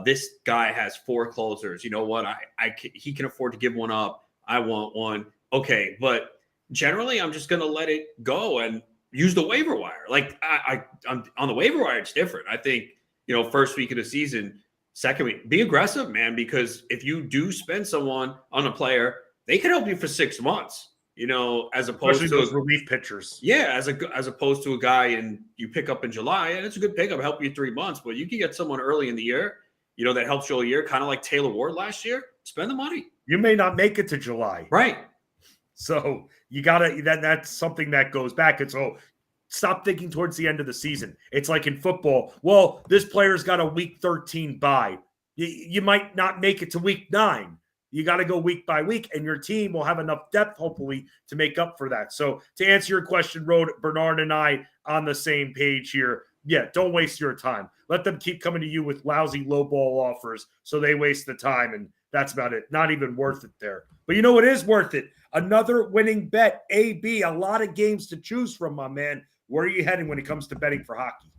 this guy has 4 closers. You know what? He can afford to give one up. I want one. Okay. But generally, I'm just going to let it go and use the waiver wire. Like, I'm on the waiver wire, it's different. I think, first week of the season, second week, be aggressive, man, because if you do spend someone on a player, they can help you for 6 months, as opposed especially to those relief pitchers. Yeah, as opposed to a guy and you pick up in July, and it's a good pickup, help you 3 months, but you can get someone early in the year, that helps you all year, kind of like Taylor Ward last year. Spend the money. You may not make it to July. Right. So you gotta that's something that goes back. It's stop thinking towards the end of the season. It's like in football. Well, this player's got a week 13 bye. You might not make it to week 9. You got to go week by week, and your team will have enough depth, hopefully, to make up for that. So to answer your question, Bernard and I on the same page here. Yeah, don't waste your time. Let them keep coming to you with lousy low ball offers so they waste the time, and that's about it. Not even worth it there. But you know what is worth it? Another winning bet, AB. A lot of games to choose from, my man. Where are you heading when it comes to betting for hockey?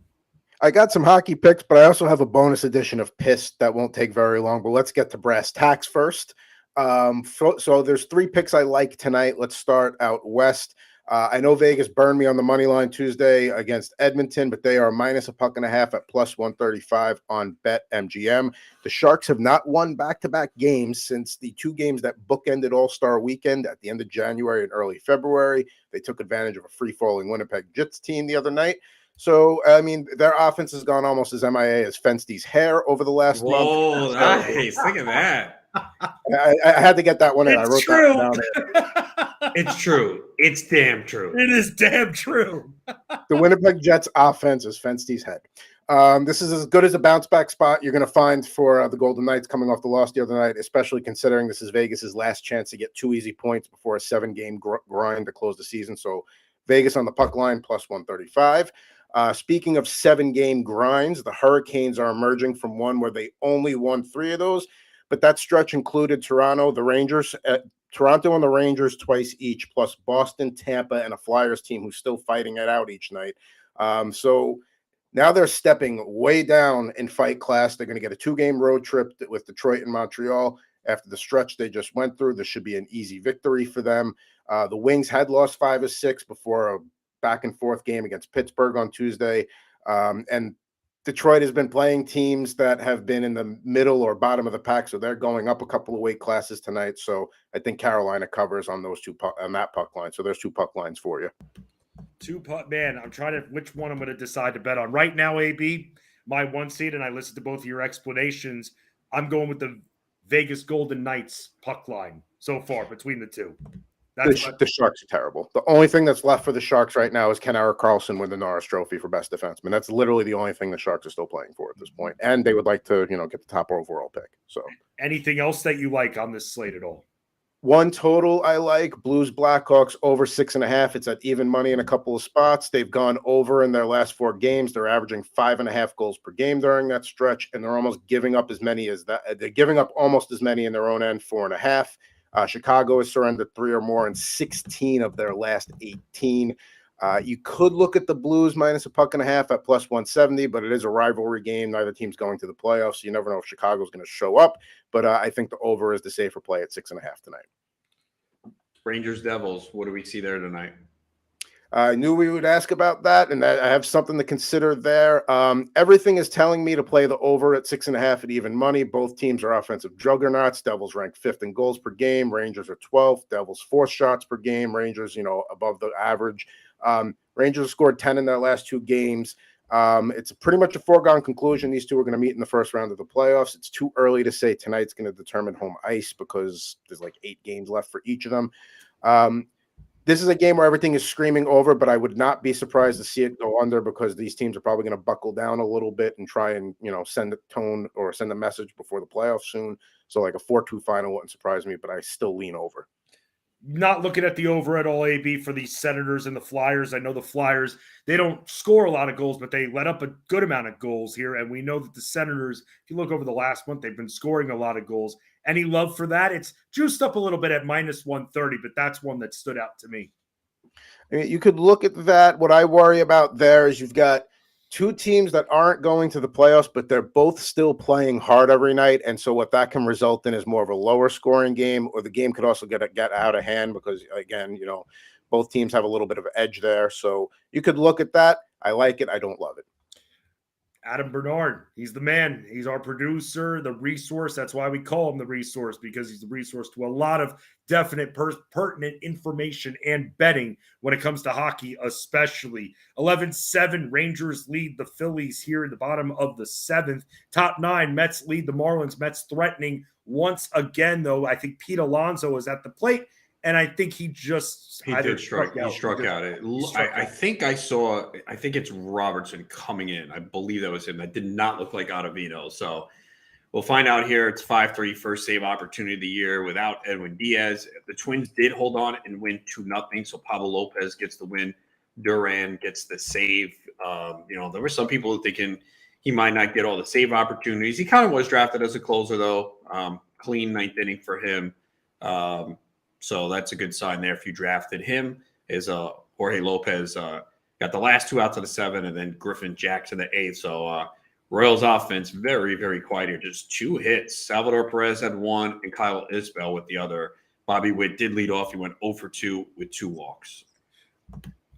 I got some hockey picks, but I also have a bonus edition of Pissed that won't take very long. But let's get to brass tacks first. So there's 3 picks I like tonight. Let's start out west. I know Vegas burned me on the money line Tuesday against Edmonton, but they are minus -1.5 at plus 135 on BetMGM. The Sharks have not won back-to-back games since the 2 games that bookended All-Star Weekend at the end of January and early February. They took advantage of a free-falling Winnipeg Jets team the other night. So, I mean, their offense has gone almost as MIA as Fenste's hair over the last month. Whoa, nice. Look at that. I had to get that one in. I wrote true. that down. It's true. It's damn true. It is damn true. The Winnipeg Jets offense is Fenste's head. This is as good as a bounce back spot you're going to find for the Golden Knights coming off the loss the other night, especially considering this is Vegas's last chance to get 2 easy points before a 7-game grind to close the season. So Vegas on the puck line plus 135. Speaking of 7-game grinds, the Hurricanes are emerging from one where they only won 3 of those, but that stretch included Toronto, the Rangers, Toronto and the Rangers twice each, plus Boston, Tampa, and a Flyers team who's still fighting it out each night. So now they're stepping way down in fight class. They're going to get a 2-game road trip with Detroit and Montreal. After the stretch they just went through, this should be an easy victory for them. The Wings had lost 5 of 6 before a back-and-forth game against Pittsburgh on Tuesday. And Detroit has been playing teams that have been in the middle or bottom of the pack, so they're going up a couple of weight classes tonight. So I think Carolina covers on those on that puck line. So there's 2 puck lines for you. 2 puck, man. I'm trying to which one I'm going to decide to bet on right now. AB, my 1 seed, and I listened to both of your explanations. I'm going with the Vegas Golden Knights puck line so far between the 2. The Sharks are terrible. The only thing that's left for the Sharks right now is can Erik Karlsson win the Norris Trophy for best defenseman. That's literally the only thing the Sharks are still playing for at this point. And they would like to, get the top overall pick. So anything else that you like on this slate at all? 1 total I like, Blues Blackhawks over 6.5. It's at even money in a couple of spots. They've gone over in their last 4 games. They're averaging 5.5 goals per game during that stretch, and they're almost giving up as many as that. They're giving up almost as many in their own end, 4.5. Chicago has surrendered 3 or more in 16 of their last 18. You could look at the Blues minus a puck and a half at plus 170, but it is a rivalry game. Neither team's going to the playoffs, so you never know if Chicago's going to show up. But I think the over is the safer play at 6.5 tonight. Rangers Devils. What do we see there tonight? I knew we would ask about that, and I have something to consider there. Everything is telling me to play the over at 6.5 at even money. Both teams are offensive juggernauts. Devils ranked 5th in goals per game. Rangers are 12th. Devils 4 shots per game. Rangers, above the average. Rangers have scored 10 in their last 2 games. It's pretty much a foregone conclusion. These 2 are going to meet in the first round of the playoffs. It's too early to say tonight's going to determine home ice because there's like 8 games left for each of them. This is a game where everything is screaming over, but I would not be surprised to see it go under because these teams are probably going to buckle down a little bit and try and, send a tone or send a message before the playoffs soon. So like a 4-2 final wouldn't surprise me, but I still lean over. Not looking at the over at all, AB, for the Senators and the Flyers. I know the Flyers, they don't score a lot of goals, but they let up a good amount of goals here. And we know that the Senators, if you look over the last month, they've been scoring a lot of goals. Any love for that? It's juiced up a little bit at minus 130, but that's one that stood out to me. I mean, you could look at that. What I worry about there is you've got 2 teams that aren't going to the playoffs, but they're both still playing hard every night. And so what that can result in is more of a lower scoring game, or the game could also get out of hand because, again, both teams have a little bit of edge there. So you could look at that. I like it. I don't love it. Adam Bernard, he's the man. He's our producer, the resource. That's why we call him the resource, because he's the resource to a lot of definite pertinent information and betting when it comes to hockey, especially. 11-7, Rangers lead the Phillies here in the bottom of the 7th. Top 9, Mets lead the Marlins. Mets threatening once again, though. I think Pete Alonso is at the plate. And I think he did strike. He struck out. I think I saw. I think it's Robertson coming in. I believe that was him. That did not look like Ottavino. So we'll find out here. It's 5-3 first save opportunity of the year without Edwin Diaz. The Twins did hold on and win 2-0. So Pablo Lopez gets the win. Duran gets the save. There were some people thinking he might not get all the save opportunities. He kind of was drafted as a closer, though. Clean 9th inning for him. So that's a good sign there. If you drafted him, is Jorge Lopez got the last 2 outs of the 7, and then Griffin Jackson the 8th. So Royals offense very, very quiet here. Just 2 hits. Salvador Perez had 1, and Kyle Isbell with the other. Bobby Witt did lead off. He went 0-for-2 with 2 walks.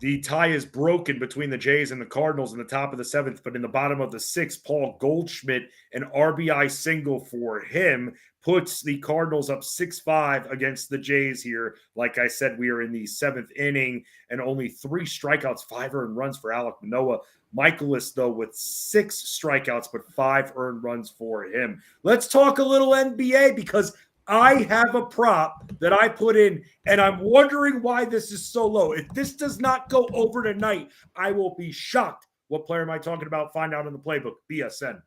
The tie is broken between the Jays and the Cardinals in the top of the 7th, but in the bottom of the 6th, Paul Goldschmidt, an RBI single for him, puts the Cardinals up 6-5 against the Jays here. Like I said, we are in the 7th inning and only 3 strikeouts, 5 earned runs for Alek Manoah. Michaelis, though, with 6 strikeouts, but 5 earned runs for him. Let's talk a little NBA because I have a prop that I put in, and I'm wondering why this is so low. If this does not go over tonight, I will be shocked. What player am I talking about? Find out in the playbook. BSN.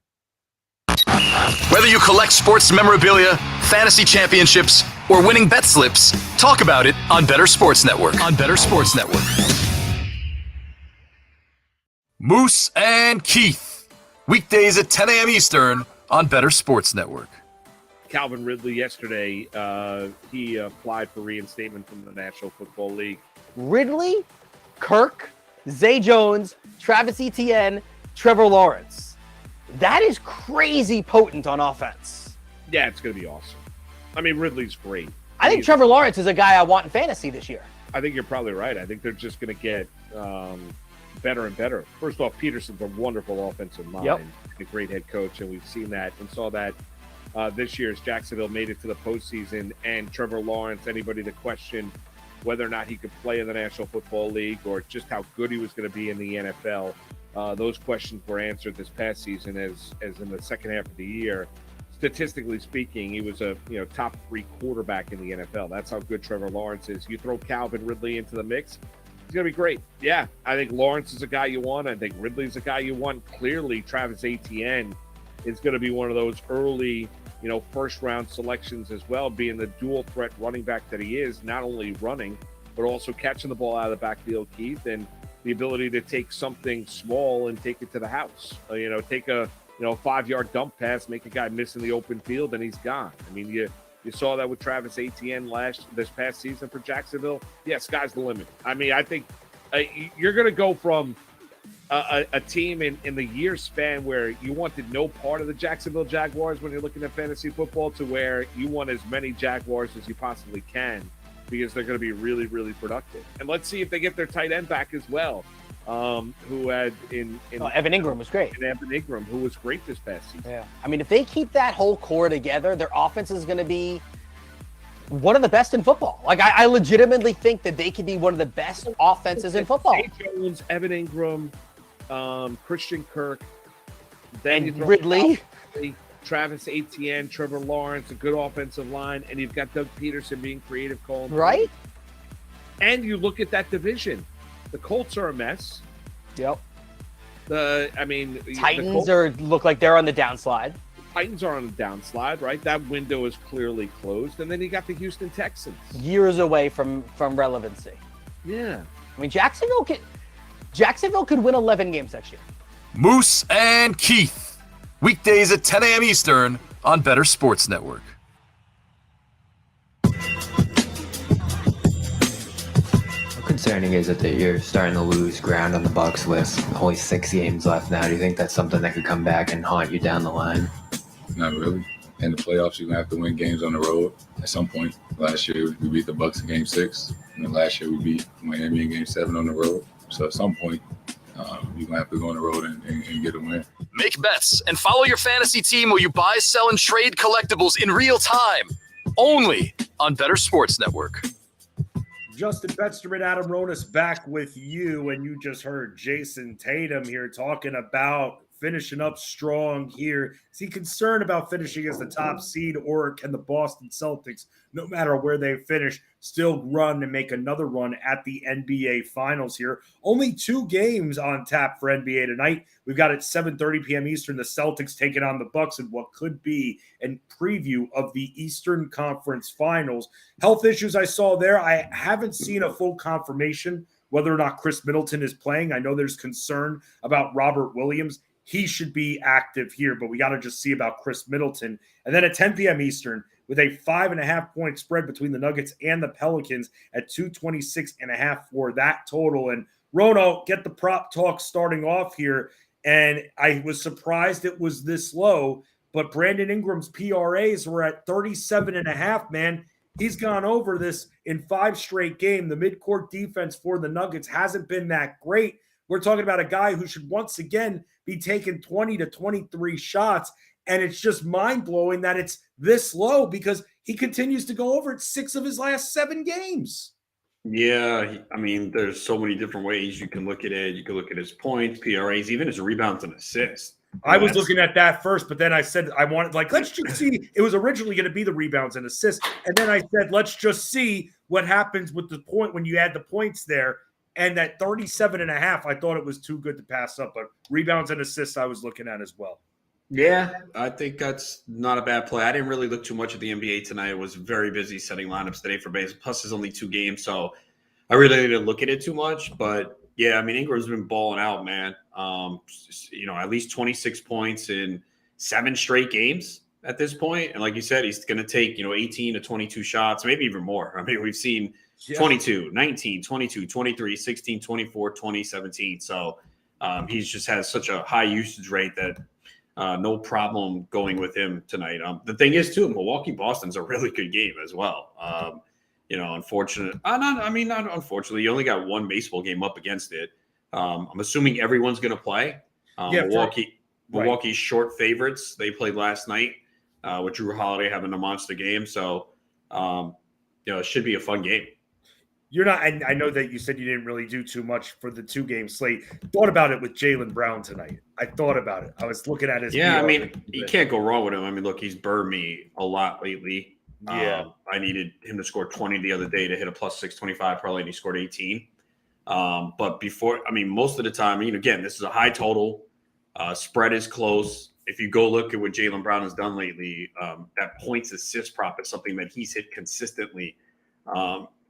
Whether you collect sports memorabilia, fantasy championships, or winning bet slips, talk about it on Bettor Sports Network. Moose and Keith, weekdays at 10 a.m. Eastern on Bettor Sports Network. Calvin Ridley yesterday, he applied for reinstatement from the National Football League. Ridley, Kirk, Zay Jones, Travis Etienne, Trevor Lawrence. That is crazy potent on offense. Yeah, it's going to be awesome. I mean, Ridley's great. I think Trevor Lawrence is a guy I want in fantasy this year. I think you're probably right. I think they're just going to get better and better. First off, Peterson's a wonderful offensive mind, a great head coach, and we've seen that and saw that this year as Jacksonville made it to the postseason. And Trevor Lawrence, anybody that questioned whether or not he could play in the National Football League or just how good he was going to be in the NFL, those questions were answered this past season as in the second half of the year. Statistically speaking, he was a top 3 quarterback in the NFL. That's how good Trevor Lawrence is. You throw Calvin Ridley into the mix, he's going to be great. Yeah, I think Lawrence is a guy you want. I think Ridley's a guy you want. Clearly, Travis Etienne is going to be one of those early, first-round selections as well, being the dual-threat running back that he is, not only running, but also catching the ball out of the backfield, Keith, and the ability to take something small and take it to the house. Take a 5-yard dump pass, make a guy miss in the open field, and he's gone. I mean, you saw that with Travis Etienne this past season for Jacksonville. Yeah, sky's the limit. I mean, I think you're going to go from a team in the year span where you wanted no part of the Jacksonville Jaguars when you're looking at fantasy football to where you want as many Jaguars as you possibly can, because they're going to be really, really productive. And let's see if they get their tight end back as well, who had Evan Ingram was great. And Evan Ingram, who was great this past season. Yeah. I mean, if they keep that whole core together, their offense is going to be one of the best in football. Like, I legitimately think that they could be one of the best offenses in football. Zay Jones, Evan Ingram, Christian Kirk, then you throw Ridley, Travis Etienne, Trevor Lawrence, a good offensive line, and you've got Doug Peterson being creative calling. Right. And you look at that division. The Colts are a mess. Yep. Titans look like they're on the downslide. Titans are on the downslide, right? That window is clearly closed. And then you got the Houston Texans. Years away from relevancy. Yeah. I mean, Jacksonville could win 11 games next year. Moose and Keith, weekdays at 10 a.m. Eastern on Bettor Sports Network. How concerning is it that you're starting to lose ground on the Bucs with only 6 games left now? Do you think that's something that could come back and haunt you down the line? Not really. In the playoffs, you're going to have to win games on the road at some point. Last year, we beat the Bucs in Game 6. And then last year, we beat Miami in Game 7 on the road. So at some point, you're going to have to go on the road and get a win. Make bets and follow your fantasy team while you buy, sell, and trade collectibles in real time. Only on Bettor Sports Network. Justin Betster and Adam Ronis back with you, and you just heard Jason Tatum here talking about finishing up strong here. Is he concerned about finishing as the top seed, or can the Boston Celtics, no matter where they finish, still run and make another run at the NBA Finals here? Only 2 games on tap for NBA tonight. We've got at 7:30 p.m. Eastern, the Celtics taking on the Bucks in what could be a preview of the Eastern Conference Finals. Health issues I saw there. I haven't seen a full confirmation whether or not Chris Middleton is playing. I know there's concern about Robert Williams. He should be active here, but we got to just see about Chris Middleton. And then at 10 p.m. Eastern, with a 5.5-point spread between the Nuggets and the Pelicans at 226.5 for that total. And Rono, get the prop talk starting off here. And I was surprised it was this low, but Brandon Ingram's PRAs were at 37.5, man. He's gone over this in 5 straight games. The midcourt defense for the Nuggets hasn't been that great. We're talking about a guy who should once again be taking 20 to 23 shots. And it's just mind-blowing that it's this low because he continues to go over it 6 of his last 7 games. Yeah, I mean, there's so many different ways you can look at it. You can look at his points, PRAs, even his rebounds and assists. I was looking at that first, but then I said I wanted, like, let's just see. It was originally going to be the rebounds and assists. And then I said, let's just see what happens with the point when you add the points there. And that 37.5, I thought it was too good to pass up. But rebounds and assists I was looking at as well. Yeah, I think that's not a bad play. I didn't really look too much at the NBA tonight. I was very busy setting lineups today for base. Plus, there's only 2 games, so I really didn't look at it too much. But, yeah, I mean, Ingram's been balling out, man. At least 26 points in 7 straight games at this point. And like you said, he's going to take, 18 to 22 shots, maybe even more. I mean, we've seen 22, 19, 22, 23, 16, 24, 20, 17. So he's just has such a high usage rate that no problem going with him tonight. The thing is, too, Milwaukee-Boston's a really good game as well. Not unfortunately, you only got 1 baseball game up against it. I'm assuming everyone's going to play. Milwaukee's short favorites. They played last night with Drew Holiday having a monster game. So, it should be a fun game. You're not, and I know that you said you didn't really do too much for the 2-game slate. Thought about it with Jaylen Brown tonight. I thought about it. I was looking at his. Yeah, I mean, you can't go wrong with him. I mean, look, he's burned me a lot lately. Yeah. I needed him to score 20 the other day to hit a plus 625 parlay, and he scored 18. But most of the time, again, this is a high total. Spread is close. If you go look at what Jaylen Brown has done lately, that points assist prop is something that he's hit consistently.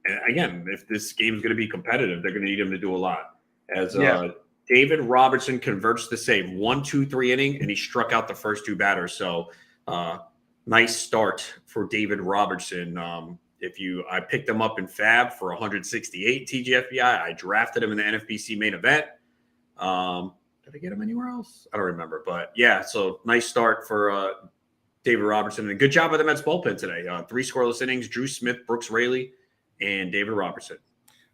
And again, if this game is going to be competitive, they're going to need him to do a lot. As David Robertson converts the save, 1, 2, 3 inning, and he struck out the first 2 batters. So nice start for David Robertson. I picked him up in Fab for 168 TGFBI. I drafted him in the NFBC main event. Did I get him anywhere else? I don't remember. But yeah, so nice start for David Robertson. And good job by the Mets bullpen today. 3 scoreless innings, Drew Smith, Brooks Raley, and David Robertson.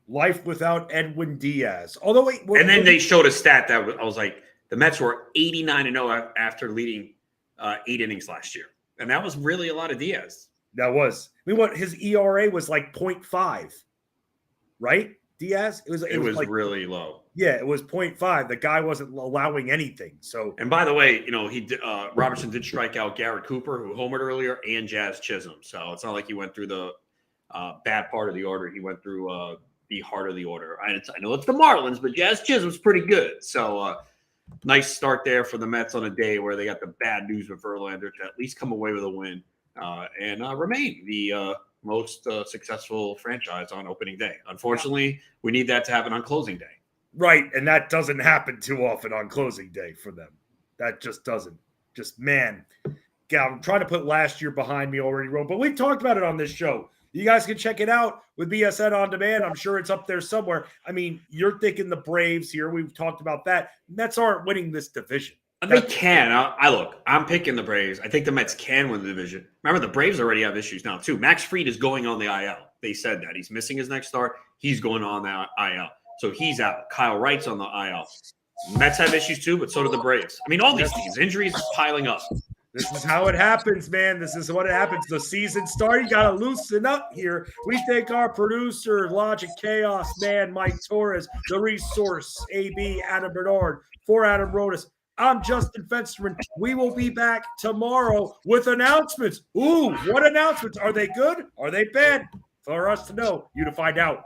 Life without Edwin Diaz. Although then they showed a stat that I was like, the Mets were 89-0 after leading 8 innings last year. And that was really a lot of Diaz. That was. His ERA was like 0.5, right? Diaz? It was like, really low. Yeah, it was 0.5. The guy wasn't allowing anything. So, and by the way, Robertson did strike out Garrett Cooper, who homered earlier, and Jazz Chisholm. So it's not like he went through the bad part of the order. He went through the heart of the order. I know it's the Marlins, but Jazz Chisholm's pretty good. So nice start there for the Mets on a day where they got the bad news with Verlander to at least come away with a win and remain the most successful franchise on opening day. Unfortunately, we need that to happen on closing day. Right, and that doesn't happen too often on closing day for them. That just doesn't. Man, I'm trying to put last year behind me already, Ro, but we've talked about it on this show. You guys can check it out with BSN On Demand. I'm sure it's up there somewhere. I mean, you're thinking the Braves here. We've talked about that. Mets aren't winning this division. They can. I'm picking the Braves. I think the Mets can win the division. Remember, the Braves already have issues now, too. Max Fried is going on the IL. They said that. He's missing his next start. He's going on the IL. So he's out. Kyle Wright's on the IL. Mets have issues, too, but so do the Braves. I mean, all these teams. Injuries piling up. This is how it happens, man. This is what it happens. The season started. You got to loosen up here. We thank our producer, Logic Chaos, man, Mike Torres, The Resource, AB, Adam Bernard, for Adam Rodas. I'm Justin Fensterman. We will be back tomorrow with announcements. Ooh, what announcements? Are they good? Are they bad? For us to know, you to find out.